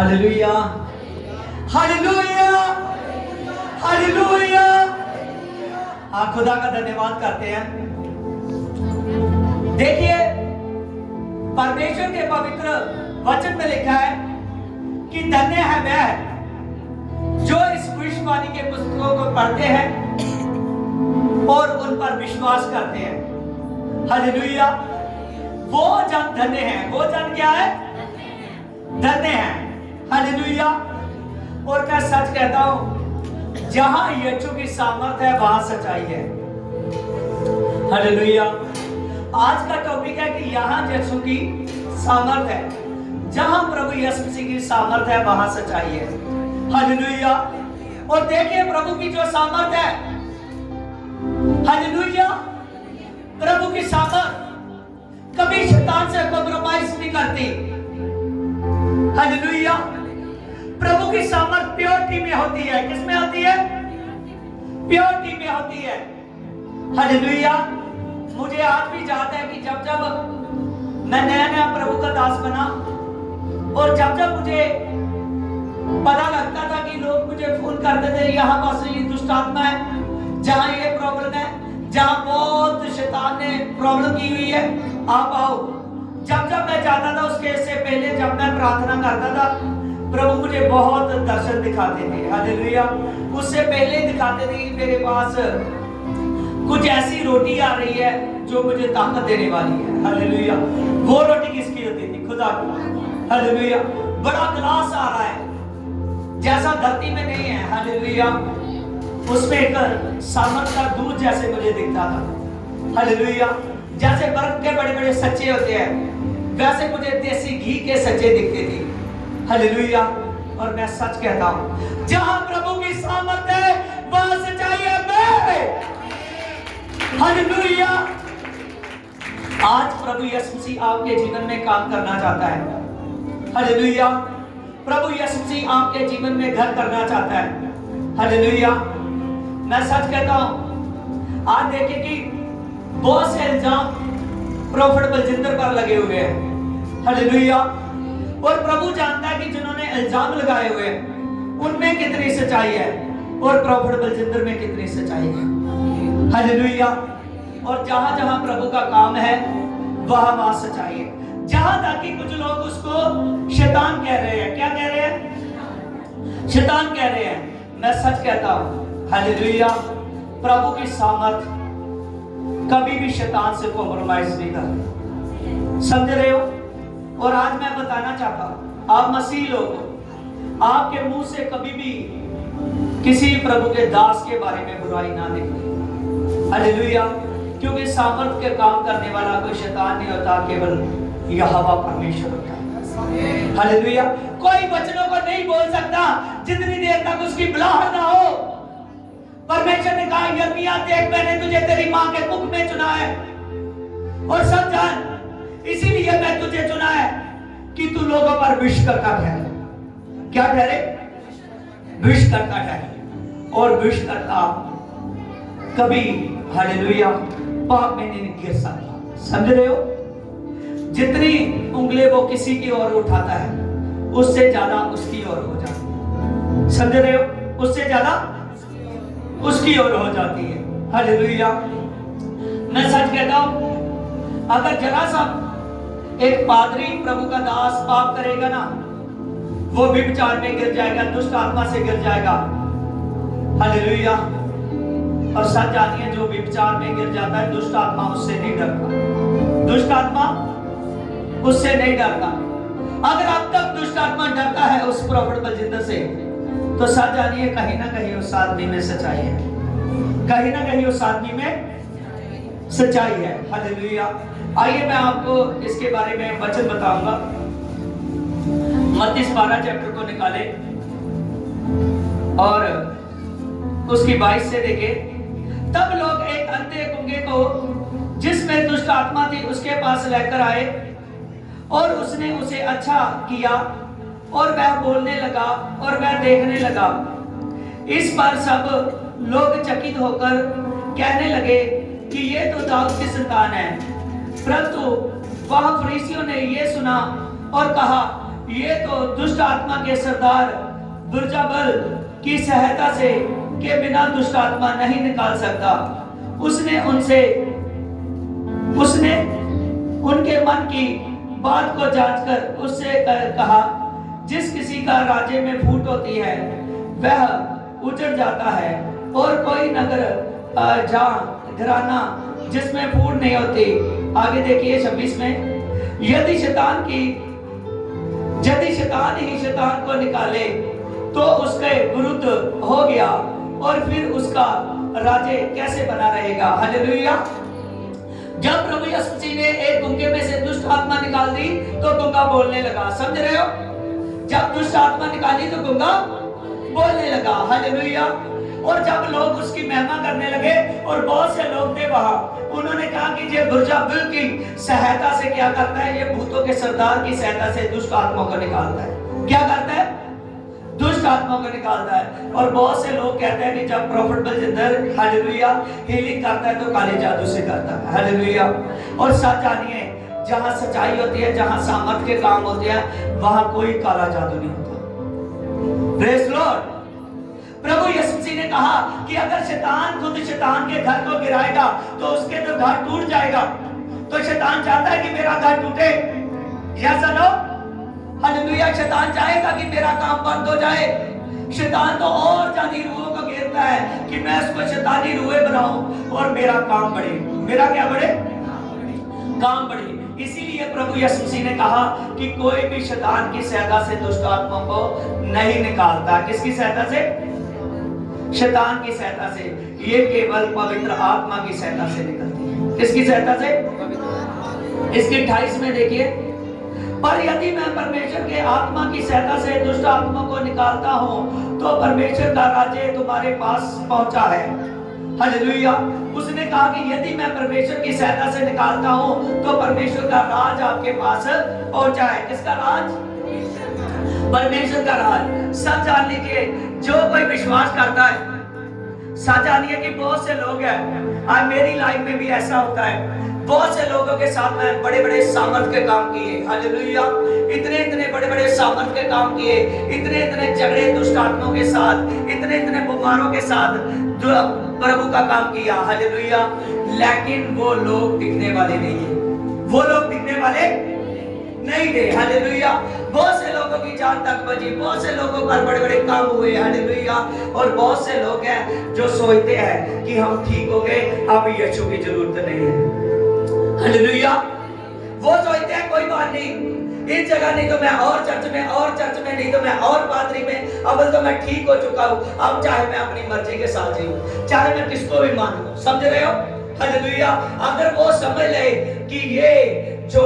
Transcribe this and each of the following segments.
Hallelujah, hallelujah, hallelujah. हाँ, खुदा का धन्यवाद करते हैं। देखिए, परमेश्वर के पवित्र वचन में लिखा है कि धन्य है वह जो इस भविष्यवाणी के पुस्तकों को पढ़ते हैं और उन पर विश्वास करते हैं। हालेलुया। वो जन धन्य है। वो जन क्या है? धन्य है। हालेलुया। और मैं सच कहता हूं, जहां यीशु की सामर्थ है वहां सच्चाई है। हालेलुया। आज का टॉपिक है कि यहां यीशु की सामर्थ है। जहां प्रभु यीशु मसीह की सामर्थ है वहां सच्चाई है। हालेलुया। और देखिए, प्रभु की जो सामर्थ है, हालेलुया, प्रभु की सामर्थ कभी शैतान से कॉम्प्रोमाइज नहीं करती। हालेलुया। प्रभु की सामर्थ प्योरिटी में होती है। किसमें होती है? प्योरिटी में होती है। हालेलुया। मुझे आज भी याद है कि जब जब मैं नया नया प्रभु का दास बना और जब जब मुझे पता लगता था कि लोग मुझे फोन करते थे, यहाँ पास ये दुष्ट आत्मा है, जहाँ ये प्रॉब्लम है, जहाँ बहुत शैतान ने प्रॉब्लम की हुई है, आप आओ। जब जब मैं जाता था, उसके से पहले जब मैं प्रार्थना करता था, प्रभु मुझे बहुत दर्शन दिखाते थे। हालेलुया। उससे पहले दिखाते थे कि मेरे पास कुछ ऐसी रोटी आ रही है जो मुझे ताकत देने वाली है। हालेलुया। वो रोटी किसकी होती थी? खुदा की। हालेलुया। बड़ा गिलास आ रहा है जैसा धरती में नहीं है। हालेलुया। उसमें एक सामर्थ का दूध जैसे मुझे दिखता था। हालेलुया। जैसे बर्फ के बड़े बड़े सच्चे होते हैं, वैसे मुझे देसी घी के सच्चे दिखते थे। हालेलुया। और मैं सच कहता हूं, जहां प्रभु की सामर्थ है वहां सच्चाई है। हालेलुया। आज प्रभु यीशु मसीह आपके जीवन में काम करना चाहता है। हालेलुया। प्रभु यीशु मसीह आपके जीवन में घर करना चाहता है। हालेलुया। मैं सच कहता हूं, आज देखिए कि बहुत से इल्जाम प्रोफेट बलजिंदर पर लगे हुए हैं। हालेलुया। और प्रभु जानता है कि जिन्होंने इल्जाम लगाए हुए हैं उनमें कितनी सच्चाई है और प्रोफेट बलजिंदर में कितनी सच्चाई है। हालेलुया। और जहां जहां प्रभु का काम है वहां वहां सच्चाई है। जहां तक कि कुछ लोग उसको शैतान कह रहे हैं। क्या कह रहे हैं? शैतान कह रहे हैं। मैं सच कहता हूं, हालेलुया, प्रभु की सामर्थ कभी भी शैतान से कॉम्प्रोमाइज नहीं करती। समझ रहे हो? और आज मैं बताना चाहता हूं, आप मसीह लोग, आपके मुंह से कभी भी किसी प्रभु के दास के बारे में बुराई ना निकले। हालेलुया। क्योंकि सामर्थ के काम करने वाला कोई शैतान नहीं होता, केवल यहोवा परमेश्वर होता है। हालेलुया। कोई वचनों को नहीं बोल सकता जितनी देर तक उसकी बुलाहट ना हो। परमेश्वर ने कहा, यिर्मयाह देख, मैंने तुझे तेरी मां के मुख में चुना है और सब जान, इसीलिए मैं तुझे चुना है कि तू लोगों पर विष करता ठहरे। क्या ठहरे? विष करता ठहरे। और विष करता कभी, हालेलुया, पाप में नहीं गिर सकता। समझ रहे हो? जितनी उंगली वो किसी की ओर उठाता है उससे ज्यादा उसकी ओर हो जाती है। समझ रहे हो? उससे ज्यादा उसकी ओर हो जाती है। हालेलुया। मैं सच कहता हूं, अगर जरा सा एक पादरी प्रभु का दास पाप करेगा ना, वो व्यभिचार में गिर जाएगा, दुष्ट आत्मा से गिर जाएगा। हालेलुया। और सच जानिए, जो व्यभिचार में गिर जाता है, दुष्ट आत्मा उससे नहीं डरता। दुष्ट आत्मा उससे नहीं डरता। अगर अब तक दुष्ट आत्मा डरता है उस प्रोफेट बलजिंदर से, तो सच जानिए कहीं ना कहीं उस आदमी में सच्चाई है। कहीं ना कहीं उस आदमी में सच्चाई है। हालेलुया। आइए मैं आपको इसके बारे में वचन बताऊंगा। मत्ती 12 चैप्टर को निकाले और उसकी 22 से देखे। तब लोग एक अंधे गूंगे को, जिसमें दुष्ट आत्मा थी, उसके पास लेकर आए और उसने उसे अच्छा किया और वह बोलने लगा और वह देखने लगा। इस पर सब लोग चकित होकर कहने लगे कि ये तो दाऊद की संतान है। परंतु वह फरीसियों ने ये सुना और कहा, ये तो दुष्ट आत्मा के सरदार बुर्जाबल की सहायता से के बिना दुष्ट आत्मा नहीं निकाल सकता। उसने उनके मन की बात को जांचकर उससे कहा, जिस किसी का राज्य में फूट होती है वह उजड़ जाता है, और कोई नगर घराना जिसमें फूट नहीं होती। आगे देखिए 26 में, यदि शैतान ही शैतान को निकाले तो उसके विरुद्ध हो गया, और फिर उसका राज्य कैसे बना रहेगा। हालेलुया। जब प्रभु यीशु मसीह ने एक गूंगे में से दुष्ट आत्मा निकाल दी तो गूंगा बोलने लगा। समझ रहे हो? जब दुष्ट आत्मा निकाली तो गूंगा बोलने लगा। हालेलुया। और जब लोग उसकी महिमा करने लगे, और बहुत से लोग थे वहां, उन्होंने कहा कि ये बुर्जाबिल की सहायता से क्या करता है, ये भूतों के सरदार की सहायता से दुष्ट आत्मा को निकालता है। क्या करता है? दुष्ट आत्मा को निकालता है। और बहुत से लोग कहते हैं कि जब प्रॉफिट बलजिंदर हालेलुया हीलिंग करता है तो काले जादू से करता है। हालेलुया। और सच जानिए, जहां सच्चाई होती है, जहां सामर्थ के काम होते हैं, वहां कोई काला जादू नहीं होता। Praise Lord. प्रभु यीशु मसीह ने कहा कि अगर शैतान खुद शैतान के घर को गिराएगा तो उसके तो घर टूट जाएगा। तो शैतान चाहता है कि मेरा घर टूटे, या सुनो, हालेलुया। शैतान चाहेगा कि मेरा काम बंद हो जाए। शैतान तो और जानी रूहों को घेरता है कि मैं उसको शैतानी रूहें बनाऊं और मेरा काम बढ़े। मेरा क्या बढ़े? काम बढ़े। इसीलिए प्रभु यीशु मसीह ने कहा कि कोई भी शैतान की सहायता से दुष्ट आत्मा को नहीं निकालता। किसकी सहायता से? शैतान की सहायता से। ये केवल पवित्र आत्मा की सहायता से निकलती है। किसकी सहायता से? इसके 28 में देखिए, पर यदि मैं परमेश्वर के आत्मा की सहायता से दुष्ट आत्मा को निकालता हूं तो परमेश्वर का राज्य तुम्हारे पास पहुंचा है। हालेलुया। उसने कहा कि यदि मैं परमेश्वर की सहायता से निकालता हूं तो परमेश्वर का राज आपके पास पहुंचा है। किसका राज? परमेश्वर का राज। सब जान लीजिए, जो कोई विश्वास करता है, सच जानिए कि बहुत से लोग हैं, आज मेरी लाइफ में भी ऐसा होता है, बहुत से लोगों के साथ मैं बड़े बड़े सामर्थ के काम किए। हालेलुया। इतने बड़े बड़े सामर्थ के काम किए, इतने झगड़े दुष्ट आत्माओं के साथ, इतने बीमारों के साथ प्रभु का काम किया। हालेलुया। लेकिन वो लोग टिकने वाले नहीं है। वो लोग टिकने वाले नहीं थे। हालेलुया। बहुत से लोगों की जान तक बची, बहुत से लोगों पर बड़े बड़े काम हुए। हालेलुया। और बहुत से लोग हैं जो सोचते हैं कि हम ठीक हो गए, अब यीशु की जरूरत नहीं है। हालेलुया। वो सोचते हैं कोई बात नहीं, इस जगह नहीं तो मैं और चर्च में, और चर्च में नहीं तो मैं और पादरी में, अब तो मैं ठीक हो चुका हूं, अब चाहे मैं अपनी मर्जी के साथ जीऊं, चाहे मैं किसको भी मानूं। समझ रहे हो? हालेलुया। अगर वो समझ ले कि ये जो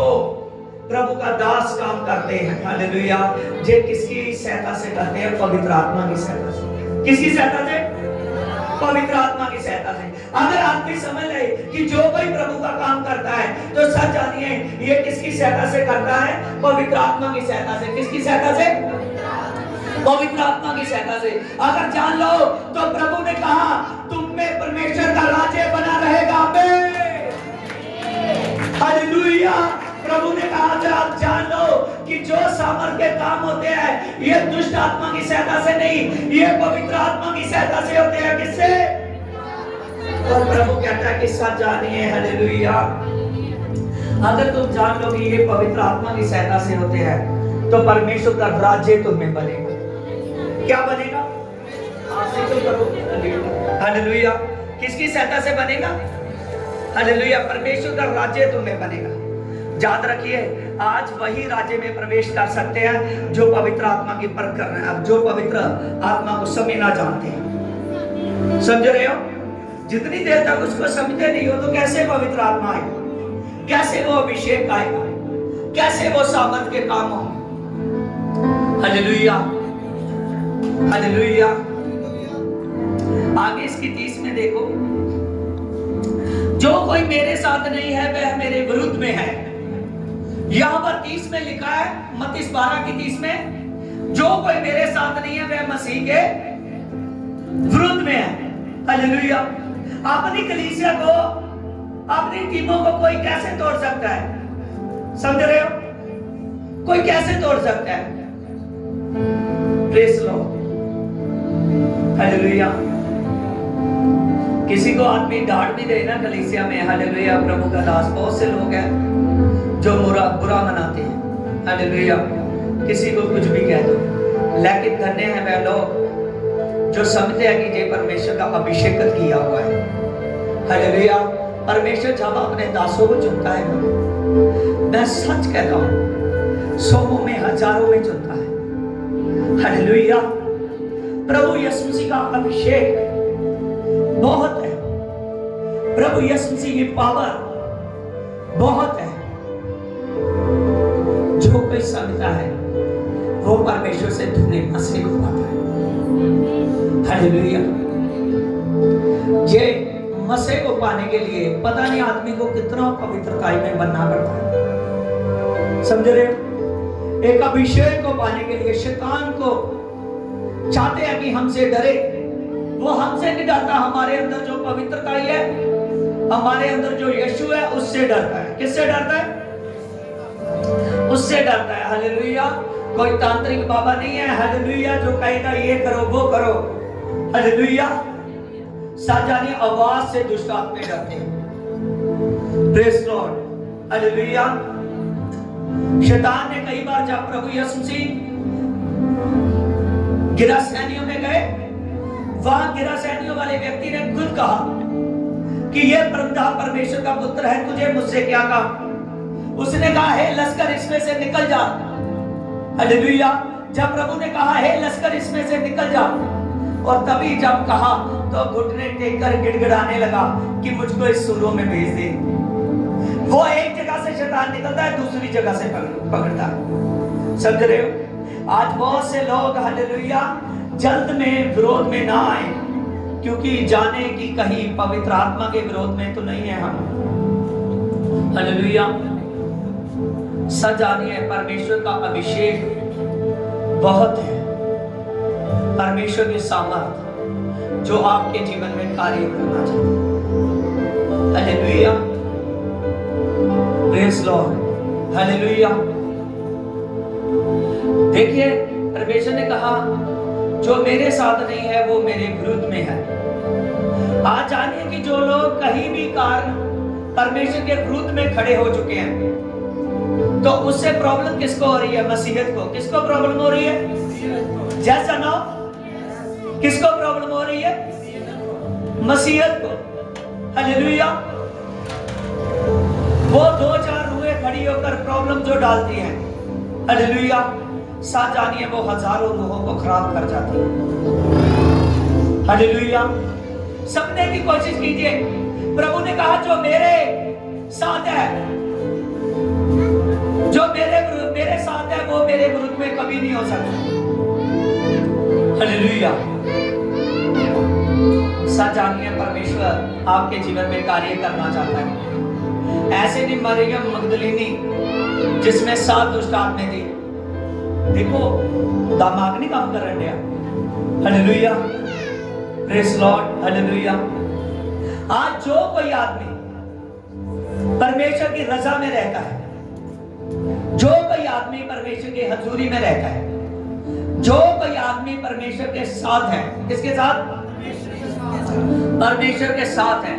प्रभु का दास काम करते हैं, हालेलुया, ये किसकी सहायता से करते हैं? पवित्र आत्मा की सहायता से। किसकी सहायता से? पवित्र आत्मा की सहायता से। अगर आप भी समझ ले कि जो कोई प्रभु का काम करता है तो सच जानिए ये किसकी सहायता से करता है? पवित्र आत्मा की सहायता से। किसकी सहायता से? पवित्र आत्मा की सहायता से। अगर जान लो तो प्रभु ने कहा तुम में परमेश्वर का राज्य बना रहेगा। हालेलुया। प्रभु ने कहा अगर आप जान लो कि जो सामर्थ के काम होते हैं ये दुष्ट आत्मा की सहायता से नहीं, ये पवित्र आत्मा की सहायता से होते हैं। किससे? और प्रभु कहता है कि सच जानिए, हालेलुया, अगर तुम जान लो कि ये पवित्र आत्मा की सहायता से होते हैं तो परमेश्वर का राज्य तुम्हें बनेगा। क्या बनेगा? हालेलुया। किसकी सहायता से बनेगा? हालेलुया। परमेश्वर का राज्य तुम्हें बनेगा। याद रखिए, आज वही राज्य में प्रवेश कर सकते हैं जो पवित्र आत्मा की परख कर रहे हैं, जो पवित्र आत्मा को समझना जानते हैं। समझ रहे हो? जितनी देर तक उसको समझते नहीं हो तो कैसे पवित्र आत्मा आएगा, कैसे वो अभिषेक आएगा, कैसे वो सामर्थ के काम होंगे। हालेलुया। हालेलुया। आगे इसकी 30 में देखो, जो कोई मेरे साथ नहीं है वह मेरे विरुद्ध में है। यहां पर 30 में लिखा है, मत्ती 12 की 30 में, जो कोई मेरे साथ नहीं है वह मसीह के विरुद्ध में है। हालेलुया। अपनी कलीसिया को, अपनी टीमों को कोई कैसे तोड़ सकता है? समझ रहे हो? कोई कैसे तोड़ सकता है? Praise Lord, hallelujah. किसी को आदमी डांट भी दे ना कलीसिया में, हालेलुया, प्रभु का दास, बहुत से लोग हैं जो बुरा मनाते हैं, हालेलुया, किसी को कुछ भी कह दो। लेकिन धन्य है वह लोग जो समझते हैं कि ये परमेश्वर का अभिषेक किया हुआ है, हालेलुया। परमेश्वर जब अपने दासों को चुनता है ना, मैं सच कहता हूं, सौों में हजारों में चुनता है, हालेलुया। प्रभु यीशु मसीह का अभिषेक बहुत है, प्रभु यीशु मसीह की पावर बहुत है। जो कोई समझता है वो परमेश्वर से दुगने मसीह को पाता है, हालेलुया। ये मसीह को पाने के लिए पता नहीं आदमी को कितना पवित्रताई में बनना पड़ता है, समझ रहे हो। एक अभिषेक को पाने के लिए शैतान को चाहते हैं कि हमसे डरे, वो हमसे नहीं डरता। हमारे अंदर जो पवित्रताई है, हमारे अंदर जो यीशु है, उससे डरता है। किससे डरता है? उससे डरता है, हालेलुया। कोई तांत्रिक बाबा नहीं है, हालेलुया, जो कहेगा ये करो वो करो, हालेलुया। साजानी आवाज से दुष्ट आत्मा डरते हैं, प्रेज लॉर्ड, हालेलुया। शैतान ने कई बार जब प्रभु यीशु मसीह गिरासेनियों में गए, वहां गिरासेनियों वाले व्यक्ति ने खुद कहा कि ये परमेश्वर का पुत्र है, तुझे मुझसे क्या काम। उसने कहा, हे लश्कर इसमें से निकल जा, हालेलुया। जब प्रभु ने कहा, हे लश्कर इसमें से निकल जा, और तभी जब कहा तो घुटने टेक कर गिड़गिड़ाने लगा कि मुझको इस सूरों में भेज दे। वो एक जगह से शैतान निकलता है, दूसरी जगह से पकड़ता है, समझ रहे हो। आज बहुत से लोग, हालेलुया, जल्द में विरोध में ना आए, क्योंकि जाने की कहीं पवित्र आत्मा के विरोध में तो नहीं है हम, हालेलुया। सजानिए परमेश्वर का अभिषेक बहुत है, परमेश्वर की सामर्थ जो आपके जीवन में कार्य करना चाहती है, हालेलुया, प्रेज लॉर्ड, हालेलुया। देखिए परमेश्वर ने कहा, जो मेरे साथ नहीं है वो मेरे विरुद्ध में है। आज जानिए कि जो लोग कहीं भी कारण परमेश्वर के विरुद्ध में खड़े हो चुके हैं, तो उससे प्रॉब्लम किसको हो रही है? मसीहत को। किसको प्रॉब्लम हो रही है? जैसा ना, किसको प्रॉब्लम हो रही है? मसीहत को, हालेलुया। वो दो चार रूहें खड़ी होकर प्रॉब्लम जो डालती हैं, हालेलुया, साथ जानिए वो हजारों रूहों को खराब कर जाती है, हालेलुया। समझने की कोशिश कीजिए, प्रभु ने कहा जो मेरे साथ है, जो मेरे साथ है वो मेरे विरुद्ध में कभी नहीं हो सकता, हालेलुया। सच जानिए परमेश्वर आपके जीवन में कार्य करना चाहता है। ऐसे नहीं मरियम मगदलीनी जिसमें 7 दुष्ट आत्माएं थी, देखो दिमाग नहीं काम कर रहे हैं, हालेलुया, प्रेज लॉर्ड, हालेलुया। आज जो कोई आदमी परमेश्वर की रजा में रहता है, जो कोई आदमी परमेश्वर की हजूरी में रहता है, जो कोई आदमी परमेश्वर के साथ है, किसके साथ? परमेश्वर के साथ है।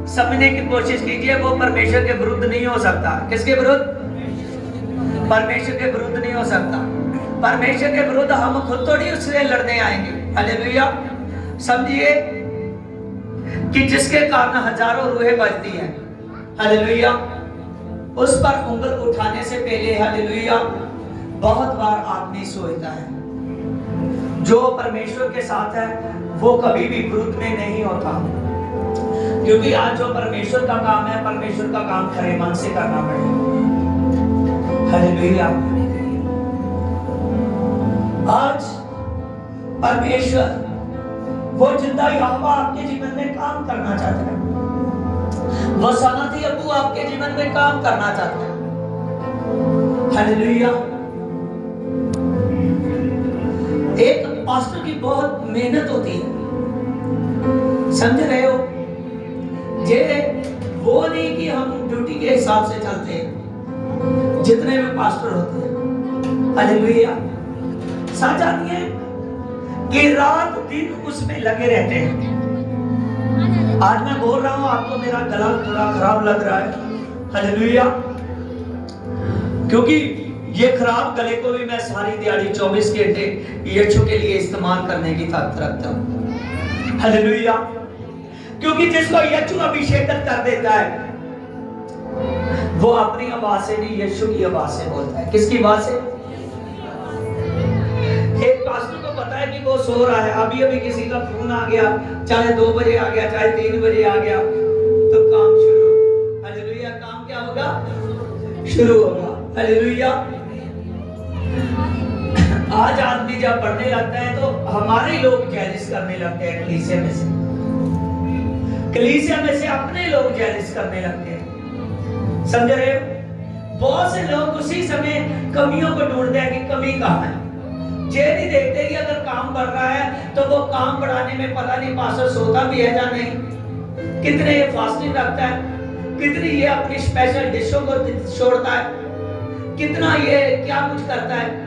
समझने की कोशिश कीजिए, वो परमेश्वर के विरुद्ध नहीं हो सकता। किसके विरुद्ध? परमेश्वर के विरुद्ध नहीं हो सकता। परमेश्वर के विरुद्ध हम खुद थोड़ी उससे लड़ने आएंगे, हालेलुया। समझिए कि जिसके कारण हजारों रूहें बजती हैं, हालेलुया, उस पर उंगल उठाने से पहले, हालेलुया, बहुत बार आदमी सोचता है। जो परमेश्वर के साथ है वो कभी भी विरुद्ध में नहीं होता, क्योंकि आज जो परमेश्वर का काम है, परमेश्वर का काम खरे मन से करना पड़ेगा, हालेलुया। आज परमेश्वर वो जिंदा यहोवा आपके जीवन में काम करना चाहता है, वो सनाती अबू आपके जीवन में काम करना चाहता है, हालेलुया। एक पास्टर की बहुत मेहनत होती है, समझ रहे हो। ये वो नहीं कि हम ड्यूटी के हिसाब से चलते हैं, जितने भी पास्टर होते हैं, हालेलुया। जानिए कि रात दिन उसमें लगे रहते हैं। आज मैं बोल रहा हूं, आपको मेरा गला थोड़ा खराब लग रहा है, हालेलुया, क्योंकि ये खराब गले को भी मैं सारी दिहाड़ी 24 घंटे यीशु के लिए इस्तेमाल करने की ताकत रखता हूं, हालेलुया। क्योंकि जिसको यीशु अभिषेकत कर देता है वो अपनी आवाज से नहीं, यीशु की आवाज से बोलता है। किसकी आवाज से? एक पास्टर को पता है कि वो सो रहा है, अभी अभी किसी का फोन आ गया, चाहे 2 बजे आ गया, चाहे 3 बजे आ गया, तो काम शुरू, हालेलुया। काम क्या होगा? शुरू होगा, हालेलुया। आज आदमी जब पढ़ने लगता है तो हमारे लोग जेलिस करने लगते हैं, कलीसिया में से, कलीसिया में से अपने लोग जेलिस करने लगते हैं, समझ रहे हो? बहुत से लोग उसी समय कमियों को ढूंढते हैं कि कमी कहाँ है। ये नहीं देखते कि अगर काम बढ़ रहा है तो वो काम बढ़ाने में पता नहीं पास्टर सोता भी है या नहीं, कितने ये फास्टिंग रखता है, कितनी ये अपनी स्पेशल डिशों को छोड़ता है, कितना ये क्या कुछ करता है।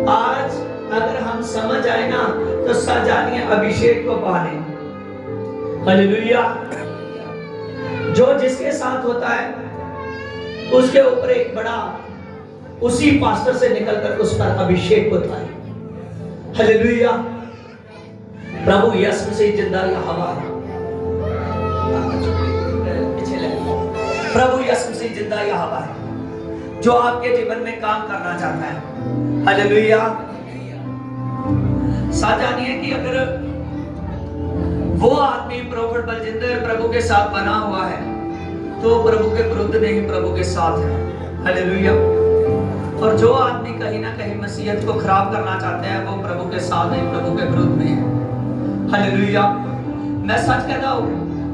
आज अगर हम समझ आए ना तो सजानिए अभिषेक को पाने, हालेलुया। जो जिसके साथ होता है उसके ऊपर एक बड़ा उसी पास्टर से निकलकर उस पर अभिषेक होता है, हालेलुया। प्रभु यीशु मसीह जिंदा यहोवा है, प्रभु यीशु मसीह जिंदा यहोवा है जो आपके जीवन में काम करना चाहता है, हालेलुया। साजानिए कि अगर वो आदमी प्रोफेट बलजिंदर प्रभु के साथ बना हुआ है तो प्रभु के विरुद्ध नहीं, प्रभु के साथ है, हालेलुया। और जो आदमी कहीं ना कहीं मसीहत को खराब करना चाहते हैं वो प्रभु के साथ नहीं, प्रभु के विरुद्ध में है, हालेलुया। मैं सच कहता हूं,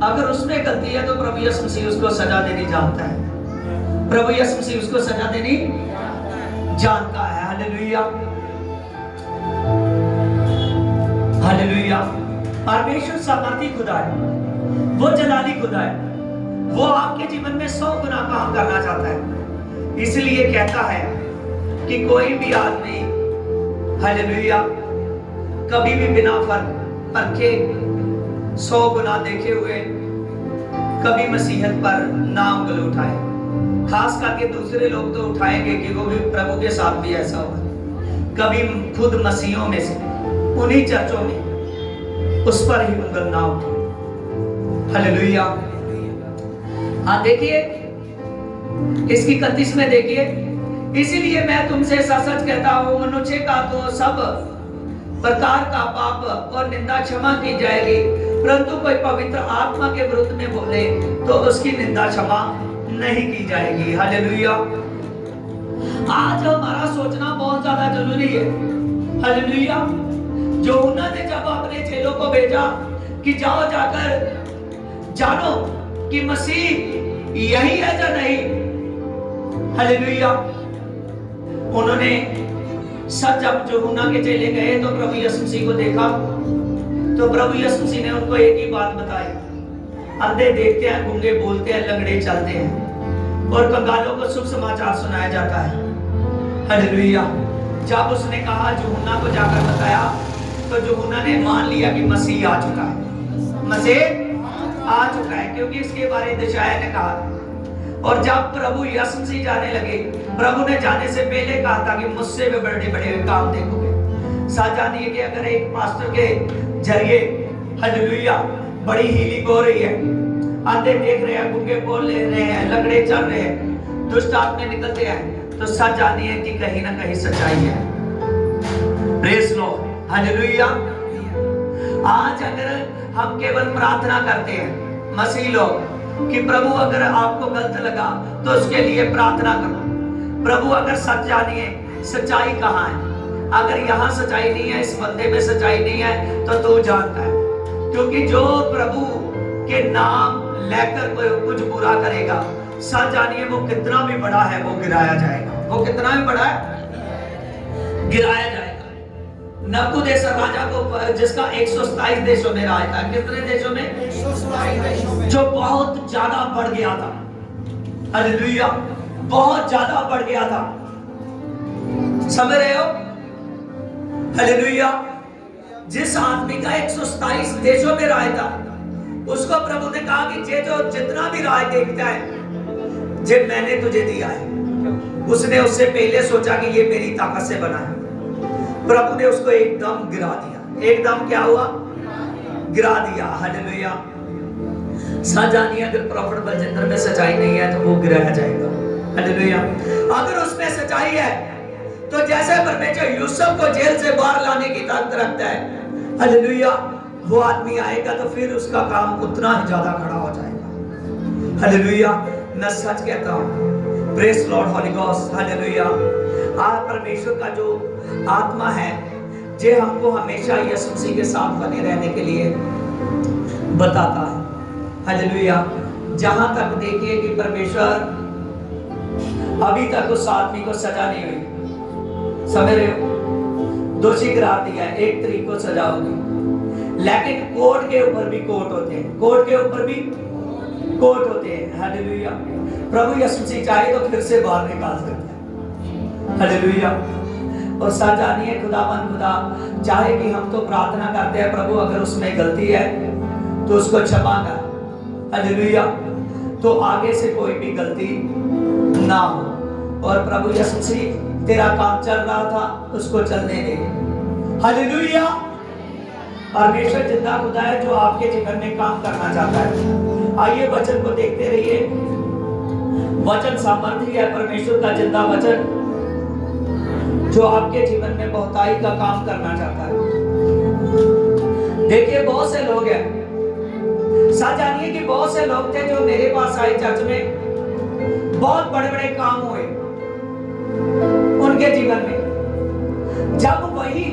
अगर उसमें गलती है तो प्रभु यीशु मसीह उसको सजा देनी जानता है, प्रभु यीशु मसीह उसको सजा देनी जानता है, हालेलुया, हालेलुया। परमेश्वर सामर्थी खुदा है, वो जलाली खुदा है, वो आपके जीवन में 100 गुना काम करना चाहता है। इसलिए कहता है कि कोई भी आदमी, हालेलुया, कभी भी बिना फर्क परखे 100 गुना देखे हुए कभी मसीहत पर ना उंगल उठाए। खास करके दूसरे लोग तो उठाएंगे कि वो भी प्रभु के साथ भी ऐसा हुआ, कभी खुद मसीहों में से उन्हीं चर्चों में उस पर ही उंगल ना उठे, हालेलुया। हाँ देखिए इसकी 31 में देखिए, इसीलिए मैं तुमसे सच कहता हूं, मनुष्य का तो सब प्रकार का पाप और निंदा क्षमा की जाएगी, परंतु कोई पवित्र आत्मा के विरुद्ध में बोले तो उसकी निंदा क्षमा नहीं की जाएगी, हालेलुया। आज हमारा सोचना बहुत ज्यादा जरूरी है, हालेलुया। यूहन्ना ने जब अपने चेलों को भेजा कि जाओ जाकर जानो कि मसीह यही है या नहीं, हालेलुया। उन्होंने सब जब यूहन्ना के चेले गए तो प्रभु यीशु मसीह को देखा तो प्रभु यीशु मसीह ने उनको एक ही बात बताई, अंधे देखते हैं, गूंगे बोलते हैं, लंगड़े चलते हैं और कंगालों को शुभ समाचार सुनाया जाता है, हालेलुया। जब उसने कहा यूहन्ना को जाकर बताया तो यूहन्ना ने मान लिया कि मसीह आ चुका है, मसीह आ चुका है, क्योंकि इसके बारे में यशायाह ने कहा। और जब प्रभु यीशु मसीह जाने लगे, प्रभु ने जाने से पहले कहा था कि मुझसे भी बड़े बड़े काम देखोगे। साथ जानिए कि अगर एक पास्टर के जरिए, हालेलुया, बड़ी हीलिंग हो रही है, अंधे देख रहे हैं, गूंगे बोल ले रहे हैं, लंगड़े चल रहे हैं, दुष्ट आत्मा निकलते हैं, तो सच जानिए कि कहीं ना कहीं सच्चाई है, प्रेज़ लॉर्ड, हालेलुया। आज अगर हम केवल प्रार्थना करते हैं मसीह लोग कि प्रभु अगर आपको गलत लगा तो उसके लिए प्रार्थना करो, प्रभु अगर सच जानिए सच्चाई कहाँ है, अगर यहाँ सच्चाई नहीं है, इस बंदे में सच्चाई नहीं है तो तू जानता है, क्योंकि जो प्रभु के नाम लेकर कुछ बुरा करेगा, सच जानिए वो कितना भी बड़ा है वो गिराया जाएगा, वो कितना भी बड़ा है गिराया जाएगा। नबूकदनेस्सर राजा को, जिसका 127 देशों में राज था, कितने देशों में? 127 देशों में, जो बहुत ज्यादा बढ़ गया था, हालेलुया, बहुत ज्यादा बढ़ गया था, समझ रहे हो? हालेलुया। जिस आदमी का 127 देशों में राय था, उसको प्रभु ने कहा कि जे जो जितना भी राय देखता है, जे मैंने तुझे दिया है। उसने उससे पहले सोचा कि ये मेरी ताकत से बना है। प्रभु ने उसको एकदम गिरा दिया। एकदम क्या हुआ? गिरा दिया। हालेलुया। जानिए, अगर प्रॉफिट बलजिंदर में सच्चाई नहीं है तो वो गिराया जाएगा। हालेलुया। अगर उसमें सच्चाई है तो जैसे परमेश्वर यूसुफ को जेल से बाहर लाने की ताकत रखता है, हालेलुया, वो आदमी आएगा तो फिर उसका काम उतना ही ज्यादा खड़ा हो जाएगा। हालेलुया। मैं सच कहता हूँ, praise Lord Holy ghost. Hallelujah. आज परमेश्वर का जो आत्मा है, जे हमको हमेशा यीशु मसीह के साथ बने रहने के लिए बताता है। हालेलुया। जहां तक देखिए कि परमेश्वर अभी तक उस आदमी को सजा नहीं हुई, समझ रहे हो? दोषी करार दिया, 1 तारीख को सजा होगी, लेकिन कोर्ट के ऊपर भी कोर्ट होते हैं। कोर्ट के ऊपर भी कोर्ट होते हैं। हालेलुया। प्रभु यीशु मसीह चाहे तो फिर से बाहर निकाल सकते हैं। हालेलुया। और सच जानिए, खुदावन खुदा चाहे कि हम तो प्रार्थना करते हैं, प्रभु अगर उसमें गलती है तो उसको क्षमा कर। हालेलुया। तो आगे से कोई भी गलती ना हो। और प्रभु यीशु मसीह, तेरा काम चल रहा था, उसको चलने दे। हालेलुया। परमेश्वर जिंदा खुदा है जो आपके जीवन में काम करना चाहता है। आइए वचन को देखते रहिए। वचन सामर्थ्य है, परमेश्वर का जिंदा वचन जो आपके जीवन में बहुताई का काम करना चाहता है। देखिए, बहुत से लोग हैं, सच जानिए कि बहुत से लोग थे जो मेरे पास आए चर्च में, बहुत बड़े बड़े काम हुए उनके जीवन में। जब वही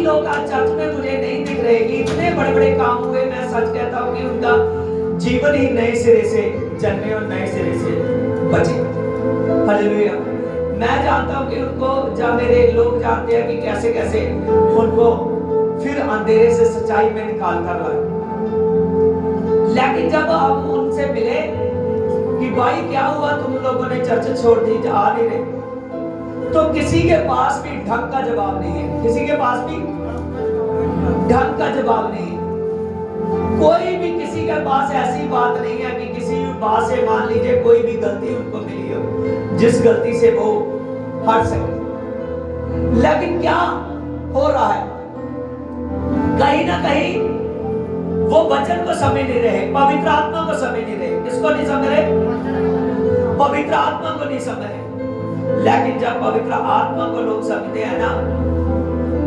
लोग आज चर्च में मुझे नहीं दिख रहे कि इतने बड़े बड़े काम हुए, मैं सच कहता हूं कि उनका जीवन ही नए सिरे से जन्मे और नए सिरे से बचे। हालेलुया। मैं जानता हूं कि उनको, जब मेरे लोग जानते हैं कि कैसे कैसे उनको फिर अंधेरे से सच्चाई में निकाल कर लाए। लेकिन जब हम उनसे मिले कि भाई क्या हुआ, तुम लोगों ने चर्च छोड़ दी, आ नहीं रहे, तो किसी के पास भी ढंग का जवाब नहीं है। किसी के पास भी ढंग का जवाब नहीं है। कोई भी किसी के पास ऐसी बात नहीं है कि किसी बात से, मान लीजिए कोई भी गलती उनको मिली हो जिस गलती से वो हट सके। लेकिन क्या हो रहा है, कहीं ना कहीं वो वचन को समझ नहीं रहे, पवित्र आत्मा को समझ नहीं रहे। किसको नहीं समझ रहे? पवित्र आत्मा को नहीं समझ रहे। लेकिन जब पवित्र आत्मा को लोग समझते हैं ना,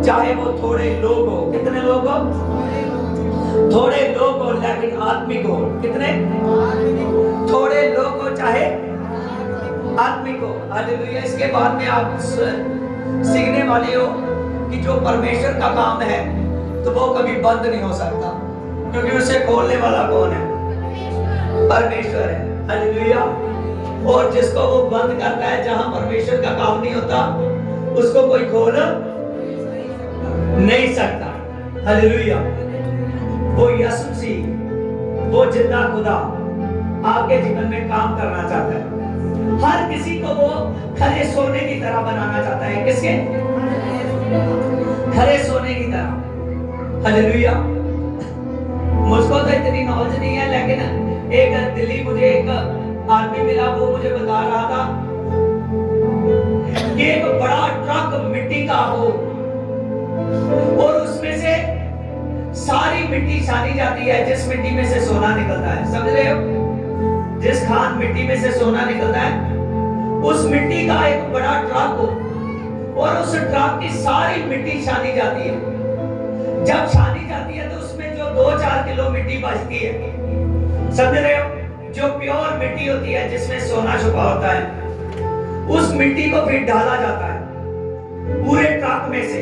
चाहे वो थोड़े लोग हो, कितने लोग हो? थोड़े लोग हो, लेकिन आत्मिक हो। कितने? थोड़े लोग हो चाहे आत्मिक हो। हालेलुया। इसके बाद में आप सीखने वाले हो कि जो परमेश्वर का काम है तो वो कभी बंद नहीं हो सकता, क्योंकि उसे खोलने वाला कौन है? परमेश्वर है। हालेलुया। और जिसको वो बंद करता है, जहां परमेश्वर का काम नहीं होता, उसको कोई खोल नहीं सकता। हालेलुया। वो यीशु मसीह, वो जिंदा खुदा आपके जीवन में काम करना चाहता है। हर किसी को वो खरे सोने की तरह बनाना चाहता है। किसके? खरे सोने की तरह। हालेलुया। मुझको तो इतनी नॉलेज नहीं है, लेकिन एक दिल्ली मुझे एक आदमी मिला, वो मुझे बता रहा था कि एक बड़ा ट्रक मिट्टी का हो और उसमें से सारी मिट्टी छानी जाती है, जिस मिट्टी में से सोना निकलता है। समझ रहे हो? जिस खान मिट्टी में से सोना निकलता है, उस मिट्टी का एक बड़ा ट्रक हो और उस ट्रक की सारी मिट्टी छानी जाती है। जब छानी जाती है तो उसमें जो 2-4 किलो मिट्टी बचती है, समझ रहे हो, जो प्योर मिट्टी होती है जिसमें सोना छुपा होता है, उस मिट्टी को फिर डाला जाता है। पूरे ट्रक में से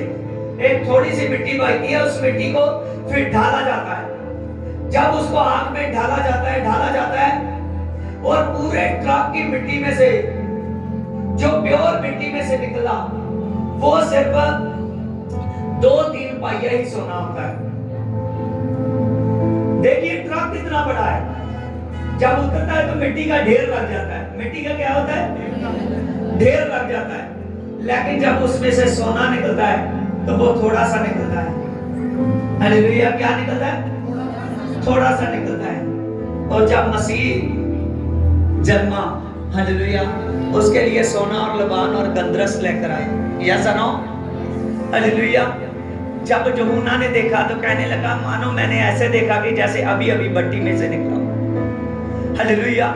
एक थोड़ी सी मिट्टी बचती है, उस मिट्टी को फिर ढाला जाता है। जब उसको आग में ढाला जाता है और पूरे ट्रक की मिट्टी में से जो प्योर मिट्टी में से निकला, वो सिर्फ 2-3 पाइया ही सोना होता है। देखिए ट्रक कितना बड़ा है, जब उतरता है तो मिट्टी का ढेर लग जाता है। मिट्टी का क्या होता है? ढेर लग जाता है। लेकिन जब उसमें से सोना निकलता है तो वो थोड़ा सा निकलता है। हालेलुया। क्या निकलता है? थोड़ा सा निकलता है। और जब मसीह जन्मा, हालेलुया, उसके लिए सोना और लबान और गंधरस लेकर आए। या सुनो, हालेलुया। जब यूहन्ना ने देखा तो कहने लगा मानो मैंने ऐसे देखा कि जैसे अभी अभी भट्टी में से निकला। हालेलुया।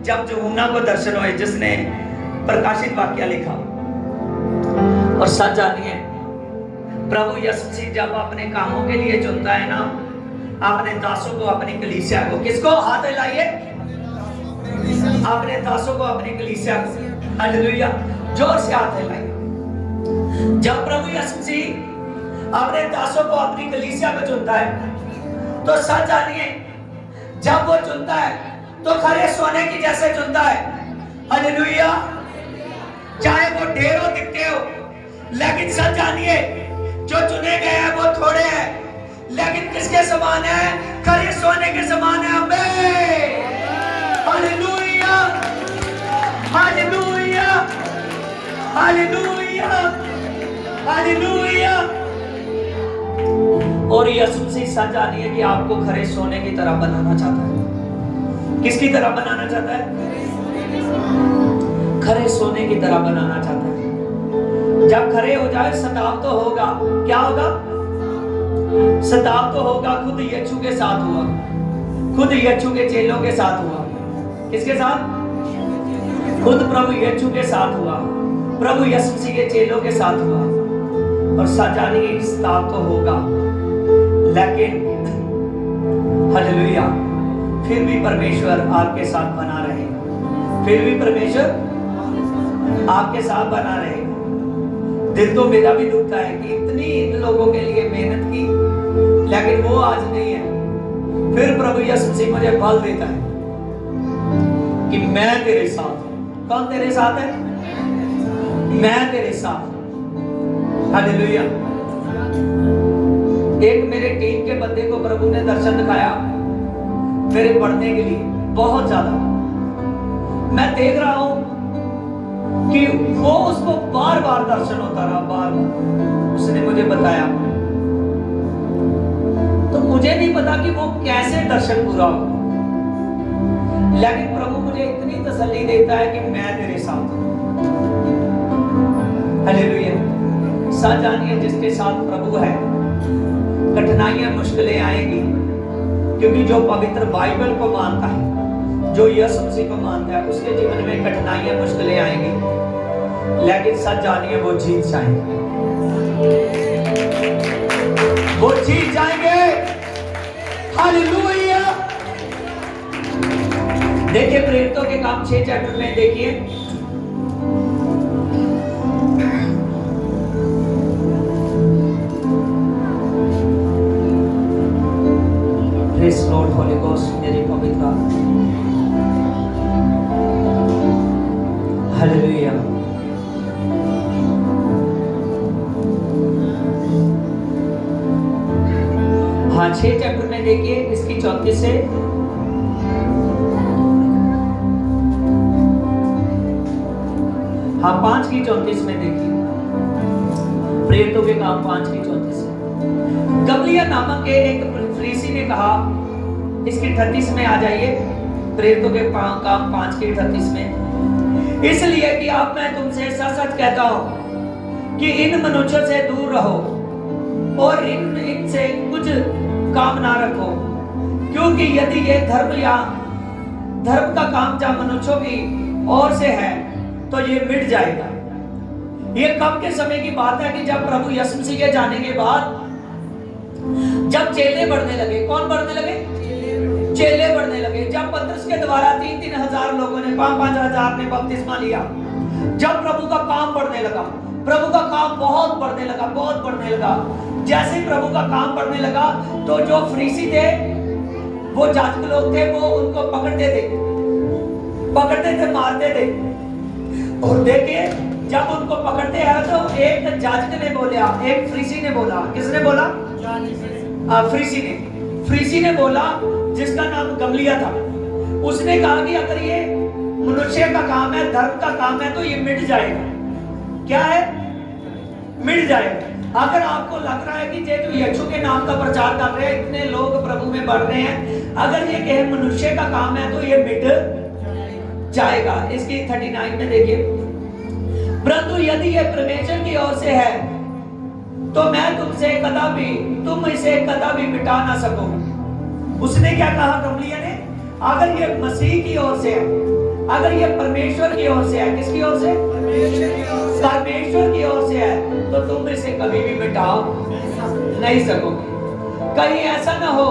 जब यूहन्ना को दर्शन हुए जिसने प्रकाशित वाक्य लिखा। और सच जानिए, प्रभु यीशु मसीह जब अपने कामों के लिए चुनता है ना, अपने दासों को, अपनी कलीसिया को, किसको? हाथ हिलाइए। अपने दासों को, अपनी कलीसिया को। हालेलुया। जोर से हाथ हिलाइए। जब प्रभु यीशु मसीह अपने दासों को, अपनी कलीसिया को चुनता है तो सच जानिए, जब वो चुनता है तो खरे सोने की जैसे चुनता है। हालेलुया। चाहे वो ढेरों दिखते हो, लेकिन सच जानिए जो चुने गए हैं वो थोड़े हैं, लेकिन किसके समान है? खरे सोने के समान है। आमीन। Hallelujah, hallelujah, hallelujah, hallelujah. और यीशु मसीह सच जानिए कि आपको खरे सोने की तरह बनाना चाहता है। किसकी तरह बनाना चाहता है? खरे सोने की तरह बनाना चाहता है। जब खरे हो जाए सताव तो होगा। क्या होगा? सताव तो होगा। खुद यीशु के साथ हुआ, खुद यीशु के चेलों के साथ हुआ। किसके साथ? खुद प्रभु यीशु के साथ हुआ, प्रभु यीशु मसीह के चेलों के साथ हुआ। और सजाने की सताव तो होगा, लेकिन हालेलुया, फिर भी परमेश्वर आपके साथ बना रहे। फिर भी परमेश्वर आपके साथ बना रहे। दिल तो मेरा भी दुखता है कि इतनी इन लोगों के लिए मेहनत की, लेकिन वो आज नहीं है। फिर प्रभु यीशु मसीह मुझे बल देता है कि मैं तेरे साथ हूं। कौन तेरे साथ है? मैं तेरे साथ। हालेलुया। एक मेरे टीम के बंदे को प्रभु ने दर्शन दिखाया मेरे पढ़ने के लिए, बहुत ज्यादा। मैं देख रहा हूं कि वो उसको बार बार दर्शन होता रहा, बार बार। उसने मुझे बताया, तो मुझे नहीं पता कि वो कैसे दर्शन पूरा हो, लेकिन प्रभु मुझे इतनी तसल्ली देता है कि मैं तेरे साथ हूं। हालेलुया। सच जानिए, जिसके साथ प्रभु है कठिनाइयां, मुश्किलें आएंगी, क्योंकि जो पवित्र बाइबल को मानता है, जो यीशु मसीह को मानता है, उसके जीवन में कठिनाइयां, मुश्किलें आएंगी, लेकिन सच जानिए वो जीत जाएंगे। वो जीत जाएंगे। हालेलुया। देखिए प्रेरितों के काम 6 चैप्टर में देखिए, Praise Lord, Holy Ghost, मेरी पवित्र हालेलुया। हाँ, 6 चैप्टर में देखिए, इसकी 34 से हाँ 5 की 34 में देखिए, प्रेरितों के काम 5 की 34 से। गमलियल नामक के एक फरीसी ने कहा, इसकी 38 में आ जाइए, प्रेरितों के काम 5 की 38 में, इसलिए कि अब मैं तुमसे सच सच कहता हूं कि इन मनुष्यों से दूर रहो और इनसे कुछ काम ना रखो, क्योंकि यदि ये धर्म का काम जब मनुष्यों की ओर से है तो ये मिट जाएगा। ये कब के समय की बात है कि जब प्रभु यीशु मसीह के जाने के बाद जब चेले बढ़ने लगे। कौन बढ़ने लगे? चेले बढ़ने लगे। जब पतरस के द्वारा 3-3 हजार लोगों ने, 5-5 हजार ने बपतिस्मा लिया, जब प्रभु का काम बढ़ने लगा, प्रभु का काम बहुत बढ़ने लगा, बहुत बढ़ने लगा। जैसे ही प्रभु का काम बढ़ने लगा तो जो फरीसी थे, वो जाजक लोग थे, वो उनको पकड़ते थे, मारते थे। और देखिए जब उनको पकड़ते हैं तो एक जाजक ने बोला, एक फरीसी ने बोला, किसने बोला? फरीसी ने बोला, जिसका नाम गमलियल था। उसने कहा कि अगर ये मनुष्य का काम है, धर्म का काम है, तो ये मिट जाएगा। क्या है? मिट जाएगा। अगर आपको लग रहा है कि ये जो यीशु के नाम का प्रचार कर रहे हैं, इतने लोग प्रभु में बढ़ रहे हैं, अगर ये कहे मनुष्य का काम है तो ये मिट जाएगा। इसकी 39 में देखिए, परंतु यदि ये परमेश्वर की ओर से है तो मैं तुम इसे कदापि मिटा ना सको। उसने क्या कहा गमलिया ने? अगर ये मसीह की ओर से है, अगर ये परमेश्वर की ओर से है, किसकी ओर से? परमेश्वर की ओर से है, तो तुम इसे कभी भी मिटा नहीं सकोगे। कहीं ऐसा ना हो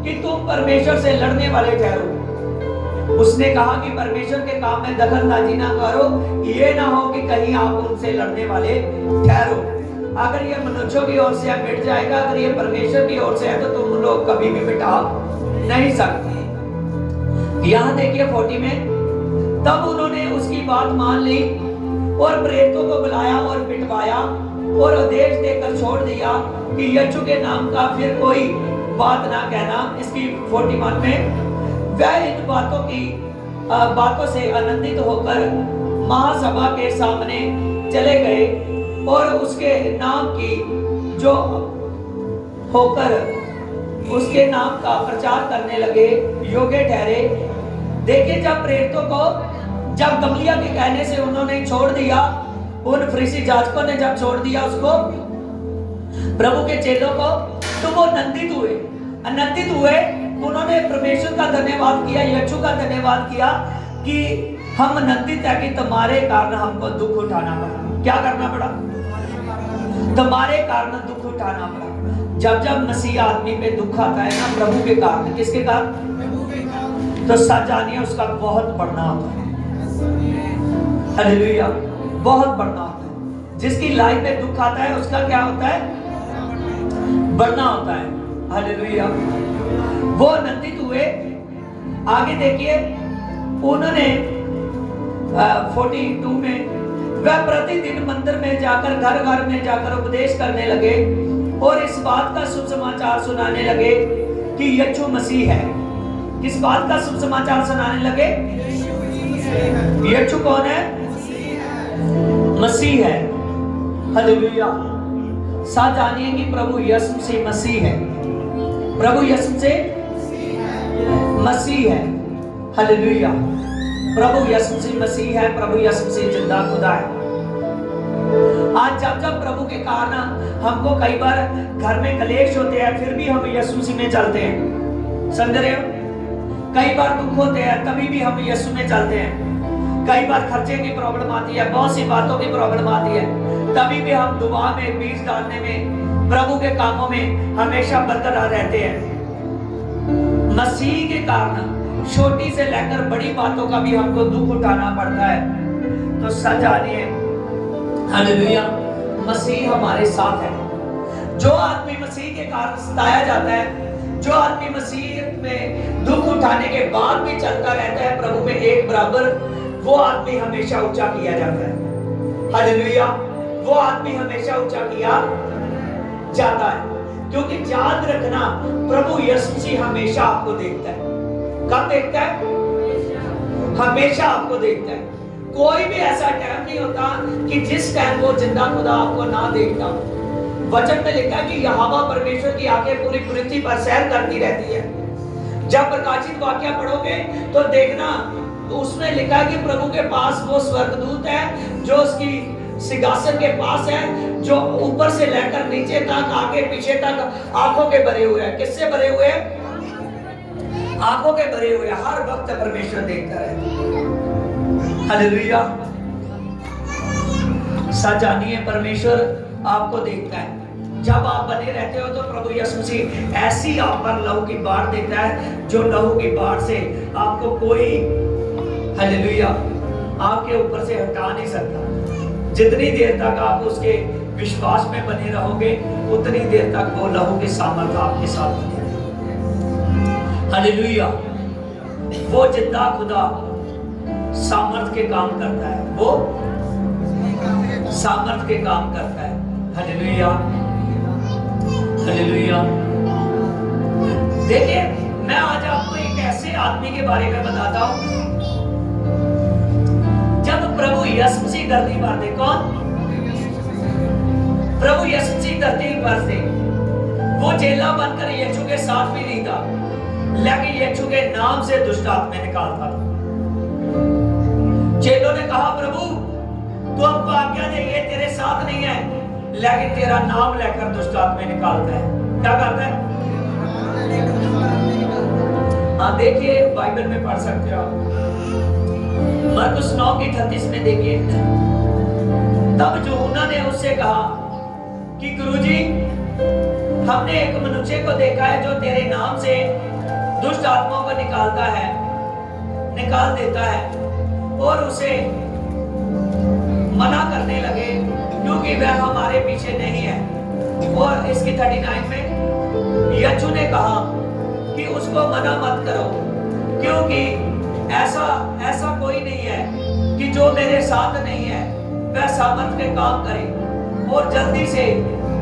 कि तुम परमेश्वर से लड़ने वाले ठहरो। उसने कहा कि परमेश्वर के काम में दखलंदाजी ना करो, ये ना हो कि कहीं आप उनसे लड़ने वाले ठहरो। अगर ये मनुष्यों की ओर से है मिट जाएगा, अगर ये परमेश्वर की ओर से है तो तुम लोग कभी भी मिटा नहीं सकते। यहां देखिए 40 में, तब उन्होंने उसकी बात मान ली और प्रेरितों को बुलाया और पिटवाया और आदेश देकर छोड़ दिया कि यीशु के नाम का फिर कोई बात ना कहना। इसकी 41 में, वह इन बातों से आनंदित होकर महासभा के सामने चले गए और उसके नाम की जो होकर उसके नाम का प्रचार करने लगे योग्य ठहरे। देखिए, जब प्रेरितों को, जब गमलिया के कहने से उन्होंने छोड़ दिया, उन फरीसी जाजकों ने जब छोड़ दिया उसको, प्रभु के चेलों को, तो वो आनंदित हुए। उन्होंने परमेश्वर का धन्यवाद किया, यीशु का धन्यवाद किया कि हम आनंदित है कि तुम्हारे कारण हमको दुख उठाना पड़ा। क्या करना पड़ा? तुम्हारे कारण दुख उठाना पड़ा। जब मसीह आदमी पे दुख आता है ना, प्रभु के कारण, किसके कारण? तो सच जानिए उसका बहुत बढ़ना होता है। हालेलुया, बहुत बढ़ना होता है। जिसकी लाइफ में दुख आता है उसका क्या होता है? बढ़ना होता है। हालेलुया। वो आनंदित हुए। आगे देखिए, उन्होंने 42 में, वह प्रतिदिन मंदिर में जाकर घर घर में जाकर उपदेश करने लगे और इस बात का शुभ समाचार सुनाने लगे कि यीशु मसीह है। किस बात का शुभ समाचार सुनाने लगे? यीशु कौन है? मसीह है। हालेलुया। साथ जानिए कि प्रभु यीशु से मसीह है। प्रभु यीशु से मसीह है। हालेलुया। प्रभु यीशु से मसीह है। प्रभु यीशु से जिंदा खुदा है। आज जब प्रभु के कारण हमको कई बार घर में कलेश होते हैं, फिर भी हम यीशु में चलते हैं। समझ रहे हो? कई बार दुख होते हैं, तभी भी हम यीशु में चलते हैं। कई बार खर्चे की प्रॉब्लम आती है, बहुत सी बातों की प्रॉब्लम आती है, तभी भी हम दुआ में, बीज डालने में, प्रभु के कामों में हमेशा बरकरार रहते हैं। मसीह के कारण छोटी से लेकर बड़ी बातों का भी हमको दुख उठाना पड़ता है। तो सच जानिए, हालेलुया, मसीह हमारे साथ है। जो आदमी मसीह के कारण सताया जाता है, जो आदमी मसीह में दुख उठाने के बाद भी चलता रहता है प्रभु में एक बराबर, वो आदमी हमेशा ऊंचा किया जाता है। हालेलुया। वो आदमी हमेशा ऊंचा किया जाता है, क्योंकि याद रखना, प्रभु यीशु मसीह हमेशा आपको देखता है। कब देखता है? हमेशा आपको देखता है। कोई भी ऐसा टाइम नहीं होता कि जिस टाइम वो जिंदा खुदा आपको ना देखता। वचन में लिखा है कि यहोवा परमेश्वर की आंखें पूरी पृथ्वी पर सैर करती रहती है। जब प्रकाशित वाक्य पढ़ोगे तो देखना, उसमें लिखा है कि प्रभु के पास वो स्वर्गदूत है जो उसकी सिंहासन के पास है, जो ऊपर से लेकर नीचे तक, आगे पीछे तक आंखों के भरे हुए हैं। किससे भरे हुए हैं? आंखों के भरे हुए। हर वक्त परमेश्वर देखता है। हालेलुया। सच जानिए, परमेश्वर आपको देखता है। जब आप बने रहते हो तो प्रभु यीशु मसीह ऐसी आप पर लहू की बाढ़ देता है, जो लहू की बाढ़ से आपको कोई, हालेलुया, आपके ऊपर से हटा नहीं सकता। जितनी देर तक आप उसके विश्वास में बने रहोगे, उतनी देर तक वो लहू के सामर्थ आपके साथ बने रहेगा। हालेलुया। वो जिंदा खुदा सामर्थ के काम करता है, वो सामर्थ के काम करता है। Hallelujah, hallelujah. देखिए, मैं आज आपको एक ऐसे आदमी के बारे में बताता हूं, जब प्रभु यीशु मसीह गर्दी मारते, कौन? प्रभु यीशु मसीह धरती पर थे, वो चेला बनकर यीशु के साथ भी नहीं था, लेकिन यीशु के नाम से दुष्ट आत्मा निकालता था। चेलों ने कहा प्रभु तू हमको आज्ञा दे, ये तेरे साथ नहीं है, लेकिन तेरा नाम लेकर दुष्ट आत्मा निकालता है। क्या करता है? हाँ देखिए, बाइबल में पढ़ सकते हो आप, मरकुस 9:38 में देखिए। तब यूहन्ना ने उससे कहा कि गुरुजी, हमने एक मनुष्य को देखा है जो तेरे नाम से दुष्ट आत्माओं को निकाल देता है, और उसे मना करने लगे क्योंकि वह हमारे पीछे नहीं है। और इसकी 39 में यीशु ने कहा कि उसको मना मत करो, क्योंकि ऐसा कोई नहीं है कि जो मेरे साथ नहीं है वह सामर्थ के काम करे और जल्दी से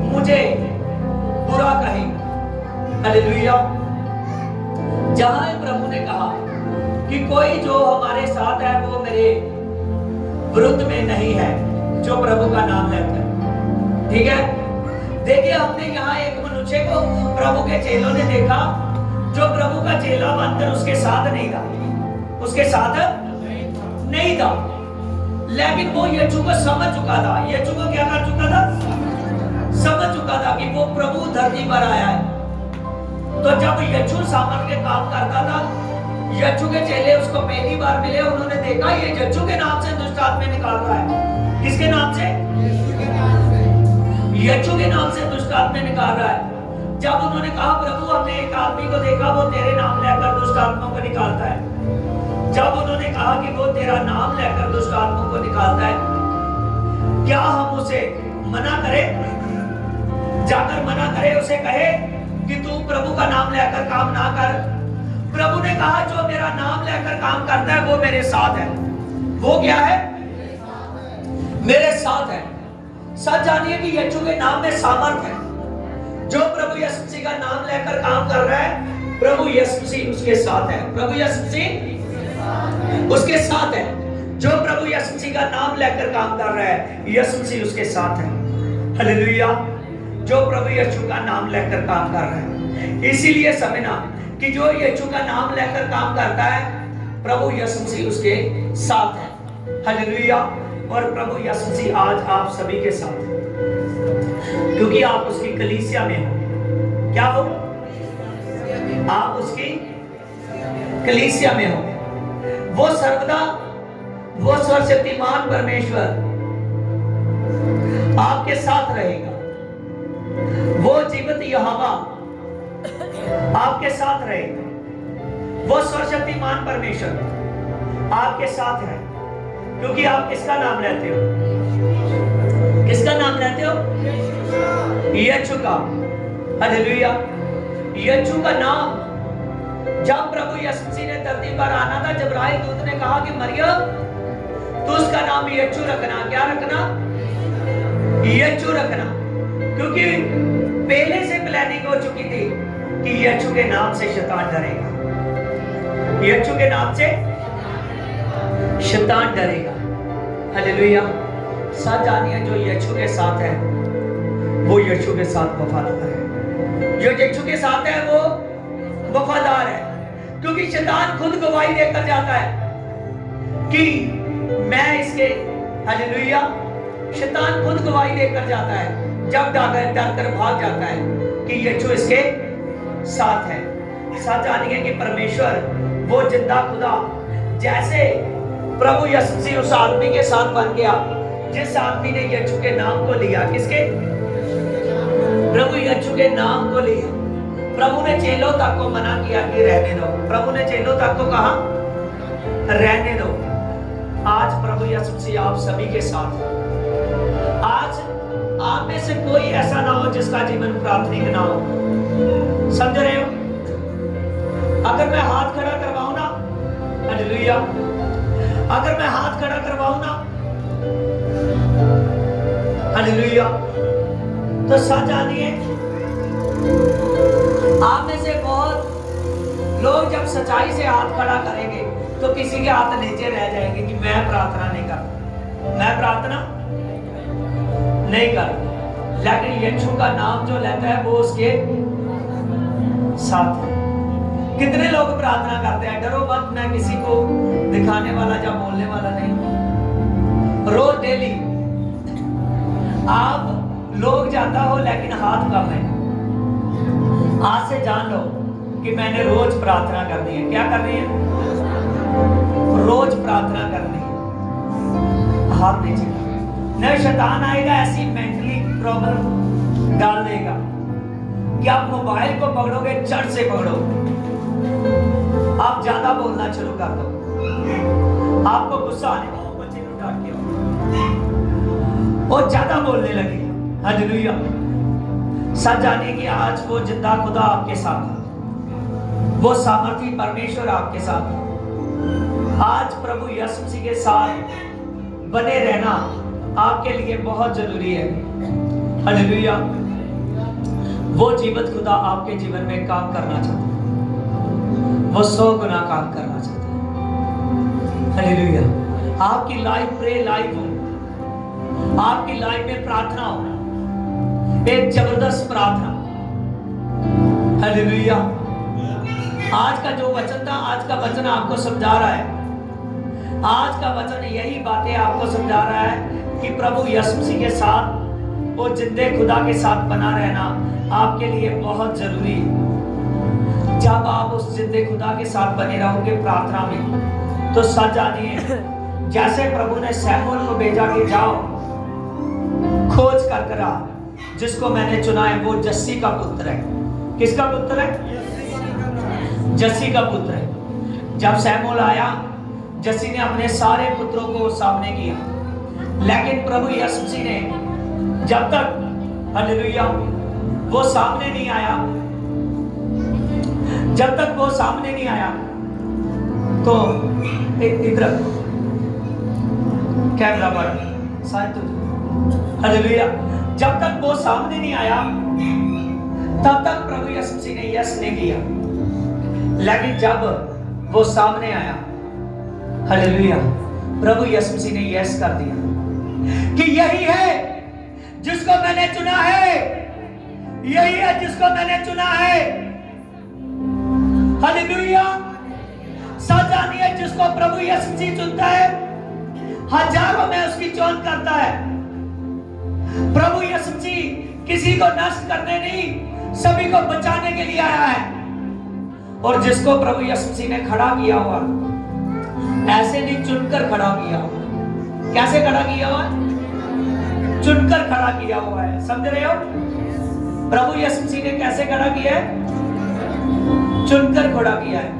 मुझे बुरा कहे। हालेलुया। जहां प्रभु ने कहा कि कोई जो हमारे साथ है वो मेरे विरुद्ध में नहीं है, जो प्रभु का नाम लेता है। ठीक है, देखिए हमने यहाँ एक मनुष्य को प्रभु के चेलों ने देखा जो प्रभु का चेला बनकर उसके साथ नहीं था, नहीं था, लेकिन वो यीशु को समझ चुका था। यीशु को क्या कर चुका था? समझ चुका था कि वो प्रभु धरती पर आया है। तो जब यीशु सामर्थ के काम करता था, यीशु के चेले उसको पहली बार मिले, उन्होंने देखा ये यीशु के नाम से दुष्ट आत्मा निकाल रहा है। किसके नाम से? यीशु के नाम से दुष्ट आत्मा निकाल रहा है। जब उन्होंने कहा प्रभु हमने एक आदमी को देखा वो तेरे नाम लेकर दुष्ट आत्माओं को निकालता है, जब उन्होंने कहा कि वो तेरा नाम लेकर दुष्ट आत्माओं को निकालता है, क्या हम उसे मना करें? जाकर मना करें, उसे कहे कि तू प्रभु का नाम लेकर काम ना कर। प्रभु ने कहा जो मेरा नाम लेकर काम करता है वो मेरे साथ है। वो क्या है? मेरे साथ है। सच जानिए कि यीशु के नाम में सामर्थ है। जो प्रभु यीशु मसीह का नाम लेकर काम कर रहा है, प्रभु यीशु मसीह उसके साथ है। प्रभु यीशु मसीह उसके साथ है। जो प्रभु यीशु मसीह का नाम लेकर काम कर रहा है, यीशु मसीह उसके साथ है। हालेलुया। जो प्रभु यीशु का नाम लेकर काम कर रहा है, इसीलिए समझना कि जो यीशु का नाम लेकर काम करता है, प्रभु यीशु मसीह उसके साथ है। हालेलुया। और प्रभु यीशु मसीह आज आप सभी के साथ है, क्योंकि आप उसकी कलीसिया में हो। क्या हो? आप उसकी कलीसिया में हो। वो सर्वदा, वो सर्वशक्तिमान परमेश्वर आपके साथ रहेगा। वो जीवित यहोवा आपके साथ रहेगा। वो सर्वशक्तिमान परमेश्वर आपके साथ है, क्योंकि आप किसका नाम लेते हो? किसका नाम लेते हो? यीशु का। हालेलुया। यीशु का नाम, जब प्रभु यीशु मसीह ने धरती पर आना था, जिब्राइल दूत ने कहा कि मरियम तो उसका नाम यीशु रखना। क्या रखना? यीशु रखना, क्योंकि पहले से प्लानिंग हो चुकी थी कि यीशु के नाम से शैतान डरेगा। यीशु के नाम से शैतान डरेगा। हालेलुया। सच जानिए जो यीशु के साथ है वो यीशु के साथ वफादार है। जो यीशु के साथ है वो वफादार है, क्योंकि शैतान खुद गवाही देकर जाता है कि मैं इसके, हालेलुया, शैतान खुद गवाही देकर जाता है जब डर कर भाग जाता है कि यीशु इसके साथ है। सच जानिए कि परमेश्वर वो जिंदा खुदा, जैसे प्रभु यीशु मसीह उस आदमी के साथ बन गया जिस आदमी ने यीशु के नाम को लिया। किसके? प्रभु यीशु के नाम को लिया। प्रभु ने चेलों तक को मना किया कि रहने दो। प्रभु ने चेलों तक को कहा रहने दो। आज प्रभु यीशु मसीह आप सभी के साथ। आज आप में से कोई ऐसा ना हो जिसका जीवन प्रार्थनिक ना हो। समझ रहे हो? अगर मैं हाथ खड़ा करवाऊं ना, हालेलुया, अगर मैं हाथ खड़ा करवाऊं ना, हालेलुया, तो सच जानिए आप में से बहुत लोग जब सच्चाई से हाथ खड़ा करेंगे तो किसी के हाथ नीचे रह जाएंगे कि मैं प्रार्थना नहीं करता, मैं प्रार्थना नहीं करता। लेकिन यीशु का नाम जो लेता है वो उसके साथ है। कितने लोग प्रार्थना करते हैं, डरो मत, मैं किसी को दिखाने वाला या बोलने वाला नहीं। रोज डेली आप लोग जाता हो लेकिन हाथ कम है। आज से जान लो कि मैंने रोज प्रार्थना करनी है। क्या करनी है? रोज प्रार्थना करनी है। हाथ नीचे। नहीं, शैतान आएगा ऐसी मेंटली प्रॉब्लम डाल देगा कि आप मोबाइल को पकड़ोगे, चट से पकड़ोगे, आप ज्यादा बोलना शुरू कर दो, आपको गुस्सा आने को बच्चे को डांट के और ज्यादा बोलने लगे। हालेलुया। सच जानिए कि आज वो जिंदा खुदा आपके साथ है, वो सामर्थी परमेश्वर आपके साथ है। आज प्रभु यीशु मसीह के साथ बने रहना आपके लिए बहुत जरूरी है। हालेलुया। वो जीवित खुदा आपके जीवन में काम करना चाहता है, वो 100 गुना काम करना चाहता है। हालेलुया। आपकी लाइफ प्रे लाइफ हो, आपकी लाइफ में प्रार्थना हो, एक जबरदस्त प्रार्थना। हालेलुया। आज का जो वचन था, आज का वचन आपको समझा रहा है, आज का वचन यही बातें आपको समझा रहा है कि प्रभु यीशु मसीह के साथ, वो जिंदे खुदा के साथ बना रहना आपके लिए बहुत जरूरी है। जब आप उस जिंदे खुदा के साथ बने रहोगे प्रार्थना में, तो सच जानिए जैसे प्रभु ने शमूएल को भेजा कि जाओ खोज कर कर आ, जिसको मैंने चुना है वो जस्सी का पुत्र है। किसका पुत्र है? जस्सी का पुत्र है। जब शमूएल आया, जस्सी ने अपने सारे पुत्रों को सामने किया, लेकिन प्रभु यीशु मसीह ने जब तक, हालेलुया, वो सामने नहीं आया, जब तक वो सामने नहीं आया, तो इधर कैमरा पर शायद तो, हालेलुया, जब तक वो सामने नहीं आया तब तक प्रभु यीशु मसीह ने यस नहीं किया। लेकिन जब वो सामने आया, हालेलुया, प्रभु यीशु मसीह ने यस कर दिया कि यही है जिसको मैंने चुना है, यही है जिसको मैंने चुना है। हालेलुया। सच जानिए जिसको प्रभु यीशु मसीह चुनता है, हजारों में उसकी चोन करता है। प्रभु यीशु मसीह किसी को नष्ट करने नहीं, सभी को बचाने के लिए आया है। और जिसको प्रभु यीशु मसीह ने खड़ा किया हुआ, ऐसे नहीं चुनकर खड़ा किया हुआ। कैसे खड़ा किया हुआ? चुनकर खड़ा किया हुआ है। समझ रहे हो? प्रभु यीशु मसीह ने कैसे खड़ा किया है? चुनकर खड़ा किया है।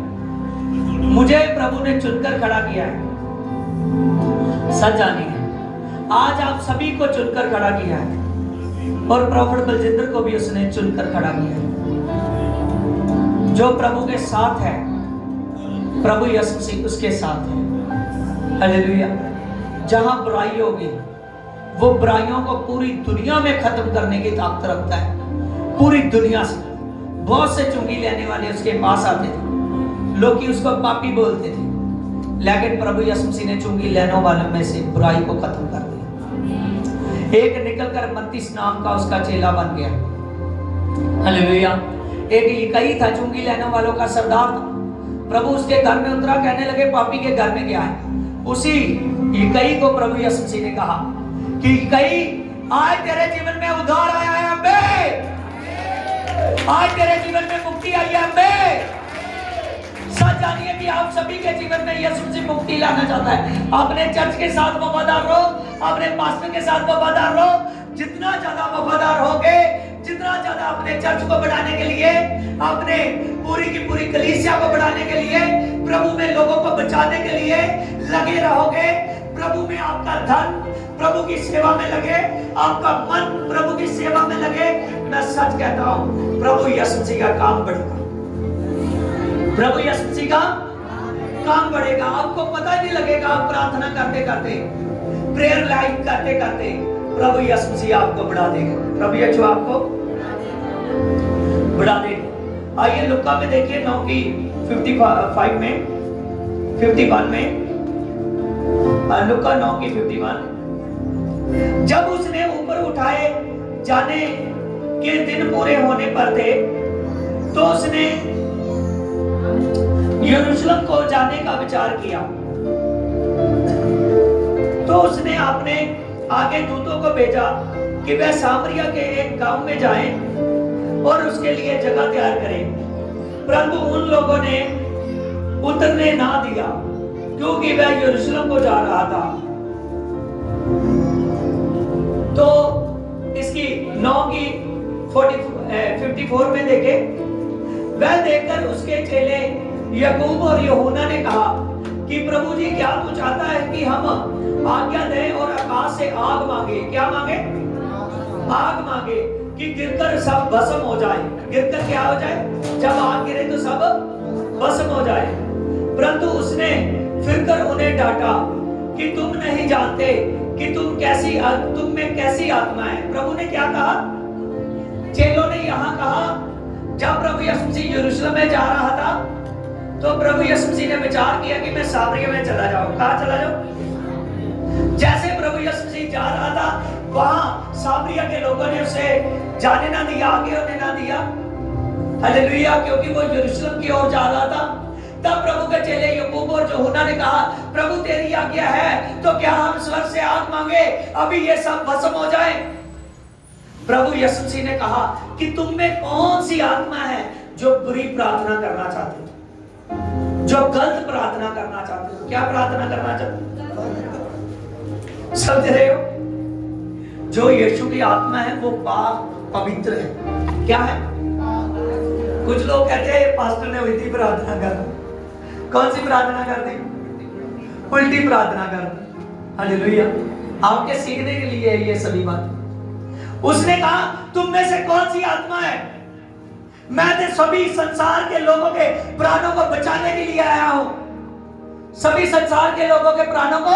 मुझे प्रभु ने चुनकर खड़ा किया है। सच जानिए आज आप सभी को चुनकर खड़ा किया है, और प्रॉफिट बलजिंदर को भी उसने चुनकर खड़ा किया है। जो प्रभु के साथ है, प्रभु यीशु मसीह उसके साथ है। हालेलुया। जहां बुराई होगी, वो बुराइयों को पूरी दुनिया में खत्म करने की ताकत रखता है। पूरी दुनिया से बहुत से चुंगी लेने वाले उसके पास आते थे, लोग उसको पापी बोलते थे, लेकिन प्रभु यीशु मसीह ने चुंगी लेने वालों में से बुराई को खत्म कर दिया। एक निकलकर मत्तीस नाम का उसका चेला बन गया। हालेलुया। एक इकाई था, चुंगी लेने वालों का सरदार था। प्रभु उसके घर में उतरा, कहने लगे पापी के घर में क्या है। उसी इकाई को प्रभु यीशु मसीह ने कहा कि इकाई, आज तेरे जीवन में उद्धार आया है अम्बे, आज तेरे जीवन में मुक्ति आई है अम्बे। सच जानिए कि आप सभी के जीवन में यीशु मसीह मुक्ति लाना चाहता है। अपने चर्च के साथ वफादार रहो, अपने पास्टर के साथ वफादार रहो। जितना ज्यादा वफादार होगे, जितना ज्यादा अपने चर्च को बढ़ाने के लिए, अपने पूरी की पूरी कलीसिया को बढ़ाने के लिए, प्रभु में लोगों को बचाने के लिए लगे रहोगे, प्रभु में आपका धन प्रभु की सेवा में लगे, आपका मन प्रभु की सेवा में लगे, मैं सच कहता हूं प्रभु यीशु मसीह का काम बढ़ेगा। प्रभु यीशु मसीह का काम बढ़ेगा। आपको पता ही नहीं लगेगा, आप प्रार्थना करते करते, प्रेयर लाइफ करते करते प्रभु यीशु मसीह आपको बढ़ा देगा। प्रभु यीशु आपको बढ़ा देगा। आइए लुका में देखिए 9 की 55 में 51 में, लुका 9 की 51। जब उसने ऊपर उठाए जाने के दिन पूरे होने पर थे, तो उसने यरूशलेम को जाने का विचार किया। तो उसने अपने आगे दूतों को भेजा कि वह सामरिया के एक गांव में जाएं और उसके लिए जगह तैयार करें। परंतु उन लोगों ने उतरने ना दिया, क्योंकि वह यरूशलेम को जा रहा था। तो इसकी 9 की 54 में देखे, वह देखकर उसके चेले याकूब और यूहन्ना ने कहा कि प्रभु जी, क्या तू चाहता है कि हम आज्ञा दें और आकाश से आग मांगे? क्या मांगे? आग मांगे कि गिरकर सब भस्म हो जाए। गिरकर क्या हो जाए? जब आग गिरे तो सब भस्म हो जाए। परंतु उसने फिरकर उन्हें डांटा कि तुम नहीं जानते कि तुम में कैसी आत्मा है। प्रभु ने क्या कहा? चेलों ने यहाँ कहा, जब प्रभु यीशु मसीह यरूशलेम में जा रहा था, तो प्रभु यीशु मसीह ने विचार किया कि मैं सामरिया में चला जाऊं। कहाँ चला जाऊं? जैसे प्रभु यीशु मसीह जा रहा था, वहां सामरिया के लोगों ने उसे जाने ना दिया, आगे होने ना दिया। हालेलुया, क्योंकि वो यरूशलेम की ओर जा रहा था। तब प्रभु के चेले याकूब और यूहन्ना ने कहा, प्रभु तेरी आज्ञा है तो क्या हम स्वर्ग से आग मांगे, अभी ये सब भस्म हो जाए? प्रभु यीशु मसीह ने कहा कि तुम में कौन सी आत्मा है जो बुरी प्रार्थना करना चाहते हो, जो गलत प्रार्थना करना चाहते हो? क्या प्रार्थना करना चाहते हो? समझ रहे हो? जो यीशु की आत्मा है वो पाक पवित्र है। क्या है? कुछ लोग कहते हैं पास्टर ने उल्टी प्रार्थना कर। कौन सी प्रार्थना कर दी? उल्टी प्रार्थना कर दी। हालेलुया, आपके सीखने के लिए ये सभी बात। उसने कहा, तुम में से कौन सी आत्मा है? मैं तो सभी संसार के लोगों के प्राणों को बचाने के लिए आया हूं। सभी संसार के लोगों के प्राणों को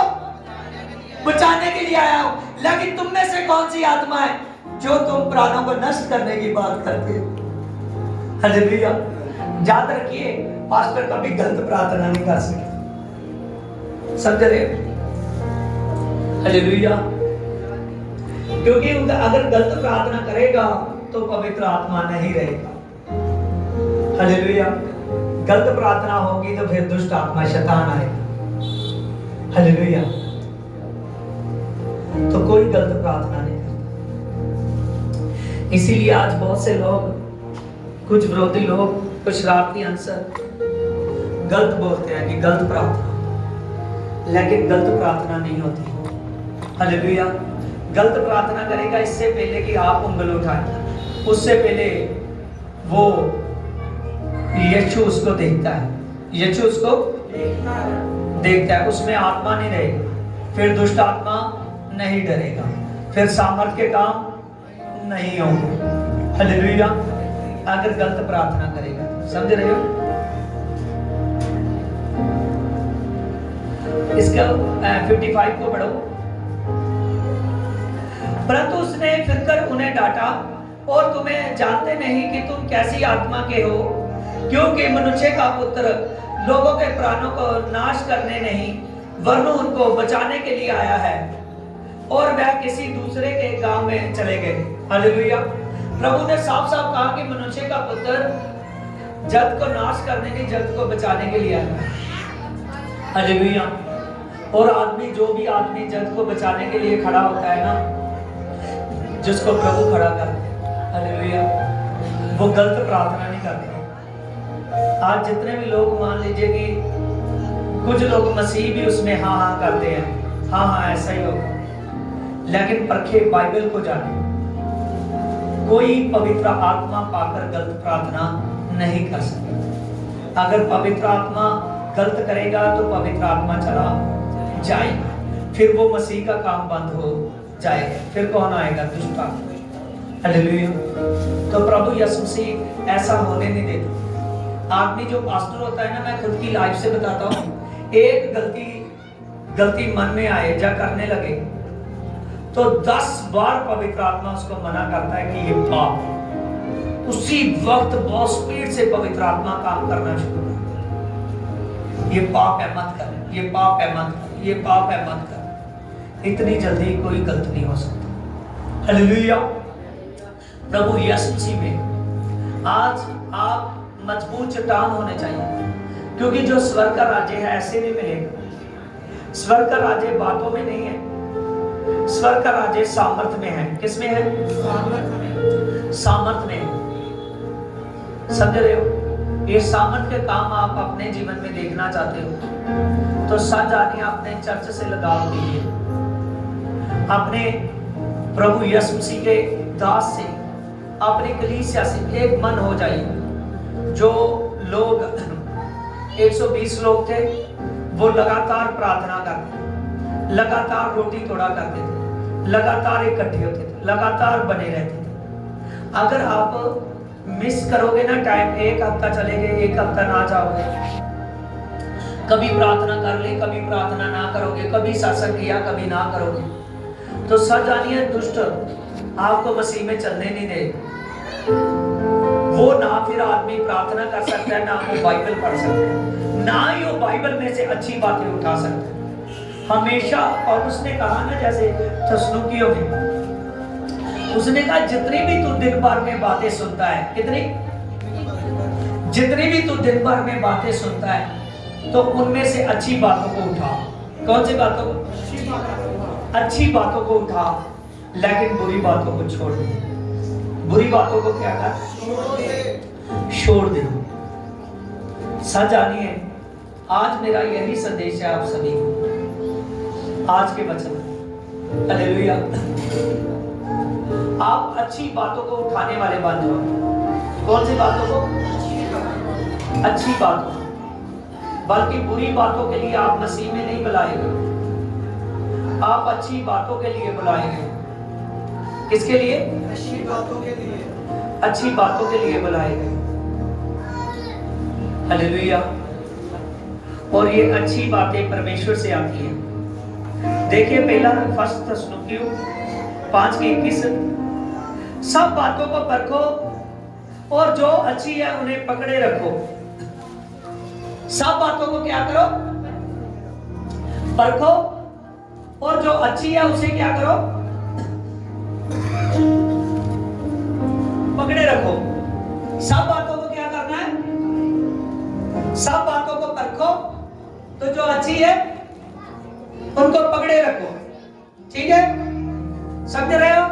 बचाने के लिए आया हूं। लेकिन तुम में से कौन सी आत्मा है जो तुम प्राणों को नष्ट करने की बात करते हो? हालेलुया, याद रखिए, पास्टर कभी गलत प्रार्थना नहीं कर सकते। समझ रहे हो? हालेलुया, क्योंकि अगर गलत प्रार्थना करेगा तो पवित्र आत्मा नहीं रहेगा। हालेलुया, गलत प्रार्थना होगी तो फिर दुष्ट आत्मा शैतान आएगा। हालेलुया, तो कोई गलत प्रार्थना नहीं करता। इसीलिए आज बहुत से लोग, कुछ विरोधी लोग, कुछ शरारती अंसर गलत बोलते हैं कि गलत प्रार्थना, लेकिन गलत प्रार्थना नहीं होती। हालेलुया, गलत प्रार्थना करेगा इससे पहले कि आप उंगल उठाएं, उससे पहले वो यीशु उसको देखता है। यीशु उसको देखता है, उसमें आत्मा नहीं रहेगी, फिर दुष्ट आत्मा नहीं डरेगा, फिर सामर्थ के काम नहीं होंगे। हालेलुया, अगर गलत प्रार्थना करेगा। समझ रहे हो? इसका 55 को पढ़ो। परंतु उसने फिरकर उन्हें डांटा, और तुम्हें जानते नहीं कि तुम कैसी आत्मा के हो, क्योंकि मनुष्य का पुत्र लोगों के प्राणों को नाश करने नहीं वरन उनको बचाने के लिए आया है। और वह किसी दूसरे के गांव में चले गए। हालेलुया, प्रभु ने साफ साफ कहा कि मनुष्य का पुत्र जगत को नाश करने की, जगत को बचाने के लिए आया। हालेलुया, और आदमी, जो भी आदमी जगत को बचाने के लिए खड़ा होता है ना, जिसको प्रभु खड़ा करते हैं, हालेलुया, वो गलत प्रार्थना नहीं करता। आज जितने भी लोग, मान लीजिए कि कुछ लोग मसीह भी उसमें हाँ हाँ करते हैं, हाँ हाँ ऐसा ही होगा, लेकिन परखे बाइबल को जाने। कोई पवित्र आत्मा पाकर गलत प्रार्थना नहीं कर सकता। अगर पवित्र आत्मा गलत करेगा तो पवित्र आत्मा चला जाएगा, फिर वो मसीह का काम बंद हो जाएगा, फिर कौन आएगा? दुष्ट आत्मा। हालेलुया, तो प्रभु यीशु मसीह ऐसा होने नहीं देता। आदमी जो पास्टर होता है ना, मैं खुद की लाइफ से बताता हूँ, एक गलती मन में आए जा करने लगे तो 10 बार पवित्र आत्मा उसको मना करता है कि ये पाप। उसी वक्त बहुत स्पीड से पवित्र आत्मा काम करना शुरू करता है, ये पाप है मत कर, ये पाप है मत कर, ये पाप है मत कर। इतनी जल्दी कोई गलत नहीं हो सकता। हालेलुया, प्रभु यीशु मसीह में आज आप मजबूत चट्टान होने चाहिए, क्योंकि जो स्वर्ग का राज्य है ऐसे नहीं मिलेगा। स्वर्ग का राज्य बातों में नहीं है, स्वर्ग का राज्य सामर्थ में है। किसमें है? सामर्थ में है। समझ रहे हो? ये सामर्थ के काम आप अपने जीवन में देखना चाहते हो तो सच जानिए, अपने चर्च से लगाव कीजिए, अपने प्रभु यीशु मसीह के दास से, अपनी कलीसिया से एक मन हो जाइए। जो लोग 120 लोग थे वो लगातार प्रार्थना करते, लगातार रोटी तोड़ा करते थे, लगातार इकट्ठे होते थे, लगातार बने रहते थे। अगर आप मिस करोगे ना टाइम, एक हफ्ता चले गए, एक हफ्ता ना जाओगे, कभी प्रार्थना कर ले, कभी प्रार्थना ना करोगे, कभी सत्संग किया, कभी ना करोगे, तो सच जानिए दुष्ट आपको मसीह में चलने नहीं देगा। वो ना फिर आदमी प्रार्थना कर सकता है, ना वो बाइबल पढ़ सकता है, ना ही वो बाइबल में से अच्छी बातें उठा सकता है। हमेशा, और उसने कहा ना जैसे थस्सलुनीकियों में, उसने कहा जितनी भी तू दिन भर में बातें सुनता है, कितनी जितनी भी तू दिन भर में बातें सुनता है तो उनमें से अच्छी बातों को उठा। कौन सी बातों को? अच्छी बातों को उठा, लेकिन बुरी बातों को छोड़ दे। बुरी बातों को क्या कर? छोड़ दे। सच जानिए, आज मेरा यही संदेश है आप सभी को, आज के वचन में। हालेलुया। आप अच्छी बातों को उठाने वाले बन जाओ। कौन सी बातों को? अच्छी बातों, बल्कि बुरी बातों के लिए आप मसीह में नहीं बुलाए गए, आप अच्छी बातों के लिए बुलाए गए। किसके लिए? अच्छी बातों के लिए, अच्छी बातों के लिए बुलाए गए। हालेलुया। और ये अच्छी बातें परमेश्वर से आती हैं। देखिए पहला 1 थस्सलुनीकियों 5:21, सब बातों को परखो और जो अच्छी है उन्हें पकड़े रखो। सब बातों को क्या करो? परखो, और जो अच्छी है उसे क्या करो? पकड़े रखो। सब बातों को क्या करना है? सब बातों को परखो, तो जो अच्छी है उनको पकड़े रखो। ठीक है? समझ रहे हो?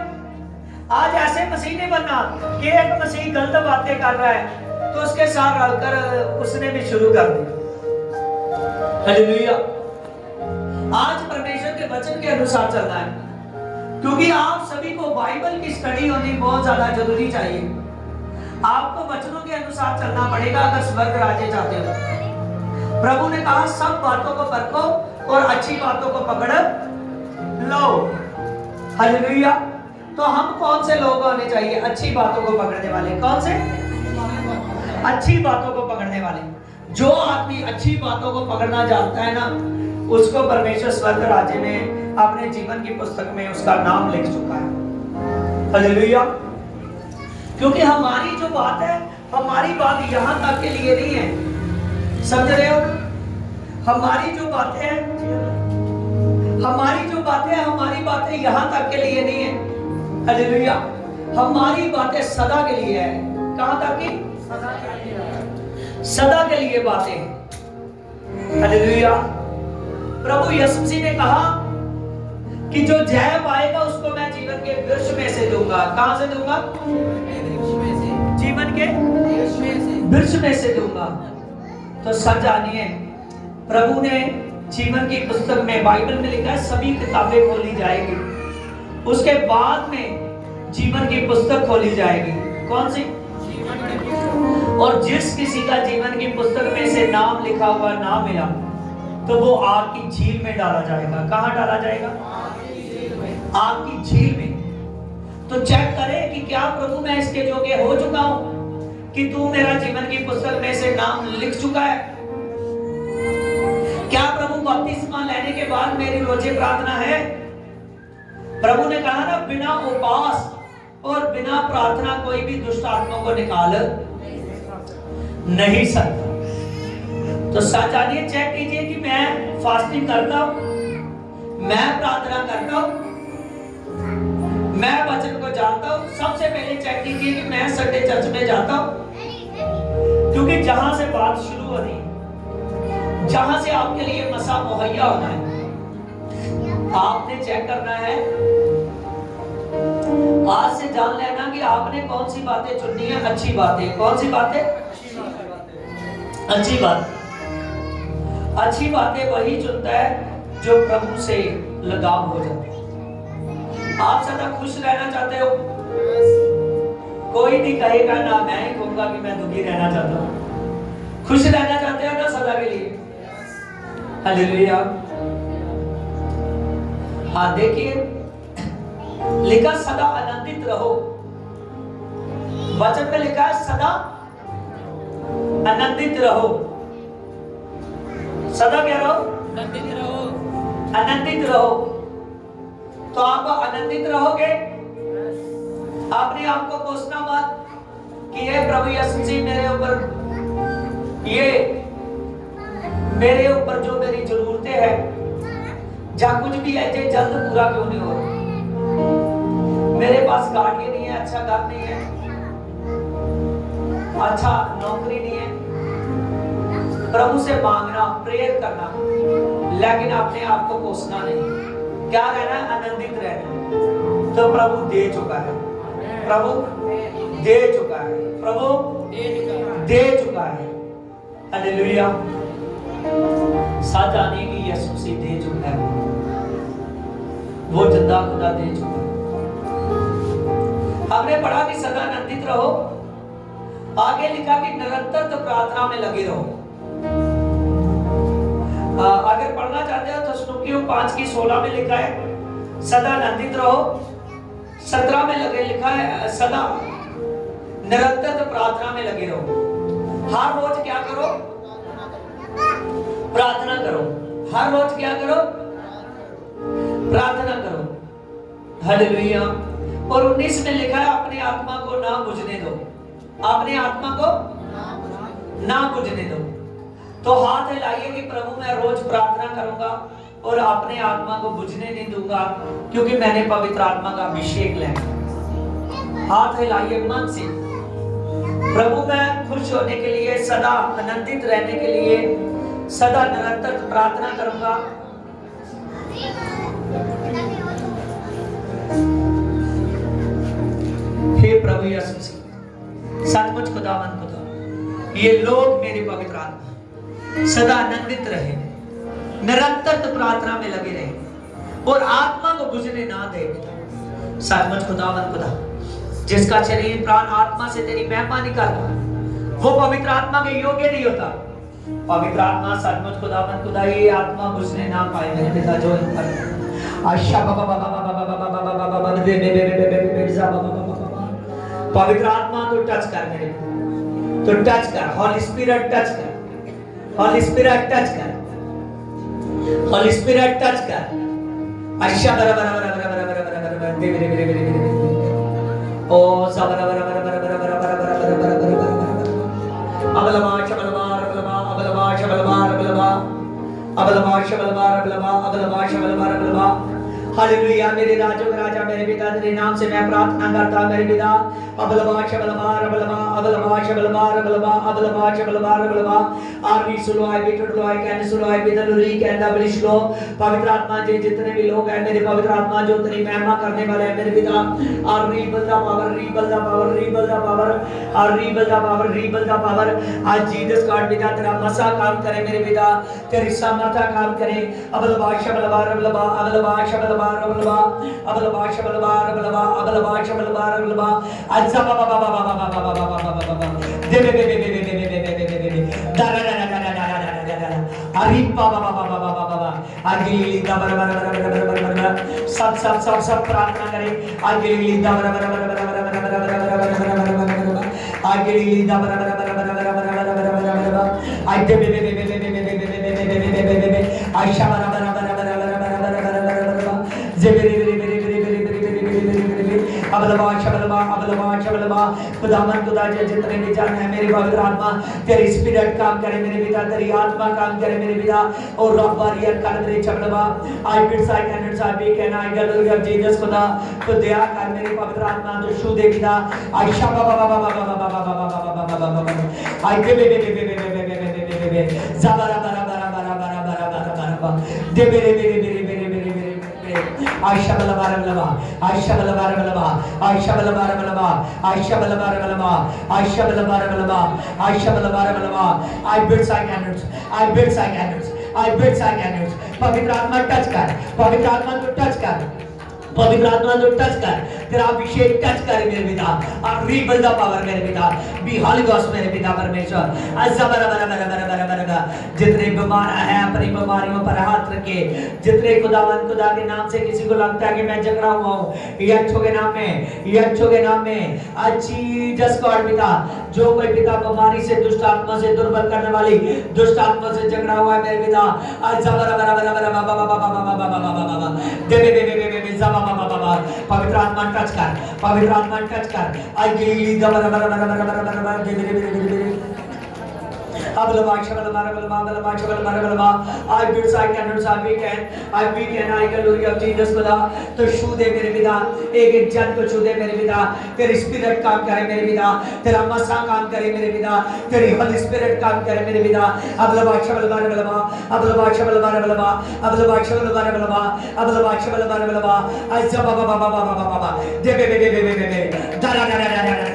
आज ऐसे मसीह नहीं बनना कि एक मसीह गलत बातें कर रहा है तो उसके साथ रलकर उसने भी शुरू कर दिया। हालेलुया। आज परमेश्वर के वचन के अनुसार चलना है, क्योंकि आप सभी को बाइबल की स्टडी होनी बहुत ज्यादा जरूरी चाहिए। आपको वचनों के अनुसार चलना पड़ेगा अगर स्वर्ग राज्य चाहते हो। प्रभु ने कहा सब बातों को परखो और अच्छी बातों को पकड़ लो। हालेलुया। तो हम कौन से लोग होने चाहिए? अच्छी बातों को पकड़ने वाले। कौन से? अच्छी बातों को पकड़ने वाले। जो आदमी अच्छी बातों को पकड़ना जानता है ना, उसको परमेश्वर स्वर्ग राज्य में अपने जीवन की पुस्तक में उसका नाम लिख चुका है। हालेलुया। क्योंकि हमारी जो बात है, हमारी बात यहाँ तक के लिए नहीं है। समझ रहे हो? हमारी जो बातें हैं, हमारी बातें यहाँ तक के लिए नहीं है। हालेलुया। हमारी बातें सदा के लिए है। कहाँ तक की? सदा के लिए बातें। हालेलुया। प्रभु यीशु मसीह ने कहा कि जो जय पाएगा उसको मैं जीवन के वृक्ष में से दूंगा। कहां से दूंगा? जीवन के वृक्ष में से दूंगा। तो सच जानिए, प्रभु ने जीवन की पुस्तक में, बाइबल में लिखा है सभी किताबें खोली जाएगी, उसके बाद में जीवन की पुस्तक खोली जाएगी। कौन सी? और जिस किसी का जीवन की पुस्तक में से नाम लिखा हुआ ना मिला तो वो आग की झील में डाला जाएगा। कहां डाला जाएगा? आग की झील में। तो चेक करें कि क्या प्रभु मैं इसके योग्य हो चुका हूं कि तू मेरा जीवन की पुस्तक में से नाम लिख चुका है? क्या प्रभु बपतिस्मा लेने के बाद मेरी रोजे प्रार्थना है? प्रभु ने कहा ना, बिना उपवास और बिना प्रार्थना कोई भी दुष्ट आत्मा को निकाल नहीं सकता। तो सच जानिए, चेक कीजिए कि मैं फास्टिंग करता हूं, मैं प्रार्थना करता हूं, मैं वचन को जानता हूँ, सबसे पहले चेक कीजिए कि मैं संडे चर्च में जाता हूँ, क्योंकि जहां से बात शुरू हो रही है, जहां से आपके लिए मसा मुहैया होना है, आपने चेक करना है। आज से जान लेना कि आपने कौन सी बातें चुननी है। अच्छी बातें, कौन सी बातें? अच्छी बात। अच्छी बातें वही चुनता है जो प्रभु से लगाव हो जाता है। आप सदा खुश रहना चाहते हो, कोई नहीं कहेगा, ना मैं ही कहूंगा कि मैं दुखी रहना चाहता हूं। खुश रहना चाहते हो ना सदा के लिए? हालेलुया। हाँ देखिए, लिखा सदा आनंदित रहो। वचन में लिखा है सदा आनंदित रहो। सदा क्या रहो? आनंदित रहो। आनंदित रहो। तो आप आनंदित रहोगे। अपने आप को कोसना मत कि ये प्रभु यीशु मसीह मेरे ऊपर जो मेरी जरूरतें हैं, जा कुछ भी ऐसे जल्द पूरा क्यों नहीं हो रहा। मेरे पास गाड़ी नहीं है, अच्छा घर नहीं है, अच्छा नौकरी नहीं है। प्रभु से मांगना, प्रेयर करना, लेकिन अपने आप को कोसना नहीं। क्या रहना है? आनंदित रहना। तो प्रभु दे चुका है, प्रभु दे चुका है, प्रभु दे चुका है। हालेलुया। सच आने की यीशु मसीह दे चुका है, वो जिंदा खुदा दे चुका है। हमने पढ़ा कि सदा आनंदित रहो। आगे लिखा कि निरंतर तो प्रार्थना में लगे रहो। अगर पढ़ना चाहते हो तो तस्सलुनीकियों 5:16 में लिखा है सदा आनंदित रहो। 17 में लगे लिखा है सदा निरंतर तो प्रार्थना में लगे रहो। हर रोज क्या करो? प्रार्थना करो। हर रोज क्या करो? प्रार्थना करो। हालेलुया। और 19 में लिखा है अपनी आत्मा को ना बुझने दो। अपनी आत्मा को ना बुझने दो। तो हाथ हिलाइए कि प्रभु मैं रोज प्रार्थना करूंगा और अपने आत्मा को बुझने नहीं दूंगा, क्योंकि मैंने पवित्र आत्मा का अभिषेक लेना। हाथ हिलाइए मन से। प्रभु मैं खुश होने के लिए, सदा आनंदित रहने के लिए, सदा निरंतर प्रार्थना करूंगा। हे प्रभु यीशु मसीह, सचमुच खुदावंद खुदा, ये लोग मेरे पवित्र आत्मा सदा आनंदित रहे, निरंतर प्रार्थना में लगे रहे और आत्मा को बुझने ना दे। सचमुच खुदावंद खुदा, जिसका शरीर प्राण आत्मा से तेरी महिमा नहीं करता, वो पवित्र आत्मा के योग्य नहीं होता। पवित्र आत्मा सचमुच खुदावंद खुदा, ये आत्मा बुझने ना पाए मेरे पिता जो पवित्र आत्मा तो टच कर मेरे, तो टच कर। होली स्पिरिट टच कर, होली स्पिरिट टच कर, होली स्पिरिट टच कर। अच्छा बरा बरा बरा बरा बरा बरा बरा बरा दे मेरे मेरे मेरे मेरे ओ सा बरा बरा बरा बरा बरा बरा बरा बरा बरा बरा बरा बरा अबलमा शबलमा अबलमा अबलमा शबलमा अबलमा अबलमा शबलमा अबलमा अबलमा शबलमा अबलमा। हालेलुया। मेरे राजों का राजा, मेरे पिता तेरे नाम से मैं प्रार्थना करता मेरे पिता। अबलमा शबलमा अबलमा अबलमा शबलमा अबलमा अबलमा शबलमा अबलमा आरवी सुलो आई बिटलो आई कैन सुलो आई बिदलुरी कैन बलिशलो। पवित्र आत्मा जी जितने भी लोग हैं मेरे पवित्र आत्मा जो तेरी महिमा करने वाले हैं मेरे पिता। आरवी बल्दा पावर, री बल्दा पावर, री बल्दा पावर, आरवी बल्दा पावर, री बल्दा पावर। आज जीसस गॉड पिता तेरा मसा काम करे मेरे पिता, तेरी सामर्थ काम करे। अबलमा शबलमा अबलमा अबलमा शबलमा अबलमा अबलमा शबलमा अबलमा अबलमा शबलमा अबलमा। अच्छा बाबा बाबा बाबा बाबा बाबा बाबा बाबा दे दे दे दे दे दे दे दे दे दे दा दा दा दा दा दा दा अरे बाबा बाबा बाबा बाबा आगे लीदा बर बर बर बर बर बर सब सब सब सब प्रार्थना करें। आगे लीदा बर बर बर बर बर बर बर आगे लीदा बर बर बर बर बर बर बर बर आज दे दे दे दे दे दे दे दे दे आयशा बर बर बर बर बर बर बर बर जे मेरे मेरे मेरे मेरे मेरे मेरे मेरे अबलमा शबलमा अबलमा शबलमा बलवा खुदावन खुदा जितने भी जन है मेरी पवित्र आत्मा तेरी स्पिरिट काम करे मेरे पिता तेरी आत्मा काम करे मेरे पिता और रब्बारी कर मेरे चबलवा आई बिट्स I can I be can I God of Jesus खुदा तो दया कर मेरी पवित्र आत्मा तो शु दे पिता आई शाबा बाबा बाबा बाबा बाबा बाबा आई बे ज़बरा बरा बरा बरा बरा बरा बरा बरा दे मेरे आयशा बला बारा बलवा आयशा बला बारा बलवा आयशा बला बारा बलवा आयशा बला बारा बलवा आयशा बला बारा बलवा आयशा बला बारा बलवा आई बिट्स आई कैनोट्स आई बिट्स आई कैनोट्स आई बिट्स आई कैनोट्स पवित्र आत्मा टच कर पवित्र आत्मा को टच कर पवित्र आत्मा को टच कर तेरा अभिषेक टच कर मेरे पिता और रीबिल्ड द पावर मेरे पिता बी होली गोस्ट मेरे पिता परमेश्वर अज़बरा बरा बरा बरा बरा बरा जितने बीमार हैं अपनी बीमारियों पर हाथ रखे जितने खुदावन खुदा के नाम से किसी को लगता है कि मैं झगड़ा हुआ हूँ यीशु के नाम में अच्छी जस गॉड पिता जो कोई पिता बीमारी से दुष्ट आत्मा से दुर्बल करने वाली दुष्ट आत्मा से झगड़ा हुआ है मेरे पिता अज़बरा बरा बरा बरा बाबा बाबा बाबा बाबा दे पवित्र आत्मा टच कर पवित्र आत्मा टच कर आई दबरा बरा बरा बरा बरा बरा बरा दे अब लबा शबल मारा बलमा बलमा शबल मारा बलमा आई बिट्स I can not we can I glory of Jesus खुदा तो छू दे मेरे पिता एक एक जन को छू दे मेरे पिता तेरी स्पिरिट काम करे मेरे पिता तेरा मसा काम करे मेरे पिता तेरी होली स्पिरिट काम करे मेरे पिता अब लबा शबल मारा बलमा अब लबा शबल मारा बलमा अब लबा शबल मारा बलमा अब लबा शबल मारा बलमा आई जब बाबा बाबा बाबा बाबा दे बे दरा दरा दरा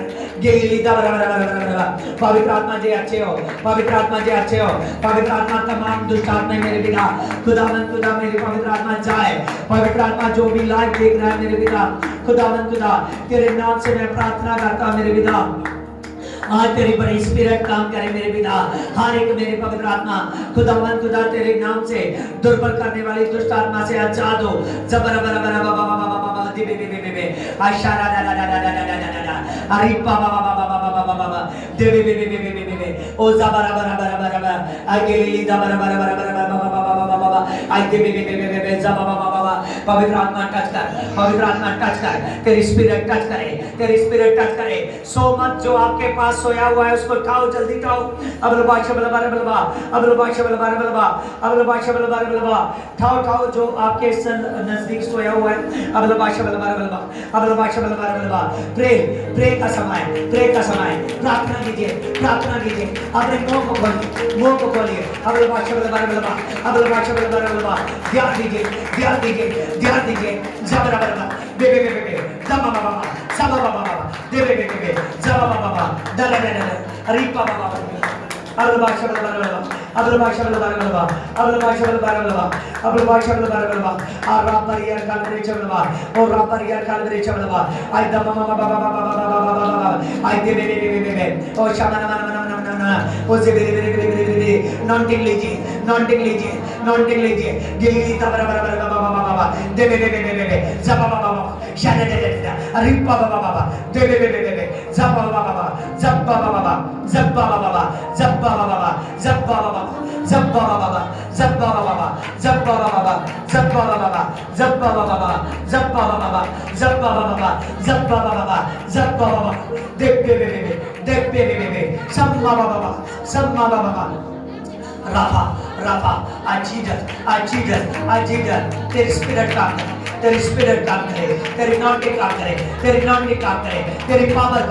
पवित्र आत्मा जी अच्छे हो पवित्र आत्मा जी अच्छे हो पवित्र आत्मा तमाम दुष्ट आत्माएं मेरे पिता खुदावन खुदा मेरी पवित्र आत्मा जाए पवित्र आत्मा जो भी लाइव देख रहा है मेरे पिता खुदावन खुदा तेरे नाम से मैं प्रार्थना करता हूं मेरे पिता आज तेरी बड़ी स्पिरिट काम करे मेरे पिता हर एक मेरे पवित्र आत्मा खुदावन खुदा तेरे नाम से दुर्बल करने वाली दुष्ट आत्मा से आजाद हो जबरा बरा बरा बाबा बाबा बाबा दे बे आशारा दा दा दा दा दा दा दा अरे बाबा बाबा बाबा बाबा बाबा दे बे ओ जबरा बरा बरा बरा बरा आगे ली दा बरा बरा बरा बरा बाबा बाबा बाबा बाबा आई दे बे जबा बाबा बाबा पवित्र आत्मा टच कर पवित्र आत्मा टच कर तेरी स्पिरिट टच करे तेरी स्पिरिट टच करे सो मत जो आपके पास सोया हुआ है उसको उठाओ जल्दी उठाओ अब लो बादशाह बलवा अब लो बादशाह बलवा अब लो बादशाह बलवा उठाओ जो आपके नजदीक सोया हुआ है अब लो बादशाह बलवा अब लो बादशाह बलवा प्रे का समय प्रार्थना कीजिए अपने मुंह को खोलिए अब लो बादशाह बलवा अब लो बादशाह बलवा ध्यान दीजिए जबरा बलवा बे जबा बाबा सबा बाबा दे बे जबा बाबा दला दला अरे बाबा अब बादशाह बलवा अब बादशाह बलवा अब बादशाह बलवा अब बादशाह बलवा आ रापर यार काल मेरे चबलवा और रापर यार काल मेरे चबलवा आई दमा बाबा आई दे बे ओ शामना मना ओ जे बे नॉन्टिंग लीजिए गिली तबरा बरा बाबा दे बे जबा बाबा शाने दे अरे बाबा दे बे जबा राफा I Jesus तेरी स्पिरिट काम करे तेरी नॉन्टिक काम करे तेरी पावर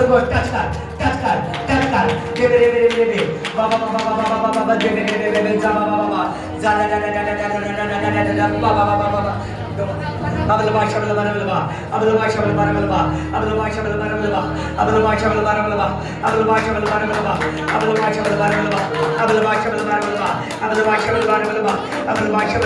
गॉड टच कर दे बाबा दे बाबा अब बादशाह बलवा अब बादशाह बलवा अब बादशाह बलवा अब बादशाह बलवा अब बादशाह बलवा अब बादशाह बलवा अब बादशाह बलवा अब बादशाह बलवा अब बादशाह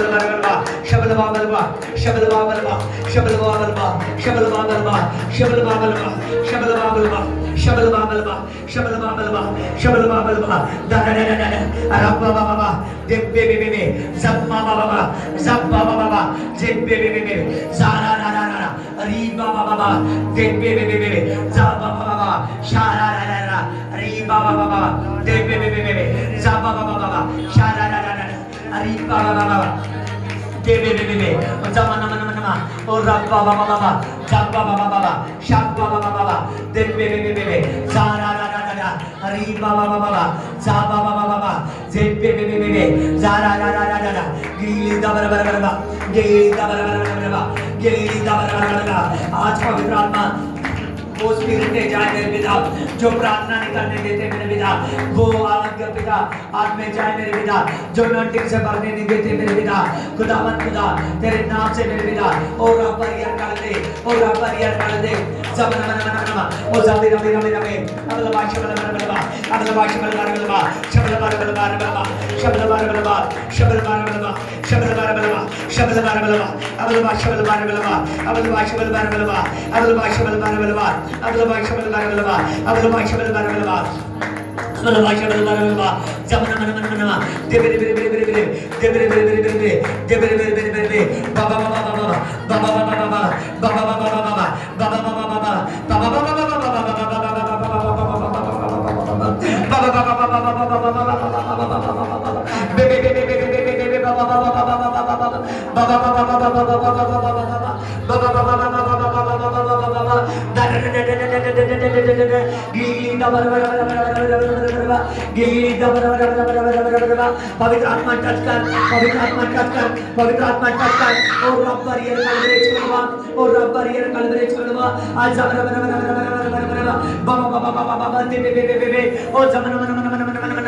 बलवा शबलवा दादा दे बे बाबा बे सारा री बाबा दे बे जा बाबा शारा री बाबा दे बे जा बाबा शारा री बाबा दे बे बे बे बे जमाना मन मन मा ओ रब्बा बाबा बाबा जब्बा बाबा बाबा शब्बा बाबा बाबा दे बे बे बे बे जा रा रा रा रा हरी बाबा बाबा बाबा जा बाबा बाबा बाबा जे बे बे बे बे जा रा रा रा रा रा गिली दा बर बर बर बा गिली दा बर बर बर बा गिली दा बर बर बर बा आज पवित्र आत्मा वो स्पिरिट ले जाए मेरे पिता जो प्रार्थना नहीं करने देते मेरे पिता वो आज्ञा पिता आज में जाए मेरे पिता जो नोटिंग से भरने नहीं देते मेरे पिता खुदावन खुदा तेरे नाम से मेरे पिता और रब्बर यार कर दे और रब्बर यार कर दे जबन मन मन मन ओ जबे रबे रबे रबे अबल बाश बल बल बल अबल बाश बल बल बल शबल बार बल बार बल शबल बार बल बार शबल बार बल बार शबल बार बल बार शबल बार बल बार अबल बाश बल बार बल बार अबल बाश बल बार बल बार अबल बाश बल बार बल बार अबल बाश बल बार बल बार अबल बाश बल बार बल बार अबल बाश बल बार बल बार जबन मन मन मन देबे देबे देबे देबे देबे देबे देबे देबे देबे देबे देबे बाबा बाबा बाबा बाबा बाबा बाबा बाबा बाबा बाबा बाबा बाबा पवित्र आत्मा टच कर पवित्र आत्मा टच कर पवित्र आत्मा टच कर और रब्बर ये कलबरेज करवा और रब्बर ये कलबरेज करवा आज जबर बर बर बर बर बर बाबा बाबा बाबा बाबा दे बे बे बे बे ओ जमन मन मन मन मन मन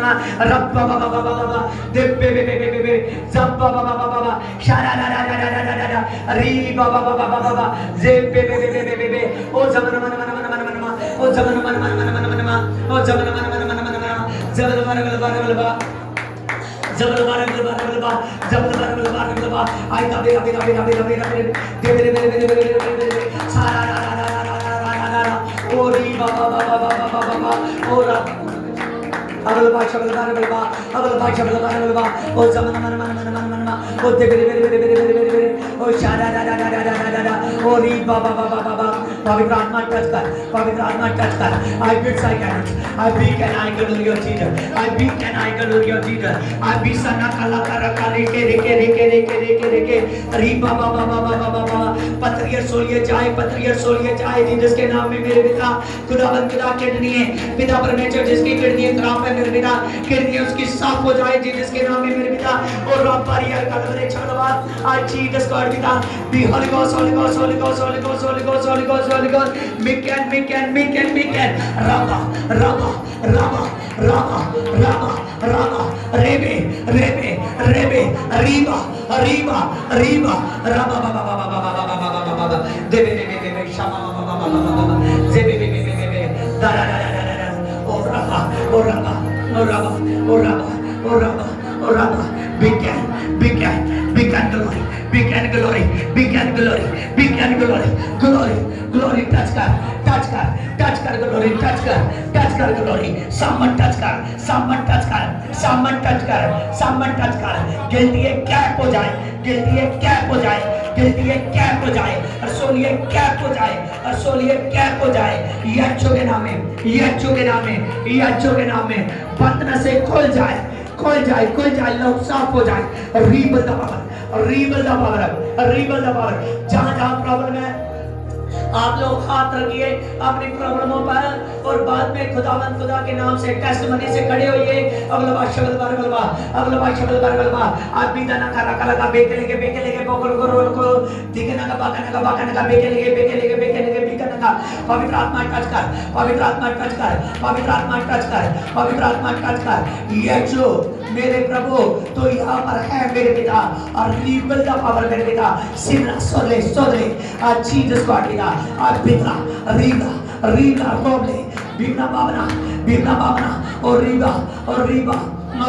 रब बाबा बाबा बाबा दे बे बे बे बे बे जब बाबा बाबा बाबा शारा रा रा रा रा रा रा री बाबा बाबा बाबा जे बे बे बे बे बे बे ओ जमन मन मन मन मन मन ओ जमन मन मन मन मन मन ओ जमन मन मन मन मन मन जबल बर बर बर बर जबल बार बल बार बल बार जबल बार बल बार बल बार आई तबे तबे तबे तबे तबे तबे दे मेरे मेरे मेरे मेरे मेरे सारा रा रा रा रा रा रा ओरी बाबा बाबा बाबा बाबा ओरा अबल बार शबल बार बल बार अबल बार शबल बार बल बार ओ जमन मन मन मन मन मन ओ दे मेरे मेरे मेरे मेरे मेरे मेरे ओ सारा रा रा रा रा रा रा ओरी बाबा बाबा बाबा पवित्र आत्मा टच कर पवित्र आत्मा टच कर आई बिट्स आई कैन आई बीक and I can your Jesus I बीक and I can your Jesus I be सना कला कर काले के रे के रे के रे के रे के रे के री बाबा बाबा बाबा बाबा पत्रियर सोलिए जाए जीसस के नाम में मेरे पिता खुदावंद पिता किडनी है पिता परमेश्वर जिसकी किडनी खराब है मेरे पिता किडनी उसकी साफ हो जाए जीसस के नाम में मेरे पिता और रब परियर कलवरे छलवार आज जीसस गॉड पिता be Holi Ghost Holy Ghost Holy Ghost Holy Ghost Holy Ghost Holy Ghost Holy Ghost मिकन रामा रामा रामा रामा रामा रामा रेबे रेबे रेबे रीबा रीबा रीबा रामा बाबा बाबा बाबा बाबा बाबा बाबा देबे देबे देबे शामा बाबा बाबा बाबा जेबे बेबे बेबे दारा दारा दारा ओ रामा ओ रामा ओ रामा ओ रामा ओ रामा ओ रामा बिकन glory glory touch कर glory touch कर glory someone touch कर गिल्टी कैप हो जाए रसोलिए कैप हो जाए यीशु के नाम में बंधन से खुल जाए लोग साफ हो जाए रीबल द पावर जहां प्रॉब्लम है आप लोग हाथ रखिए अपनी प्रॉब्लमों पर और बाद में खुदा के नाम से टेस्टिमनी से खड़े होइए अगला शब्द बलबा आप भी तना करा का बेके लेके बोल को दिखना का बाकना का बेके लेके बिकना का पवित्र आत्मा टच कर ये जो मेरे प्रभु तो यहाँ पर है मेरे पिता और रीबल द पावर मेरे पिता सिमरा सोले आज जीसस गॉड पिता आज पिता रीबा रोबले बिना बावना और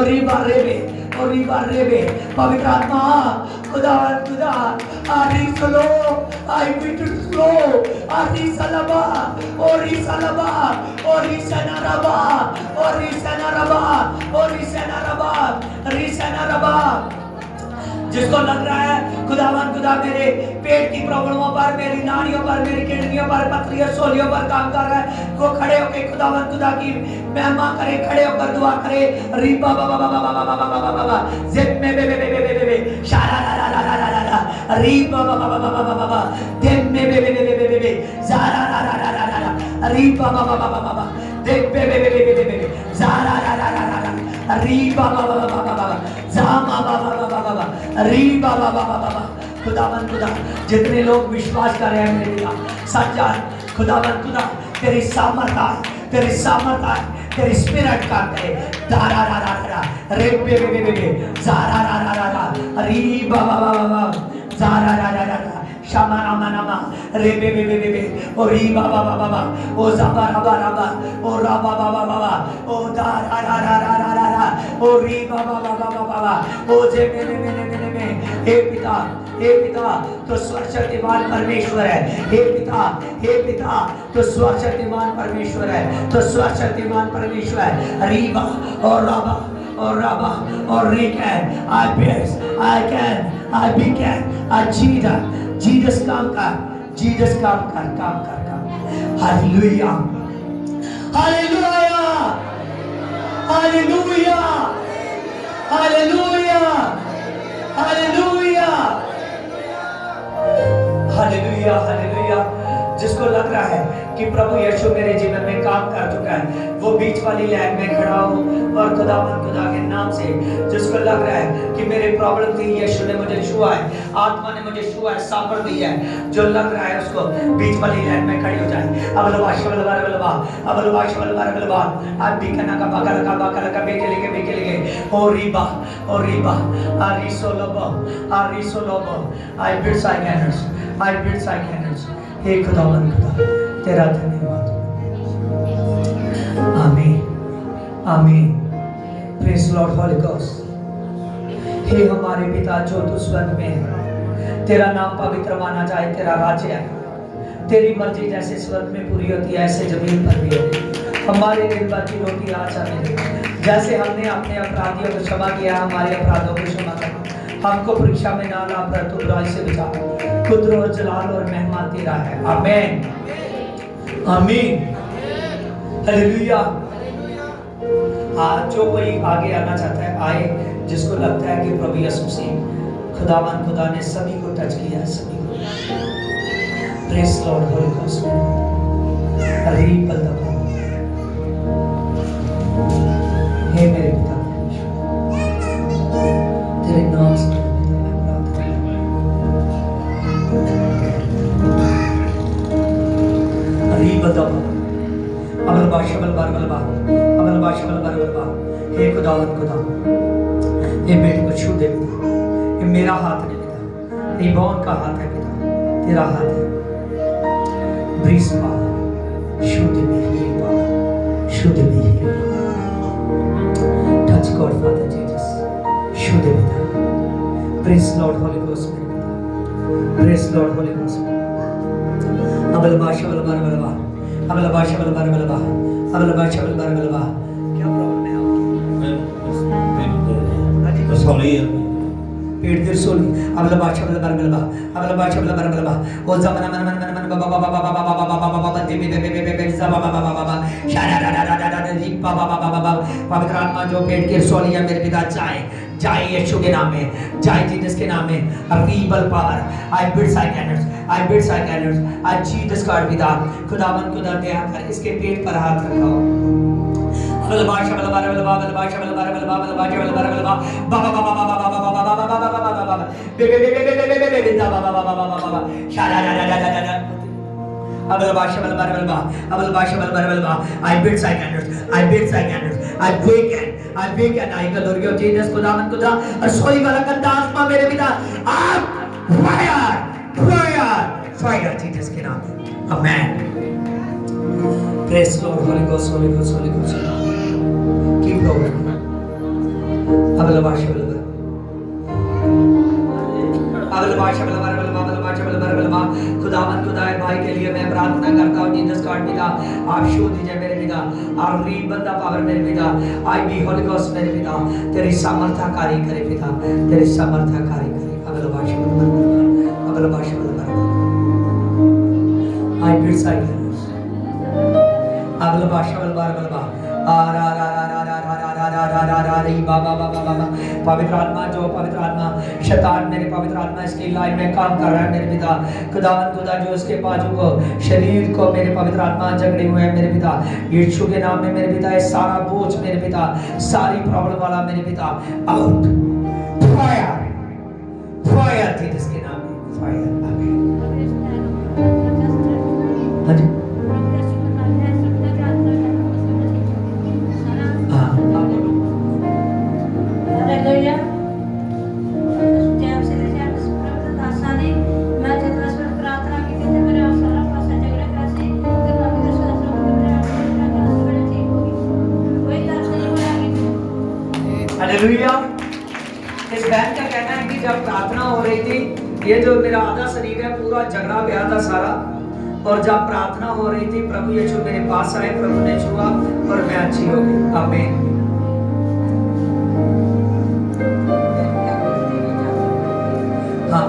रीबा रेबे पवित्र आत्मा खुदा आरी सलो आई बिट स्लो आरी सलबा ओरी सनरबा जिसको लग रहा है खुदा मेरे पेट की प्रॉब्लमों पर, मेरी नाड़ियों पर, मेरी किडनियों पर, पथरियों सोलियों पर काम कर रहा है, वो खड़े होकर खुदा की महिमा करे, खड़े होकर दुआ करे। रीबा बाबा बाबा बाबा बाबा बाबा जिप में बे शारा ला ला ला ला ला री बाबा बाबा बाबा बाबा देम में बे जारा रा रा रा रा रा री बाबा बाबा बाबा देम बे जारा रा रा रा रा री बाबा बाबा बाबा जामा बाबा बाबा बाबा री बाबा बाबा बाबा खुदावन खुदा जितने लोग विश्वास कर रहे हैं मेरे पिता सच्चाई खुदावन खुदा तेरी सामर्थ तेरी स्पिरिट का है दारा रा रा रा रे बे जारा रा रा रा रा री बाबा बाबा जारा रा रा रा शामा नामा नामा रे बे ओ री बाबा बाबा ओ जाबा राबा राबा ओ राबा बाबा बाबा ओ दारा रा रा रा रा रा ओ री बाबा बाबा बाबा ओ जे में हे पिता तो सर्वशक्तिमान परमेश्वर है। हे पिता तो सर्वशक्तिमान परमेश्वर है। तो सर्वशक्तिमान परमेश्वर है। रीबा और राबा और राबा और रिकैन आई बेस I can I be can I Jesus काम कर hallelujah hallelujah hallelujah hallelujah hallelujah hallelujah hallelujah. जिसको लग रहा है कि प्रभु यीशु मेरे जीवन में काम कर चुका है वो बीच वाली लाइन में खड़ा हो और खुदा के नाम से जिसको लग रहा है कि मेरे प्रॉब्लम थी यीशु ने मुझे छुआ है आत्मा ने मुझे छुआ है सामर्थ दी है जो लग रहा है उसको बीच वाली लाइन में खड़ी हो जाए। अब आप भी कहना का बाका का बेके लेके ओ रीबा आरिसो लोबो आई बिड साइकेनर्स हे खुदावन खुदा तेरा धन्यवाद आमीन आमीन प्रेज लॉर्ड होली गोस्ट। हे हमारे पिता जो तू स्वर्ग में है तेरा नाम पवित्र माना जाए तेरा राज्य है तेरी मर्जी जैसे स्वर्ग में पूरी होती है ऐसे जमीन पर भी होती है। हमारे दिन भर की रोटी आज हमें दे जैसे हमने अपने अपराधियों को क्षमा किया हमारे अपराधों को क्षमा कर हमको परीक्षा में ना ला पर तू बुराई से बचा कुदरत और जलाल और महिमा तेरा है आमीन आमीन हालेलुया। जो कोई आगे आना चाहता है आए जिसको लगता है कि प्रभु यीशु मसीह खुदा ने सभी को टच किया है सभी को प्रेज लॉर्ड होली गोस्ट हरी बलदा हे मेरे पिता तेरे नाम से हरी बलदा अमल बाशा बल बार बल बा अमल बाशा बल बार बल बा हे खुदावन खुदा ये बेटे को छू दे पिता ये मेरा हाथ नहीं पिता ये बॉन का हाथ है पिता तेरा हाथ है ब्रीस पा शुद्ध में ही पा शुद्ध में ही टच गॉड फादर जीसस शुद्ध पिता praise Lord Holy Ghost praise Lord Holy Ghost अमल बाशा बल बार बल बा अमल बाशा बल बार बल बा अमल बाशा बल बार बल बा क्या प्रॉब्लम है आपकी सॉरी पेट दे सोली अमल बाशा बल बार बल बा अमल बाशा बल बार बल बा ओ जमाना मन मन मन मन बाबा बाबा बाबा बाबा बाबा बाबा दे बे बे बे बे जा बाबा बाबा बाबा शारा रा रा रा रा री बाबा बाबा बाबा पवित्र आत्मा जो पेट के सोली है मेरे पिता जाए यीशु के नाम में जाए जीसस के नाम में अरीबल पावर आई बिड साइकेनर्स आई जीसस गॉड पिता खुदावन खुदा दया कर इसके पेट पर हाथ रखाओ अमल बाशा बल बार बल बा अमल बाशा बल बार बल बा अमल बाशा बल बार बल बा बाबा बाबा बाबा बाबा बाबा बाबा बे जा बाबा बाबा बाबा शारा रा रा रा रा अमल बाशा बल बार बल बा आई बिड साइकेनर्स आई वेकन आई गलोरियो जीसस खुदावन खुदा और सोई वाला गंदा आत्मा मेरे पिता आप फायर जीसस के नाम में आमेन praise Lord Holy ghost keep going अगला भाषा बल खुदावन खुदा भाई के लिए मैं प्रार्थना करता हूँ जीसस गॉड पिता आप शो दीजिए मेरे पिता और रीड बंदा पावर मेरे पिता आई बी होली गोस्ट मेरे पिता तेरी सामर्थ्य कार्य करे पिता तेरी सामर्थ्य कार्य करे अगला भाषा बल आई बिड साइलेंस अगला भाषा बल आ रा रा रा रा रा रा रा रा रा रा री पवित्र आत्मा जो पवित्र आत्मा शैतान मेरे पवित्र आत्मा इसकी लाइफ में काम कर रहा है मेरे पिता खुदावन खुदा जो उसके बाजू को शरीर को मेरे पवित्र आत्मा जकड़े हुए हैं मेरे पिता यीशु के नाम में मेरे पिता ये सारा बोझ मेरे पिता सारी प्रॉब्लम वाला मेरे पिता आउट फायर फायर थी जिसके नाम में फायर हाँ जी हालेलुया। इस बहन का कहना है कि जब प्रार्थना हो रही थी ये जो मेरा आधा शरीर है पूरा झगड़ा गया था सारा और जब प्रार्थना हो रही थी प्रभु यीशु मेरे पास आए प्रभु ने छुआ और मैं अच्छी हो गई आमीन। हाँ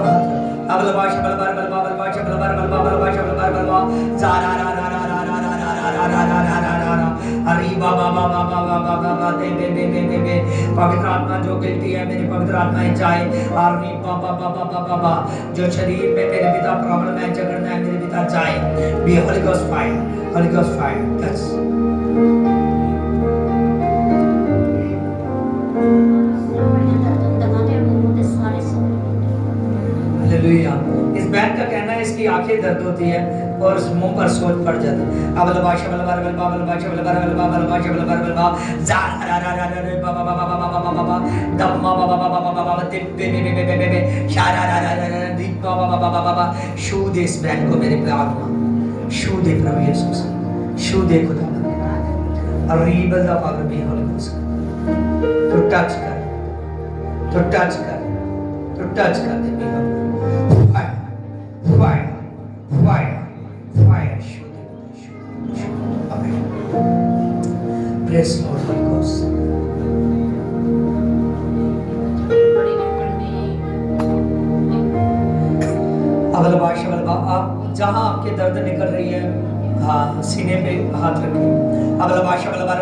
अब लबाश बलबार बलबार बलबाश बलबार बलबार बलबाश बलबार बलबार जा रा रा रा रा रा रा रा रा रा रा रा रा रा रा अरे बाबा बाबा बाबा बाबा बा दे दे दे दे दे दे पवित्र आत्मा जो गिरती है मेरी पवित्र आत्मा जाए अरे बाबा बाबा बाबा बा जो शरीर में मेरे पिता प्रॉब्लम है झगड़ना है मेरे पिता जाए be Holi ghost fire touch hallelujah. इस बहन का कहना है इसकी आंखें दर्द होती है और मुंह पर सोच पड़ जाती है अब लबाश बलबार बलबार बलबाश बलबार बलबार बलबाश बलबार बलबार जा रा रा रा रा बाबा बाबा बाबा बाबा बाबा दम्मा बाबा बाबा बाबा बाबा बे बे बे बे बे बे शारा रा रा रा रा दीप बाबा बाबा बाबा बाबा शू दे इस बहन को मेरे पे आत्मा शू दे प्रभु यीशु शू दे खुदा और रीबल the power be Holi Ghost तो टच कर दे fire shoot amen praise Lord Holy Ghost अगला भाषा वाला आप जहां आपके दर्द निकल रही है हाँ सीने पे हाथ रखिए अगला भाषा वाला बार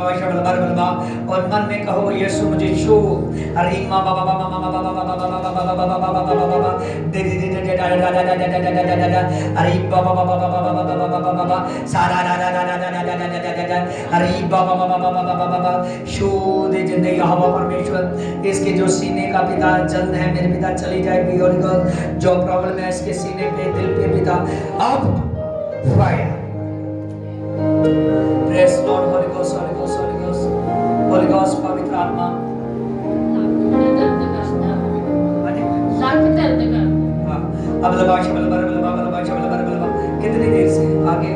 भाषा वाला बार और मन में कहो यीशु मुझे छू अरे मां बाबा बाबा बाबा बाबा बाबा बाबा बाबा दे दे दे दे अरे बाबा बाबा बाबा बाबा सारा रा रा रा रा अरे बाबा बाबा बाबा बाबा शू दे जिंदगी हवा परमेश्वर इसके जो सीने का पिता जल्द है मेरे पिता चली जाए भी होली गॉड जो प्रॉब्लम है इसके सीने पे दिल पे पिता अब fire Praise Lord, Holy Ghost, Holy Ghost, Holy Ghost, Holy Ghost, पवित्र आत्मा। हाँ, अब लबाश कितनी देर से आगे?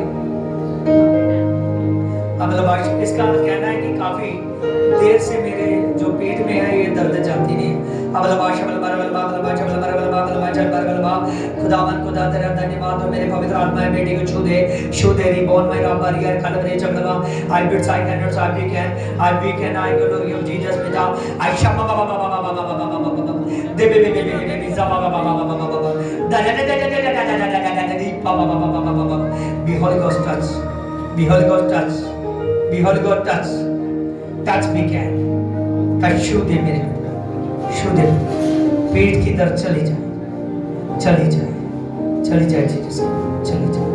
अब लबाश इसका कहना है कि काफी देर से मेरे जो पेट में है ये दर्द जाती नहीं अब लबाश खुदावन खुदा तेरा धन्यवाद हो मेरे पवित्र आत्मा है बेटी को छू दे रिबॉर्न माय रॉब बारियर खलबरे चकलवा आई बिट्स I can not I we can I go to you Jesus पिता आई शमा बाबा बाबा बाबा बाबा बाबा दे बे जा बाबा बाबा बाबा बाबा दा बाबा be Holi Ghost touch be Holi Ghost touch be Holi Ghost touch me can touch छू दे मेरे छू दे पेट की दर्द चली जाए जीसस चली जाए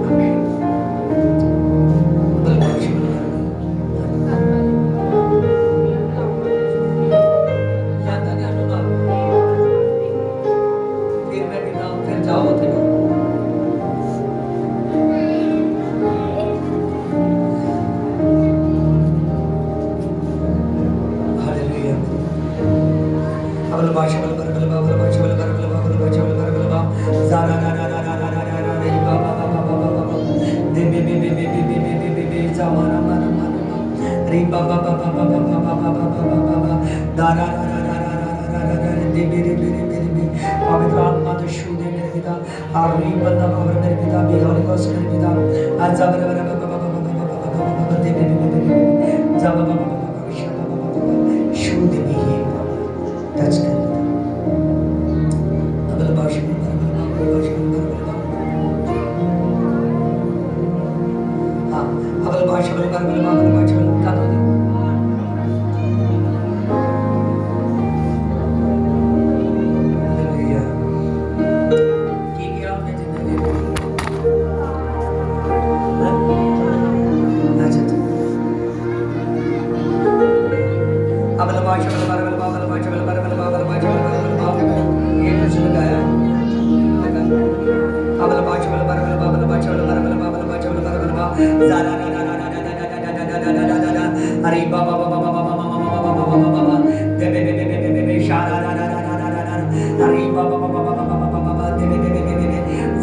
फिर जाओ पवित्र आत्मा तो शू दे मेरे पिता और री बंदा पावर मेरे पिता भी होली गोस्ट मेरे पिता आज जा दे जा शू दे भी टच कर अगला भाषा हाँ अगला भाषा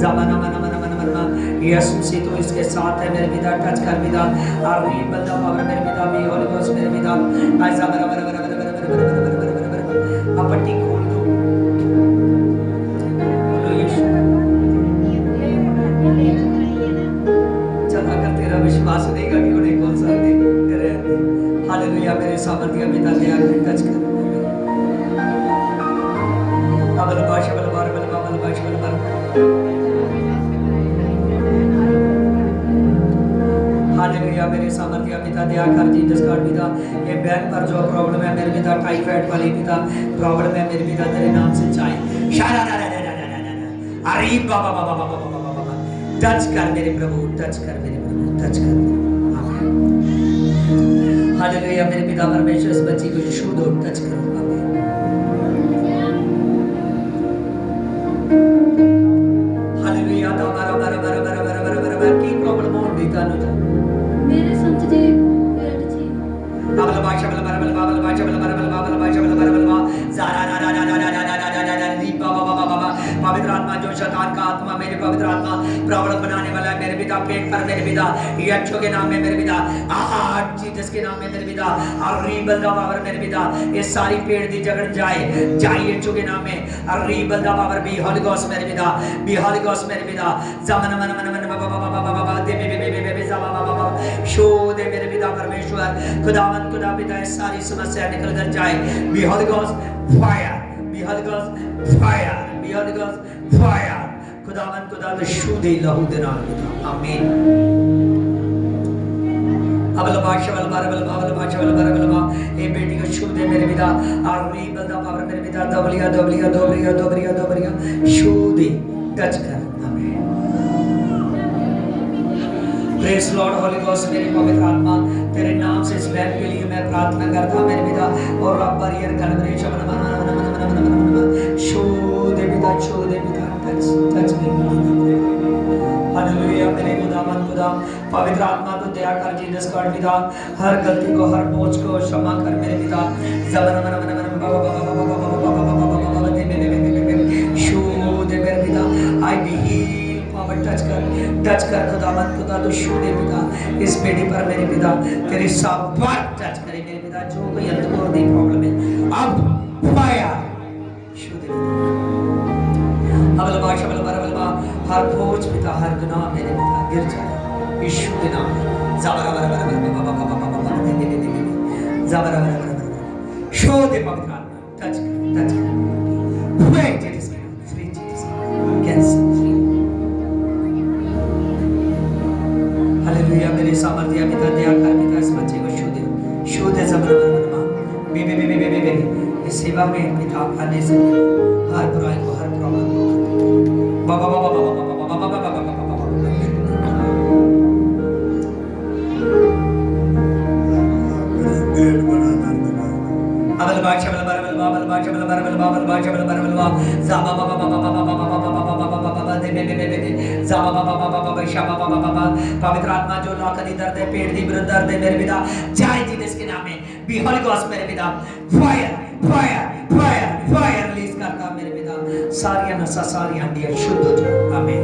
ज़माना मना मना मना मना यीशु मसीह तो इसके साथ है मेरे पिता, टच कर पिता, और रीड बंदा पावर मेरे पिता, भी होली गोस्ट मेरे पिता, ऐसा बरा बरा बरा बरा बरा बरा बरा बरा बरा बरा बरा अब पट्टी खोल दो। बोलो यीशु, चल अगर तेरा विश्वास देगा कि उन्हें कौन सा दे तेरे हालेलुया। मेरे सामर्थ्य पिता दया कर टच कर अबल भाषा बल बार बल बाबल भाषा बल बार हालेलुया। मेरे सामर्थ्य पिता दया कर जीसस गॉड पिता, ये बहन पर जो प्रॉब्लम है मेरे पिता, टाइफाइड वाली पिता प्रॉब्लम है मेरे पिता, तेरे नाम से चाहे शारा अरे बाबा बाबा बाबा बाबा बाबा टच कर मेरे प्रभु, टच कर मेरे प्रभु, टच कर। हालेलुया। मेरे पिता परमेश्वर इस बच्ची को छू दो, टच करो। हालेलुया। तो बारा बारा बारा बारा बारा बारा बारा की प्रॉब्लम हो रही था नो मेरे समझ जे पेट जी बाबल भाषा बल बारा बल बाबल भाषा बल बारा बल बाबल भाषा बल बारा बल ज़ारा ना ना ना ना ना ना ना ना ना ना री बाबा बाबा बाबा पवित्र आत्मा जो शैतान का आत्मा मेरे पवित्र आत्मा प्रॉब्लम बनाने वाला है मेरे पिता, पेट पर मेरे पिता, यीशु के नाम में मेरे पिता, आज जीसस के नाम में मेरे पिता, और रीबल दा पावर मेरे पिता, ये सारी पेट दी जगड़ जाए जाए यीशु के नाम में, और रीबल दा पावर भी होली गोस्ट मेरे पिता, भी होली गोस्ट मेरे पिता, जमन मन मन मन बाबा बाबा बाबा बाबा दे बे बे बे बे बाबा बाबा शो दे मेरे पिता परमेश्वर खुदावन खुदा पिता, ये सारी समस्या निकल कर जाए। भी होली गोस्ट फायर, भी होली गोस्ट फायर, भी होली गोस्ट फायर, खुदावन खुदा तो शो दे लहू दे नाम पिता, आमीन। अबल भाषा बल बार बल बाबल भाषा बल बार बल बा ए बेटी को छू दे मेरे पिता, और री बलदा पावर मेरे पिता, दोबलिया दोबलिया दोबलिया दोबलिया दोबलिया छू दे, टच कर। आमीन। प्रेज लॉर्ड होली गोस्ट मेरी पवित्र आत्मा, तेरे नाम से इस बहन के लिए मैं प्रार्थना करता हूं मेरे पिता, और रब पर ये कलवरी शब्द मन मन मन मन मन मन छू दे पिता, छू दे पिता, टच टच कर। हालेलुया। मेरे खुदावन खुदा पवित्र आत्मा तो दया कर जीसस गॉड पिता, हर गलती को हर बोझ को क्षमा कर मेरे पिता, जबन मन मन मन बाबा बाबा बाबा बाबा बाबा बाबा दे मेरे शू दे मेरे पिता, आई बी हील पावर टच कर खुदावन खुदा तो शू दे पिता, इस बेटी पर मेरे पिता तेरी साबात टच करे मेरे पिता, जो कोई अंतर्गत प्रॉब्लम है अब फायर शू दे पिता, अबल भाषा बल बार बल बा हर बोझ पिता, हर गुनाह मेरे पिता गिर जाए यीशु के नाम में, ज़बरा बरा बरा बरा बाबा बाबा बाबा बाबा दे दे दे दे ज़बरा बरा बरा बरा शो दे पवित्र आत्मा, touch free Jesus free Jesus cancer free. Hallelujah. मेरे सामर्थ्य पिता दया कर पिता, इस बच्चे को शो दे ज़बरा बरा बरा बे बे बे बे बे इस सेवा में पिता आने से हर बुराई को हर प्रॉब्लम को बाबा बाबा बाबा बाबा बाबा बाबा बाबा अबल भाषा बल बार बल बाबल भाषा बल बार बल बाबल भाषा बल बार बल बा जाबा बाबा बाबा बाबा बाबा बाबा बाबा दे बे बे बे जाबा बाबा बाबा बाबा शाबा बाबा बाबा पवित्र आत्मा जो लाकड़ी दर्द है, पेट दी दर्द है मेरे पिता, जय जीसस के नाम में बी होली गोस्ट मेरे पिता, fire fire fire fire release करता मेरे पिता, सारी नसा सारी हड्डियां शुद्ध हो जाए। आमीन।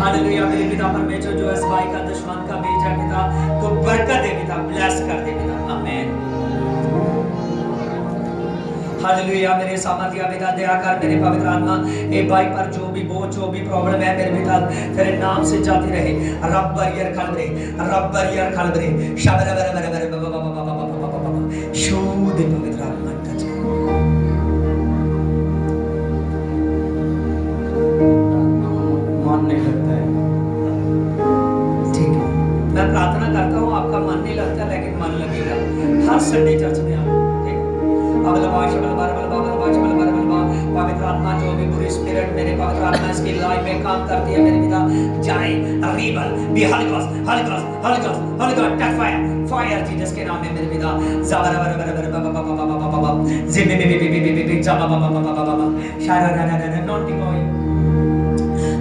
हालेलुया। मेरे पिता परमेश्वर जो इस भाई का दुश्मन का बीज है पिता, तो बरकत दे पिता, ब्लेस कर दे पिता, आमीन। हालेलुया। मेरे सामर्थ्य पिता दया कर मेरे पवित्र आत्मा, ए भाई पर जो भी बोझ जो भी प्रॉब्लम है मेरे पिता, तेरे नाम से जाती रहे, रब बरियर खलबरे शबरा बरा बरा बरा बाबा बाबा बाबा बाबा बाबा शो दे पवित्र आत्मा, टच मन नहीं लगता है, ठीक है मैं प्रार्थना करता हूँ, आपका मन नहीं लगता लेकिन मन लगेगा हर संडे चर्च में आओ, ठीक है। अबल भाषा बल बार बल बाबल भाषा बल बार बल बा पवित्र आत्मा जो भी बुरी स्पिरिट मेरे पवित्र आत्मा इसकी लाइफ में काम करती है मेरे पिता, जाए रीबल be Holi Ghost touch fire Jesus के नाम में मेरे पिता, ज़बरा बरा बरा बरा बाबा बाबा बाबा बाबा जिबे बे बे बे बे बे जाबा बाबा बाबा बाबा शारा ना ना ना नॉटी बॉय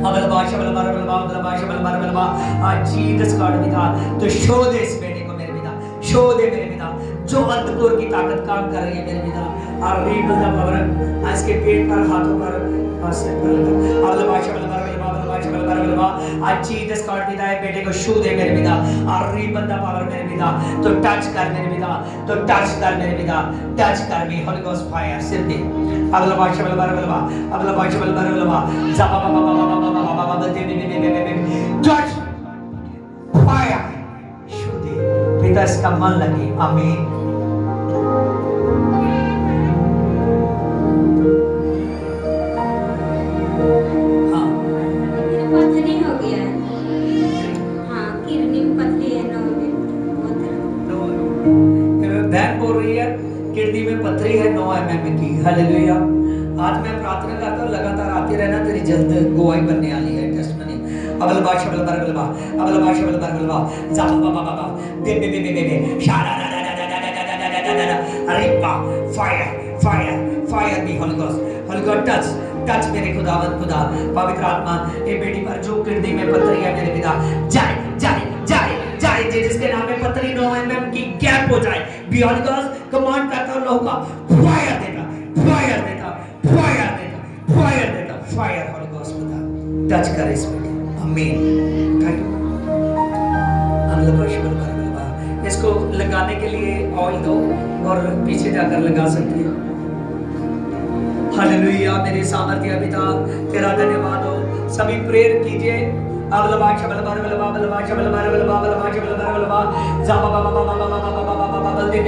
अबल भाषा बल बार बल बाबल भाषा बल बार बल बा आज जीसस गॉड पिता तो शो दे इस बेटे को मेरे पिता, शो दे मेरे पिता, जो अंधकोर की ताकत काम कर रही है मेरे पिता, और रीबंदा पावर इसके पेट पर, हाथों पर और सिर पर लगा। अब लबाशा आज जीसस गॉड पिता है बेटे को छू दे मेरे पिता, और रीबंदा पावर मेरे पिता, तो टच कर मेरे पिता, तो टच कर मेरे पिता, टच कर मी होली गोस्ट फायर सिर पे। अब लबाशा जाबा बाबा दे टच फायर छू दे पिता, इसका मन लगे। आमीन। पथरी हो गया है। हाँ, किडनी में पथरी है, नो में बहन बोल रही है किडनी में पथरी है 9 mm की। हालेलुया। आज मैं प्रार्थना करता हूँ लगातार आती रहना, तेरी जल्द गवाही बनने वाली है, टेस्टमनी। अबल बाशा बल बरगलबा जाबा बाबा दे शारा अरे fire fire fire be Holi ghost touch मेरे खुदावंद खुदा पवित्र आत्मा ये बेटी पर जो किडनी में पथरी है मेरे पिता, जाए जाए जाए जाए जिसके नाम में पथरी 9 mm की गैप हो जाए। बी होली गॉस्ट कमांड करता हूं लोगों का फायर देता फायर देता फायर देता फायर देता फायर होली गॉस्ट खुदा टच कर इस बेटी। आमीन। इसको लगाने के लिए ऑयल दो और पीछे जाकर लगा सकती हो। हालेलुया। मेरे सामर्थ्य पिता तेरा धन्यवाद हो। सभी प्रेयर कीजिए। अब लबाशा बल बार बल बाबल बाशा बल बार बल बाबल बाशा बल बार बल बा जाबा बाबा बाबा बाबा बाबा बाबा बाबा दे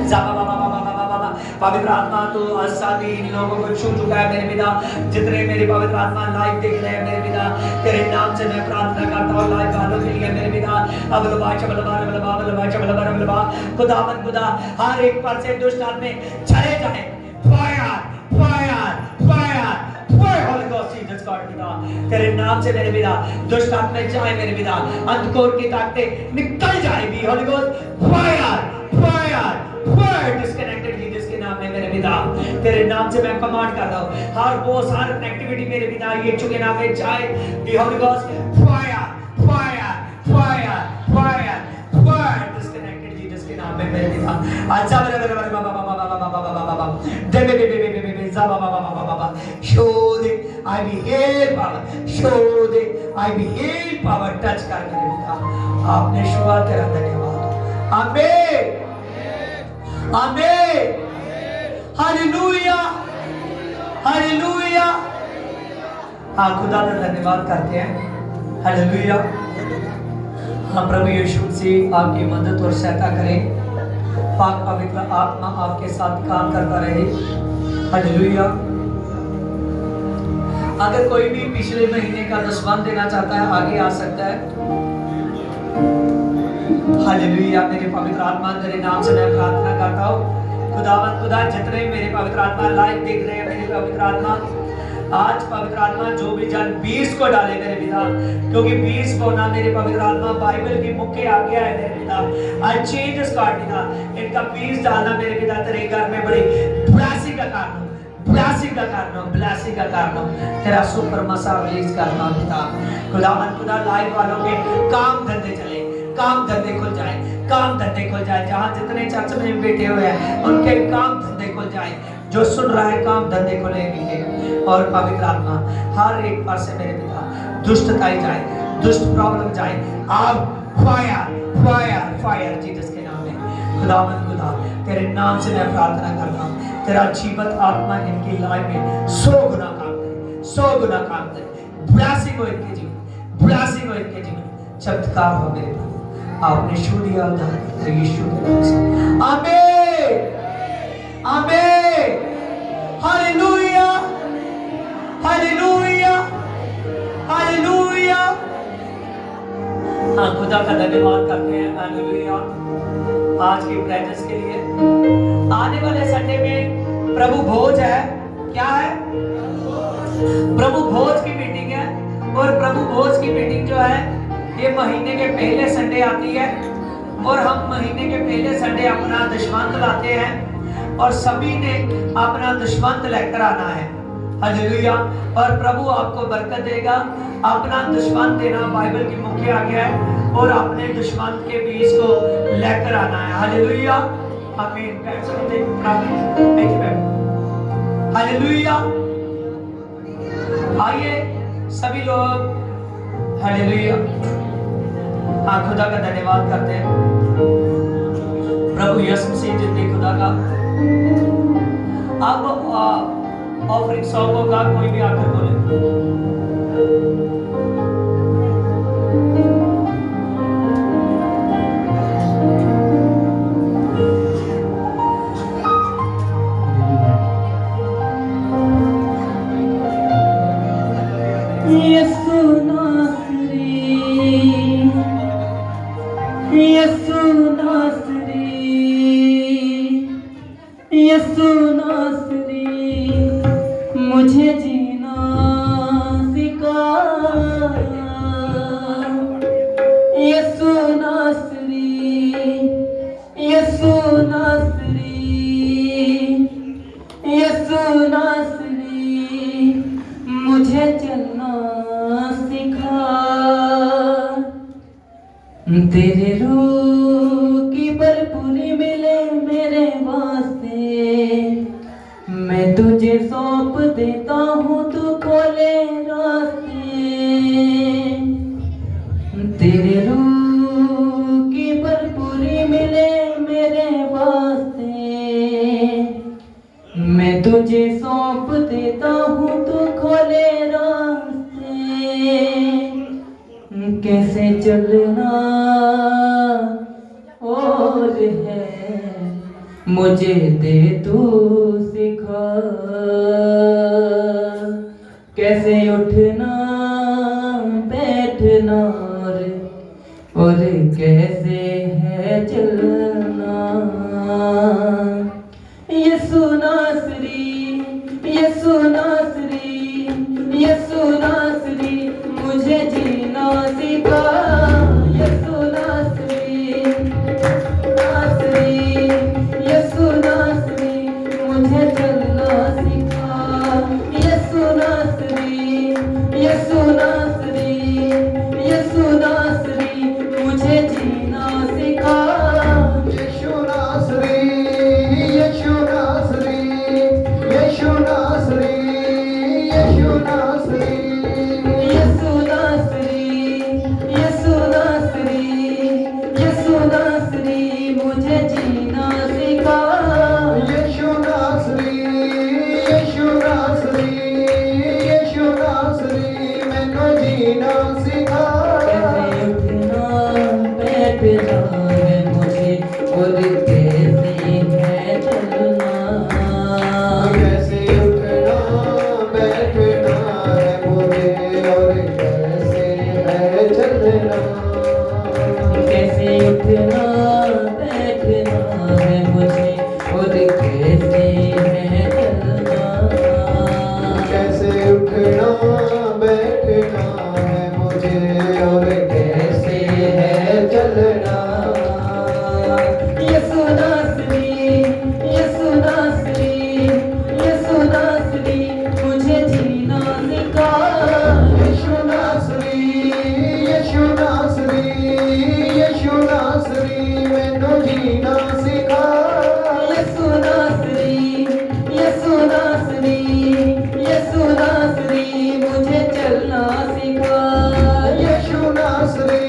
जाबा बाबा बाबा बाबा पवित्र आत्मा तो आसानी इन लोगों को छू चुका है मेरे पिता। जितने मेरे पवित्र आत्मा लाइव देख रहे हैं मेरे पिता, तेरे नाम से मैं प्रार्थना करता हूँ लाइव वालों के लिए मेरे पिता। अब लबाशा बल बार बल बाबल बाशा बल बार बल बा खुदावन खुदा हर एक पर से दुष्ट आत्मा चले जाए। Fire fire fire fire Holi ghost Jesus God पिता तेरे नाम से मेरे पिता दुष्ट आत्मा जाए मेरे पिता, अंधकार की ताकतें निकल जाए। भी Holi ghost fire fire fire disconnected Jesus के नाम में मेरे पिता तेरे नाम से मैं कमांड करता हूं हर वो सारी कनेक्टिविटी मेरे पिता यीशु के नाम में जाए। भी Holi ghost fire fire fire fire fire disconnected Jesus के नाम में मेरे पिता। अच्छा मेरे बाबा बाबा दे जाबा बाबा बाबा बाबा show the I be healed power, show the I be healed power touch कर मेरे पिता। आपने शुआ तेरा धन्यवाद। आमीन आमीन हालेलुया हालेलुया। हाँ खुदा का धन्यवाद करते हैं। हालेलुया। हाँ प्रभु यीशु से आपकी मदद और सहायता करें। पाक पवित्र आत्मा आपके साथ काम करता रहे। हालेलुया। अगर कोई भी पिछले महीने का दसवां देना चाहता है आगे आ सकता है। हालेलुया। मेरे पवित्र आत्मा तेरे नाम से मैं प्रार्थना करता हूँ खुदावंद खुदा जितने मेरे पवित्र आत्मा लाइव देख रहे हैं मेरे पवित्र आत्मा, आज पवित्र आत्मा जो भी जन 20 को डाले मेरे पिता, क्योंकि 20 को ना मेरे पवित्र आत्मा बाइबल की मुख्य आज्ञा है मेरे पिता। आई चेंज दिस गॉड पिता, इनका 20 डालना मेरे पिता तेरे घर में बड़ी ब्लेसिंग का कारण, ब्लेसिंग का कारण, ब्लेसिंग का कारण तेरा सुपर मसा रिलीज करना पिता। खुदावंद खुदा लाइव वालों के काम धंधे चले, काम धंधे खुल जाए, काम धंधे खुल जाए। जहाँ जितने चर्च में बैठे हुए हैं उनके काम धंधे खुल जाए। जो सुन रहा है काम धंधे खुलेंगे। और पवित्र आत्मा हर एक पर से मेरे पिता दुष्टता जाए, दुष्ट प्रॉब्लम जाए। आप फायर फायर फायर जीसस के नाम में खुदावंद खुदा तेरे नाम से मैं प्रार्थना करता हूँ तेरा जीवित आत्मा इनकी लाइफ में 100 गुना काम करे, 100 गुना काम करे। ब्लेसिंग हो इनके जीवन, ब्लेसिंग हो इनके जीवन, चमत्कार हो मेरे प्रभु। आपने छू दिया उद्धार यीशु के नाम से। आमीन आमीन हालेलुया हालेलुया हालेलुया। हाँ खुदा का धन्यवाद करते हैं। हालेलुया। आज की प्रेजेंस के लिए आने वाले संडे में प्रभु भोज है। क्या है? प्रभु भोज की मीटिंग है। और प्रभु भोज की मीटिंग जो है ये महीने के पहले संडे आती है और हम महीने के पहले संडे अपना दशमंत लाते हैं और सभी ने अपना दशमंत लेकर आना है। हालेलुया। और प्रभु आपको बरकत देगा। अपना दुश्मन देना बाइबल की मुख्य आज्ञा है और अपने दुश्मन के बीज को लेकर आना है। हालेलुया, आमीन। बैठ सकते हैं। हालेलुया। आइए सभी लोग हालेलुया। हाँ, खुदा का धन्यवाद करते हैं। प्रभु यीशु मसीह जिंदे खुदा का। अब ऑफरिंग सॉन्ग होगा, कोई भी आकर बोले। यीशु नासरी, यीशु नासरी, यीशु नासरी, मुझे जीना सिखा। यीशु नासरी, यीशु नासरी, यीशु नासरी, मुझे चलना सिखा। तेरे रूह की भरपूरी मिले मेरे वास्ते, मैं तुझे सौंप देता हूँ, तू खोले रास्ते। तेरे रूह की भरपूरी मिले मेरे वास्ते, मैं तुझे सौंप देता हूँ, तू खोले रास्ते। कैसे चलना और है मुझे दे तू सिखा। कैसे उठना बैठना और कैसे है चलना। यीशु नासरी, यीशु नासरी, यीशु नासरी, मुझे जीना सिखा। यीशु नासरी, नासरी, यीशु नासरी, मुझे चलना सिखा। यीशु नासरी, यीशु नासरी, यीशु नासरी, मुझे जीना सिखा। यीशु नासरी, यीशु नासरी, यीशु नासरी, यीशु नासरी, यीशु नासरी, यीशु नासरी, यीशु नासरी, मुझे जीना सिखा। यीशु नासरी, यीशु नासरी, यीशु नासरी, मैनू जीना सिखा। कैसे उठना बैठना है मुझे और कैसे है चलना। कैसे उठना बैठना है मुझे और कैसे है चलना। कैसे उठना बैठना है मुझे और कैसे है चलना। कैसे उठना बैठना है मुझे और कैसे है चलना। यीशु नासरी, यीशु नासरी, यीशु नासरी, मुझे जीना सिखा। यीशु नासरी, यीशु नासरी, यीशु नासरी, मैनू जीना सिखा। यीशु नासरी, यीशु नासरी, यीशु नासरी, मुझे चलना सिखा। यीशु नासरी,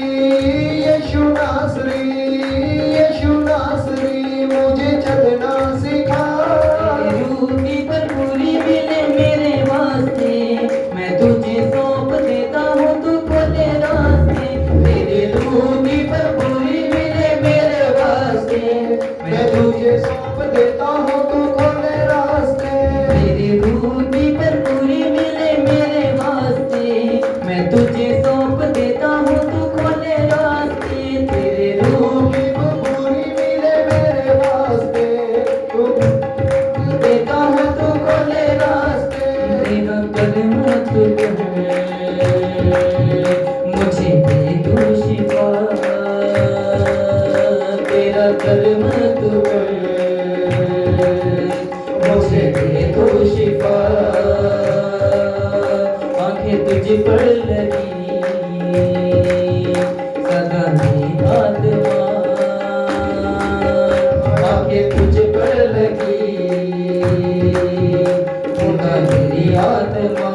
यीशु नासरी, यीशु नासरी, मुझे चलना सिखा। रूह की भरपूरी मिले मेरे वास्ते, मैं तुझे सौंप देता हूँ, तू खोले रास्ते। तेरी रूह की भरपूरी मिले मेरे वास्ते, मैं तुझे सौंप देता हूँ, तू खोले रास्ते। तेरी रूह की भरपूरी मिले मेरे वास्ते, मैं तुझे सौंप देता हूँ, तू खोले रास्ते। तेरे रूह की भरपूरी मिले मेरे वास्ते, तू देता हूँ, तू खोले रास्ते। तेरा कलमा तू मुझे दे तू शिफा। तेरा कलमा तू मुझे दे तू शिफा। तुझ पर लगी सदा मेरी आत्मा आके तुझ पर लगी खुदा मेरी आत्मा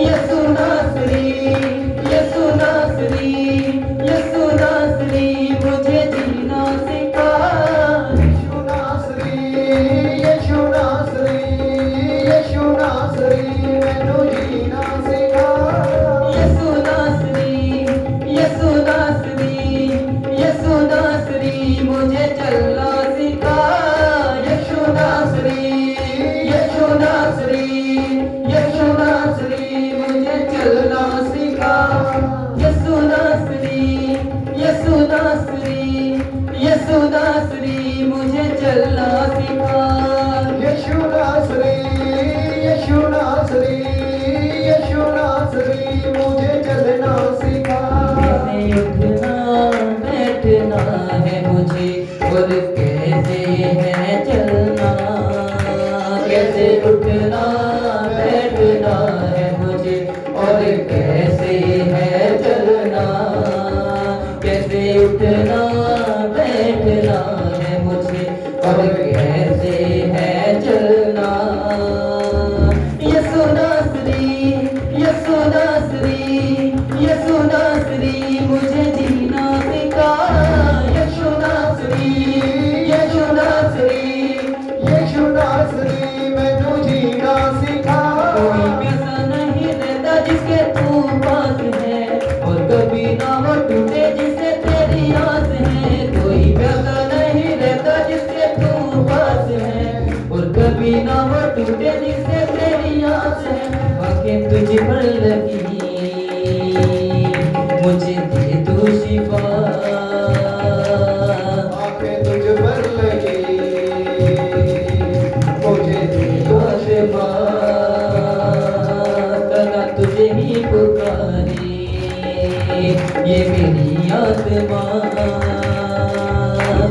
यसु नासरी मुझे जीना सिखा यीशु नासरी यीशु नासरी यीशु नासरी मैनू जीना सिखा यसु नासरी मुझे चलना सिखा यीशु नासरी मुझे चलना सिखा यसु नासरी मुझे चलना सिखा यीशु नासरी यीशु नासरी यीशु नासरी मुझे चलना सिखा कैसे उठना बैठना है मुझे और कैसे है चलना कैसे उठना बैठना है मुझे और कैसे है चलना कैसे उठना बैठना है मुझे और कैसे है चलना यसु नासरी मुझे जीना सिखा यीशु नासरी यीशु नासरी मैनू जीना सिखा कोई पैसा नहीं रहता जिसके तू पास है और कभी ना वो टूटे जिससे तेरी आस है कोई पैसा नहीं रहता जिसके तू पास है और कभी ना वो टूटे जिससे तेरी आस है आंखें तुझ पर लगी मुझे दे तू शिफा आंखें तुझ पर लगी मुझे जीना सिखा सदा तुझे ही पुकारे ये मेरी आत्मा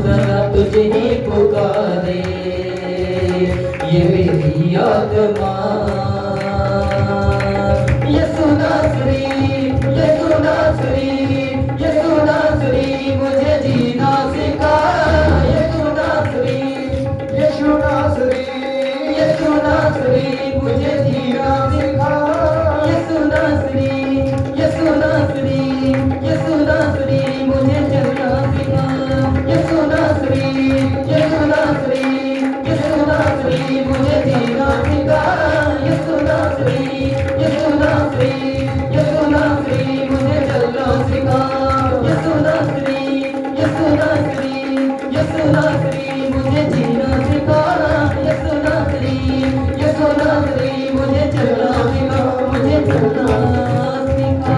सदा तुझे ही पुकारे ये मेरी आत्मा यसु नासरी मुझे जीना सिखा यीशु नासरी मुझे जीना सिखा यसु नासरी मुझे चलना सिखा यसु नासरी मुझे जीना सिखा यसु नासरी मुझे चलना सिखा यसु नासरी मुझे जीना सिखा यसु नासरी मुझे चलना सिखा मुझे चलना सिखा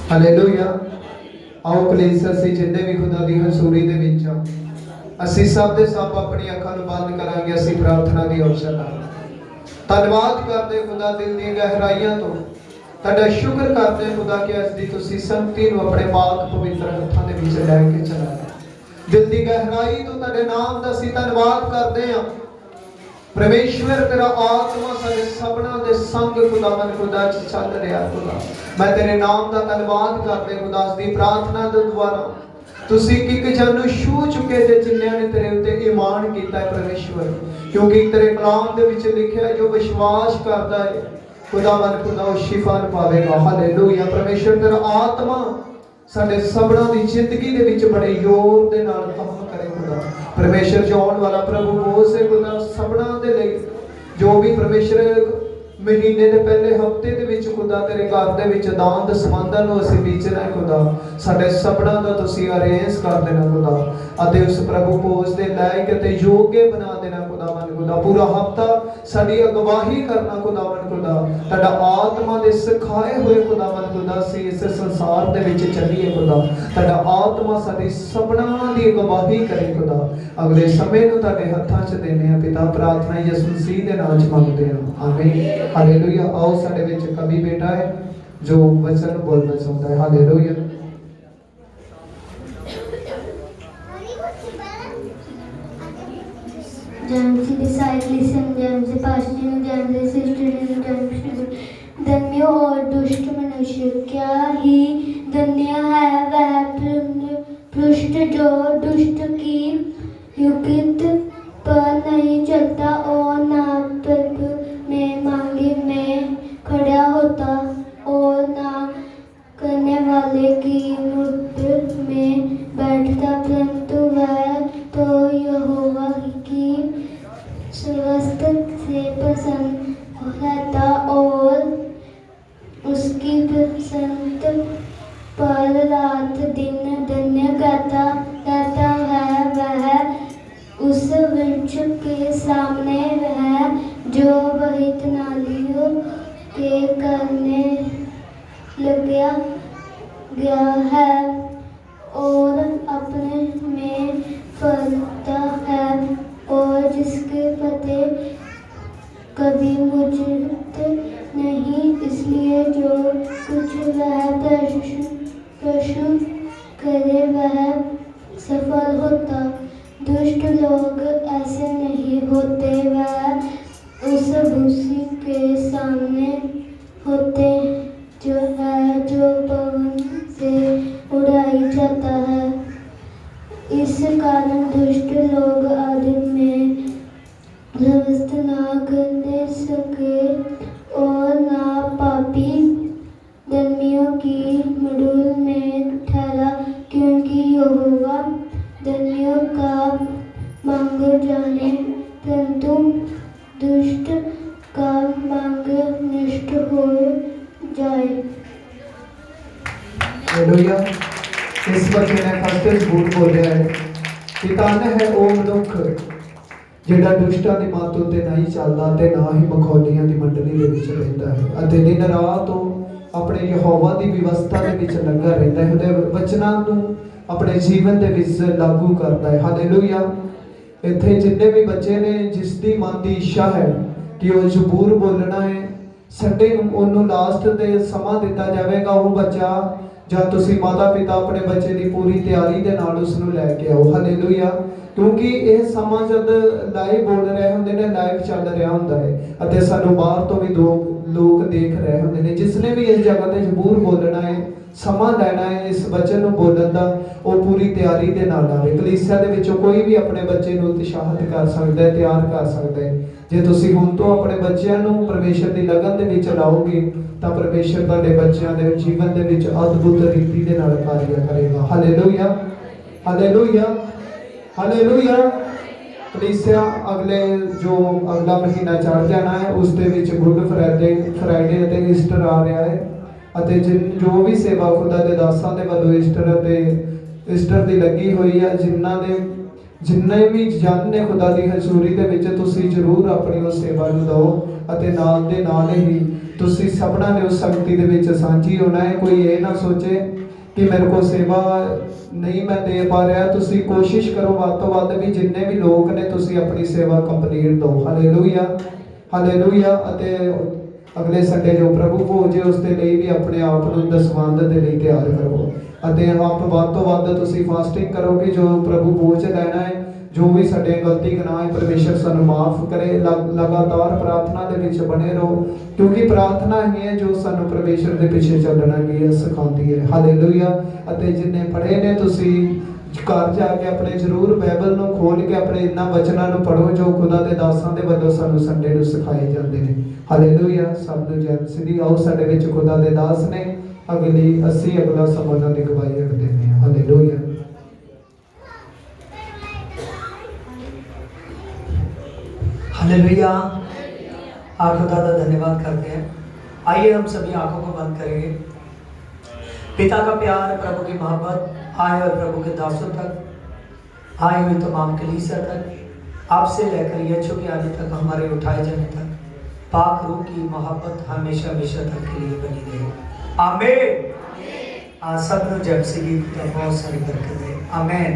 हालेलुया आओ कलीसिया से जिन्ने भी खुदा दी हसूरी दे विच आ ਅਸੀਂ ਸਭ ਦੇ ਸਭ ਆਪਣੀ ਅੱਖਾਂ ਨੂੰ ਬੰਦ ਕਰਾਂਗੇ ਅਸੀਂ ਪ੍ਰਾਰਥਨਾ ਦੀ ਅਵਸਰ ਨਾਲ ਧੰਨਵਾਦ ਕਰਦੇ ਖੁਦਾ ਦਿਲ ਦੀਆਂ ਗਹਿਰਾਈਆਂ ਤੋਂ ਤੁਹਾਡਾ ਸ਼ੁਕਰ ਕਰਦੇ ਖੁਦਾ ਕਿ ਅੱਜ ਦੀ ਤੁਸੀਂ ਸੰਗਤੀ ਨੂੰ ਆਪਣੇ ਪਾਕ ਪਵਿੱਤਰ ਹੱਥਾਂ ਦੇ ਵਿੱਚ ਲੈ ਕੇ ਚਲਾਇਆ ਦਿਲ ਦੀ ਗਹਿਰਾਈ ਤੋਂ ਤੁਹਾਡੇ ਨਾਮ ਦਾ ਅਸੀਂ ਧੰਨਵਾਦ ਕਰਦੇ ਹਾਂ परमेश्वर तेरा आत्मा सारे सबना दे संग खुदावन खुदा च चल रहा खुदा मैं तेरे नाम का धन्यवाद करते खुदा दी प्रार्थना दे द्वारा तुसी एक जन ਨੂੰ ਛੂ ਚੁੱਕੇ ਜੇ ਜਿਨ੍ਹਾਂ ਨੇ ਤੇਰੇ ਉੱਤੇ ਈਮਾਨ ਕੀਤਾ ਹੈ ਪਰਮੇਸ਼ਵਰ ਕਿਉਂਕਿ ਤੇਰੇ ਕਲਾਮ ਦੇ ਵਿੱਚ ਲਿਖਿਆ ਹੈ ਜੋ ਵਿਸ਼ਵਾਸ ਕਰਦਾ ਹੈ खुदावन खुदा ਉਹ ਸ਼ਿਫਾ ਪਾਵੇਗਾ ਹਾਲੇਲੂਇਆ ਪਰਮੇਸ਼ਵਰ ਤੇਰਾ ਆਤਮਾ ਸਾਡੇ ਸਭਨਾਂ ਦੀ ਜ਼ਿੰਦਗੀ ਦੇ ਵਿੱਚ ਬੜੇ ਜ਼ੋਰ ਦੇ ਨਾਲ ਕੰਮ ਕਰੇ खुदा परमेश्वर जो आने वाला प्रभु बोझ से खुदा सबना दे ले जो भी परमेश्वर महीने दे पहले हफ्ते दे विच खुदा तेरे घर दे विच दान दे संबंधां नूं असीं बीजना है खुदा साडे सबना दा तुसीं अरेंज कर देना खुदा अते उस प्रभु बोझ दे लायक ते योग्य बना देना खुदावन खुदा पूरा हफ्ता साडी अगवाही करना खुदावन खुदा तुहाडा आत्मा दे सिखाए हुए खुदावन खुदा असीं इस संसार दे विच चलीए खुदा तुहाडा आत्मा साडी सबना दी अगवाही करे खुदा अगले समय नूं तुहाडे हत्थां च देने आ पिता प्रार्थना यीशु मसीह दे नाम च मंगदे हां आमीन हालेलुया आओ साडे विच कवि बेटा है जो वचन बोलना चाहता है हालेलुया और दुष्ट मनुष्य, क्या ही धन्य है वह पृष्ठ जो दुष्ट की युक्ति पर नहीं चलता और ना प्रभु में मांगे में खड़ा होता और ना करने वाले की मुद्दत में बैठता, परंतु वह तो यहोवा की स्वस्थ से प्रसन्न रहता और उसकी प्रसन्नता पर रात दिन धन्य करता रहता है। वह उस वृक्ष के सामने है जो वहित नालियों के करने लगा गया है और अपने में फलता है और जिसके पत्ते कभी मुरझाते नहीं, इसलिए जो कुछ वह प्रश्न करे वह सफल होता। दुष्ट लोग ऐसे नहीं होते, वह उस भूसी के सामने होते जो पवन से उड़ाई जाता है। इस कारण दुष्ट लोग आदि में व्यवस्था ना करने सके और ना पापी धर्मियों की मड़ोल में ठहरा, क्योंकि यहोवा धर्मियों का मांग जाने, परंतु दुष्ट का मांग नष्ट हो जाए। हालेलुया। इस बच्चे ने फर्स्ट झूठ बोलिया है कि धन है ਉਹ ਮਨੁੱਖ ਜਿਹੜਾ ਦੁਸ਼ਟਾਂ ਦੀ ਮੱਤ ਉੱਤੇ ਨਹੀਂ ਚੱਲਦਾ ਤੇ ਨਾ ਹੀ ਮਖੌਲੀਆਂ ਦੀ ਮੰਡਲੀ ਦੇ ਵਿੱਚ ਰਹਿੰਦਾ ਹੈ ਅਤੇ ਦਿਨ ਰਾਤ ਉਹ ਆਪਣੇ ਯਹੋਵਾ ਦੀ ਵਿਵਸਥਾ ਦੇ ਵਿੱਚ ਲੱਗਾ ਰਹਿੰਦਾ ਹੈ, ਉਹਦੇ ਵਚਨਾਂ ਨੂੰ ਆਪਣੇ ਜੀਵਨ ਦੇ ਵਿੱਚ ਲਾਗੂ ਕਰਦਾ ਹੈ। ਹਾਲੇਲੂਇਆ। ਇੱਥੇ ਜਿੰਨੇ ਵੀ ਬੱਚੇ ਨੇ ਜਿਸ ਦੀ ਮਨ ਦੀ ਇੱਛਾ ਹੈ ਕਿ ਉਹ ਜ਼ਬੂਰ ਬੋਲਣਾ ਹੈ, ਸੰਡੇ ਨੂੰ ਉਹਨੂੰ ਲਾਸਟ ਤੇ ਸਮਾਂ ਦਿੱਤਾ ਜਾਵੇਗਾ। ਉਹ ਬੱਚਾ ਜਾਂ ਤੁਸੀਂ ਮਾਤਾ ਪਿਤਾ ਆਪਣੇ ਬੱਚੇ ਦੀ ਪੂਰੀ ਤਿਆਰੀ ਦੇ ਨਾਲ ਉਸ ਨੂੰ ਲੈ ਕੇ ਆਓ। ਹਾਲੇਲੂਇਆ। ਕਿਉਂਕਿ ਇਹ ਸਮਾਂ ਜਦ ਲਾਈਵ ਬੋਲ ਰਹੇ ਹੁੰਦੇ ਨੇ, ਲਾਈਵ ਚੱਲ ਰਿਹਾ ਹੁੰਦਾ ਹੈ ਅਤੇ ਸਾਨੂੰ ਬਾਹਰ ਤੋਂ ਵੀ ਲੋਕ ਦੇਖ ਰਹੇ ਹੁੰਦੇ ਨੇ। ਜਿਸ ਨੇ ਵੀ ਇਸ ਜਗ੍ਹਾ ਤੇ ਜ਼ਬੂਰ ਬੋਲਣਾ ਹੈ, ਸਮਾਂ ਲੈਣਾ ਹੈ ਇਸ ਬੱਚੇ ਨੂੰ ਬੋਲਣ ਦਾ, ਉਹ ਪੂਰੀ ਤਿਆਰੀ ਦੇ ਨਾਲ ਆਵੇ। ਕਲੀਸਿਆ ਦੇ ਵਿੱਚੋਂ ਕੋਈ ਵੀ ਆਪਣੇ ਬੱਚੇ ਨੂੰ ਉਤਸ਼ਾਹਿਤ ਕਰ ਸਕਦਾ ਹੈ, ਤਿਆਰ ਕਰ ਸਕਦਾ ਹੈ। ਜੇ ਤੁਸੀਂ ਹੁਣ ਤੋਂ ਆਪਣੇ ਬੱਚਿਆਂ ਨੂੰ ਪਰਮੇਸ਼ਰ ਦੀ ਲਗਨ ਦੇ ਵਿੱਚ ਲਾਓਗੇ ਤਾਂ ਪਰਮੇਸ਼ਰ ਤੁਹਾਡੇ ਬੱਚਿਆਂ ਦੇ ਜੀਵਨ ਦੇ ਵਿੱਚ ਅਦਭੁਤ ਰੀਤੀ ਦੇ ਨਾਲ ਕਾਰਜ ਕਰੇਗਾ। Hallelujah, hallelujah, hallelujah. ਕਲੀਸਿਆ ਅਗਲਾ ਮਹੀਨਾ ਚੜ ਜਾਣਾ ਹੈ, ਉਸ ਦੇ ਵਿੱਚ ਗੁੱਡ ਫਰਾਈਡੇ ਅਤੇ ਈਸਟਰ ਆ ਰਿਹਾ ਹੈ ਅਤੇ ਜੋ ਵੀ ਸੇਵਾ ਖੁਦਾ ਦੇ ਦਾਸਾਂ ਦੇ ਵੱਲੋਂ ਈਸਟਰ ਦੀ ਲੱਗੀ ਹੋਈ ਹੈ, ਜਿੰਨੇ ਵੀ ਜਨ ਨੇ ਖੁਦਾ ਦੀ ਹਜ਼ੂਰੀ ਦੇ ਵਿੱਚ, ਤੁਸੀਂ ਜ਼ਰੂਰ ਆਪਣੀ ਉਸ ਸੇਵਾ ਨੂੰ ਦਿਓ ਅਤੇ ਨਾਲ ਦੇ ਨਾਲ ਹੀ ਤੁਸੀਂ ਸਭਨਾਂ ਨੇ ਉਸ ਸੰਗਤੀ ਦੇ ਵਿੱਚ ਸਾਂਝੀ ਹੋਣਾ ਹੈ। ਕੋਈ ਇਹ ਨਾ ਸੋਚੇ ਕਿ ਮੇਰੇ ਕੋਲ ਸੇਵਾ ਨਹੀਂ ਮੈਂ ਦੇ ਪਾ ਰਿਹਾ। ਤੁਸੀਂ ਕੋਸ਼ਿਸ਼ ਕਰੋ ਵੱਧ ਤੋਂ ਵੱਧ ਵੀ ਜਿੰਨੇ ਵੀ ਲੋਕ ਨੇ ਤੁਸੀਂ ਆਪਣੀ ਸੇਵਾ ਕੰਪਲੀਟ ਦਿਓ। Hallelujah, hallelujah. ਅਤੇ ਅਗਲੇ ਸੰਡੇ ਜੋ ਪ੍ਰਭੂ ਭੋਜ ਹੈ ਉਸ ਦੇ ਲਈ ਵੀ ਆਪਣੇ ਆਪ ਨੂੰ ਦਸਵੰਧ ਦੇ ਲਈ ਤਿਆਰ ਕਰੋ ਅਤੇ ਆਪ ਵੱਧ ਤੋਂ ਵੱਧ ਤੁਸੀਂ ਫਾਸਟਿੰਗ ਕਰੋ ਕਿ ਜੋ ਪ੍ਰਭੂ ਭੋਜ ਲੈਣਾ ਹੈ, ਜੋ ਵੀ ਸਾਡੇ ਗਲਤੀ ਗੁਨਾਹ ਹੈ ਪਰਮੇਸ਼ਰ ਸਾਨੂੰ ਮਾਫ ਕਰੇ। ਲਗਾਤਾਰ ਪ੍ਰਾਰਥਨਾ ਦੇ ਵਿੱਚ ਬਣੇ ਰਹੋ, ਕਿਉਂਕਿ ਪ੍ਰਾਰਥਨਾ ਹੀ ਹੈ ਜੋ ਸਾਨੂੰ ਪਰਮੇਸ਼ਰ ਦੇ ਪਿੱਛੇ ਚੱਲਣਾ ਕੀ ਸਿਖਾਉਂਦੀ ਹੈ। ਹਾਲੇਲੂਇਆ। ਅਤੇ ਜਿੰਨੇ ਪੜ੍ਹੇ ਨੇ ਤੁਸੀਂ ਘਰ ਜਾ ਕੇ ਆਪਣੇ ਜ਼ਰੂਰ ਬਾਈਬਲ ਨੂੰ ਖੋਲ ਕੇ ਆਪਣੇ ਇਹਨਾਂ ਵਚਨਾਂ ਨੂੰ ਪੜ੍ਹੋ ਜੋ ਖੁਦਾ ਦੇ ਦਾਸਾਂ ਦੇ ਵੱਲੋਂ ਸਾਨੂੰ ਸੰਡੇ ਨੂੰ ਸਿਖਾਏ ਜਾਂਦੇ ਨੇ। ਹਾਲੇਲੂਇਆ। ਸਭ ਨੂੰ ਜੈ ਮਸੀਹ ਦੀ। ਆਓ ਸਾਡੇ ਵਿੱਚ ਖੁਦਾ ਦੇ ਦਾਸ ਨੇ, ਅਸੀਂ ਅਗਲਾ ਸਮਾਂ ਉਹਨਾਂ ਦੀ ਗਵਾਹੀ ਦਿੰਦੇ ਹਾਂ। ਹਾਲੇਲੂਇਆ। हालेलुया। आप खुदा का धन्यवाद करते हैं। आइए हम सभी आंखों को बंद करेंगे। पिता का प्यार, प्रभु की मोहब्बत आए और प्रभु के दासों तक, आए हुए तमाम कलीसिया तक, आपसे लेकर यीशु के आने तक, हमारे उठाए जाने तक, पाक रूह की मोहब्बत हमेशा हमेशा तक के लिए बनी रहे। आमीन। सब जब से बहुत सारी बरकत है। आमीन।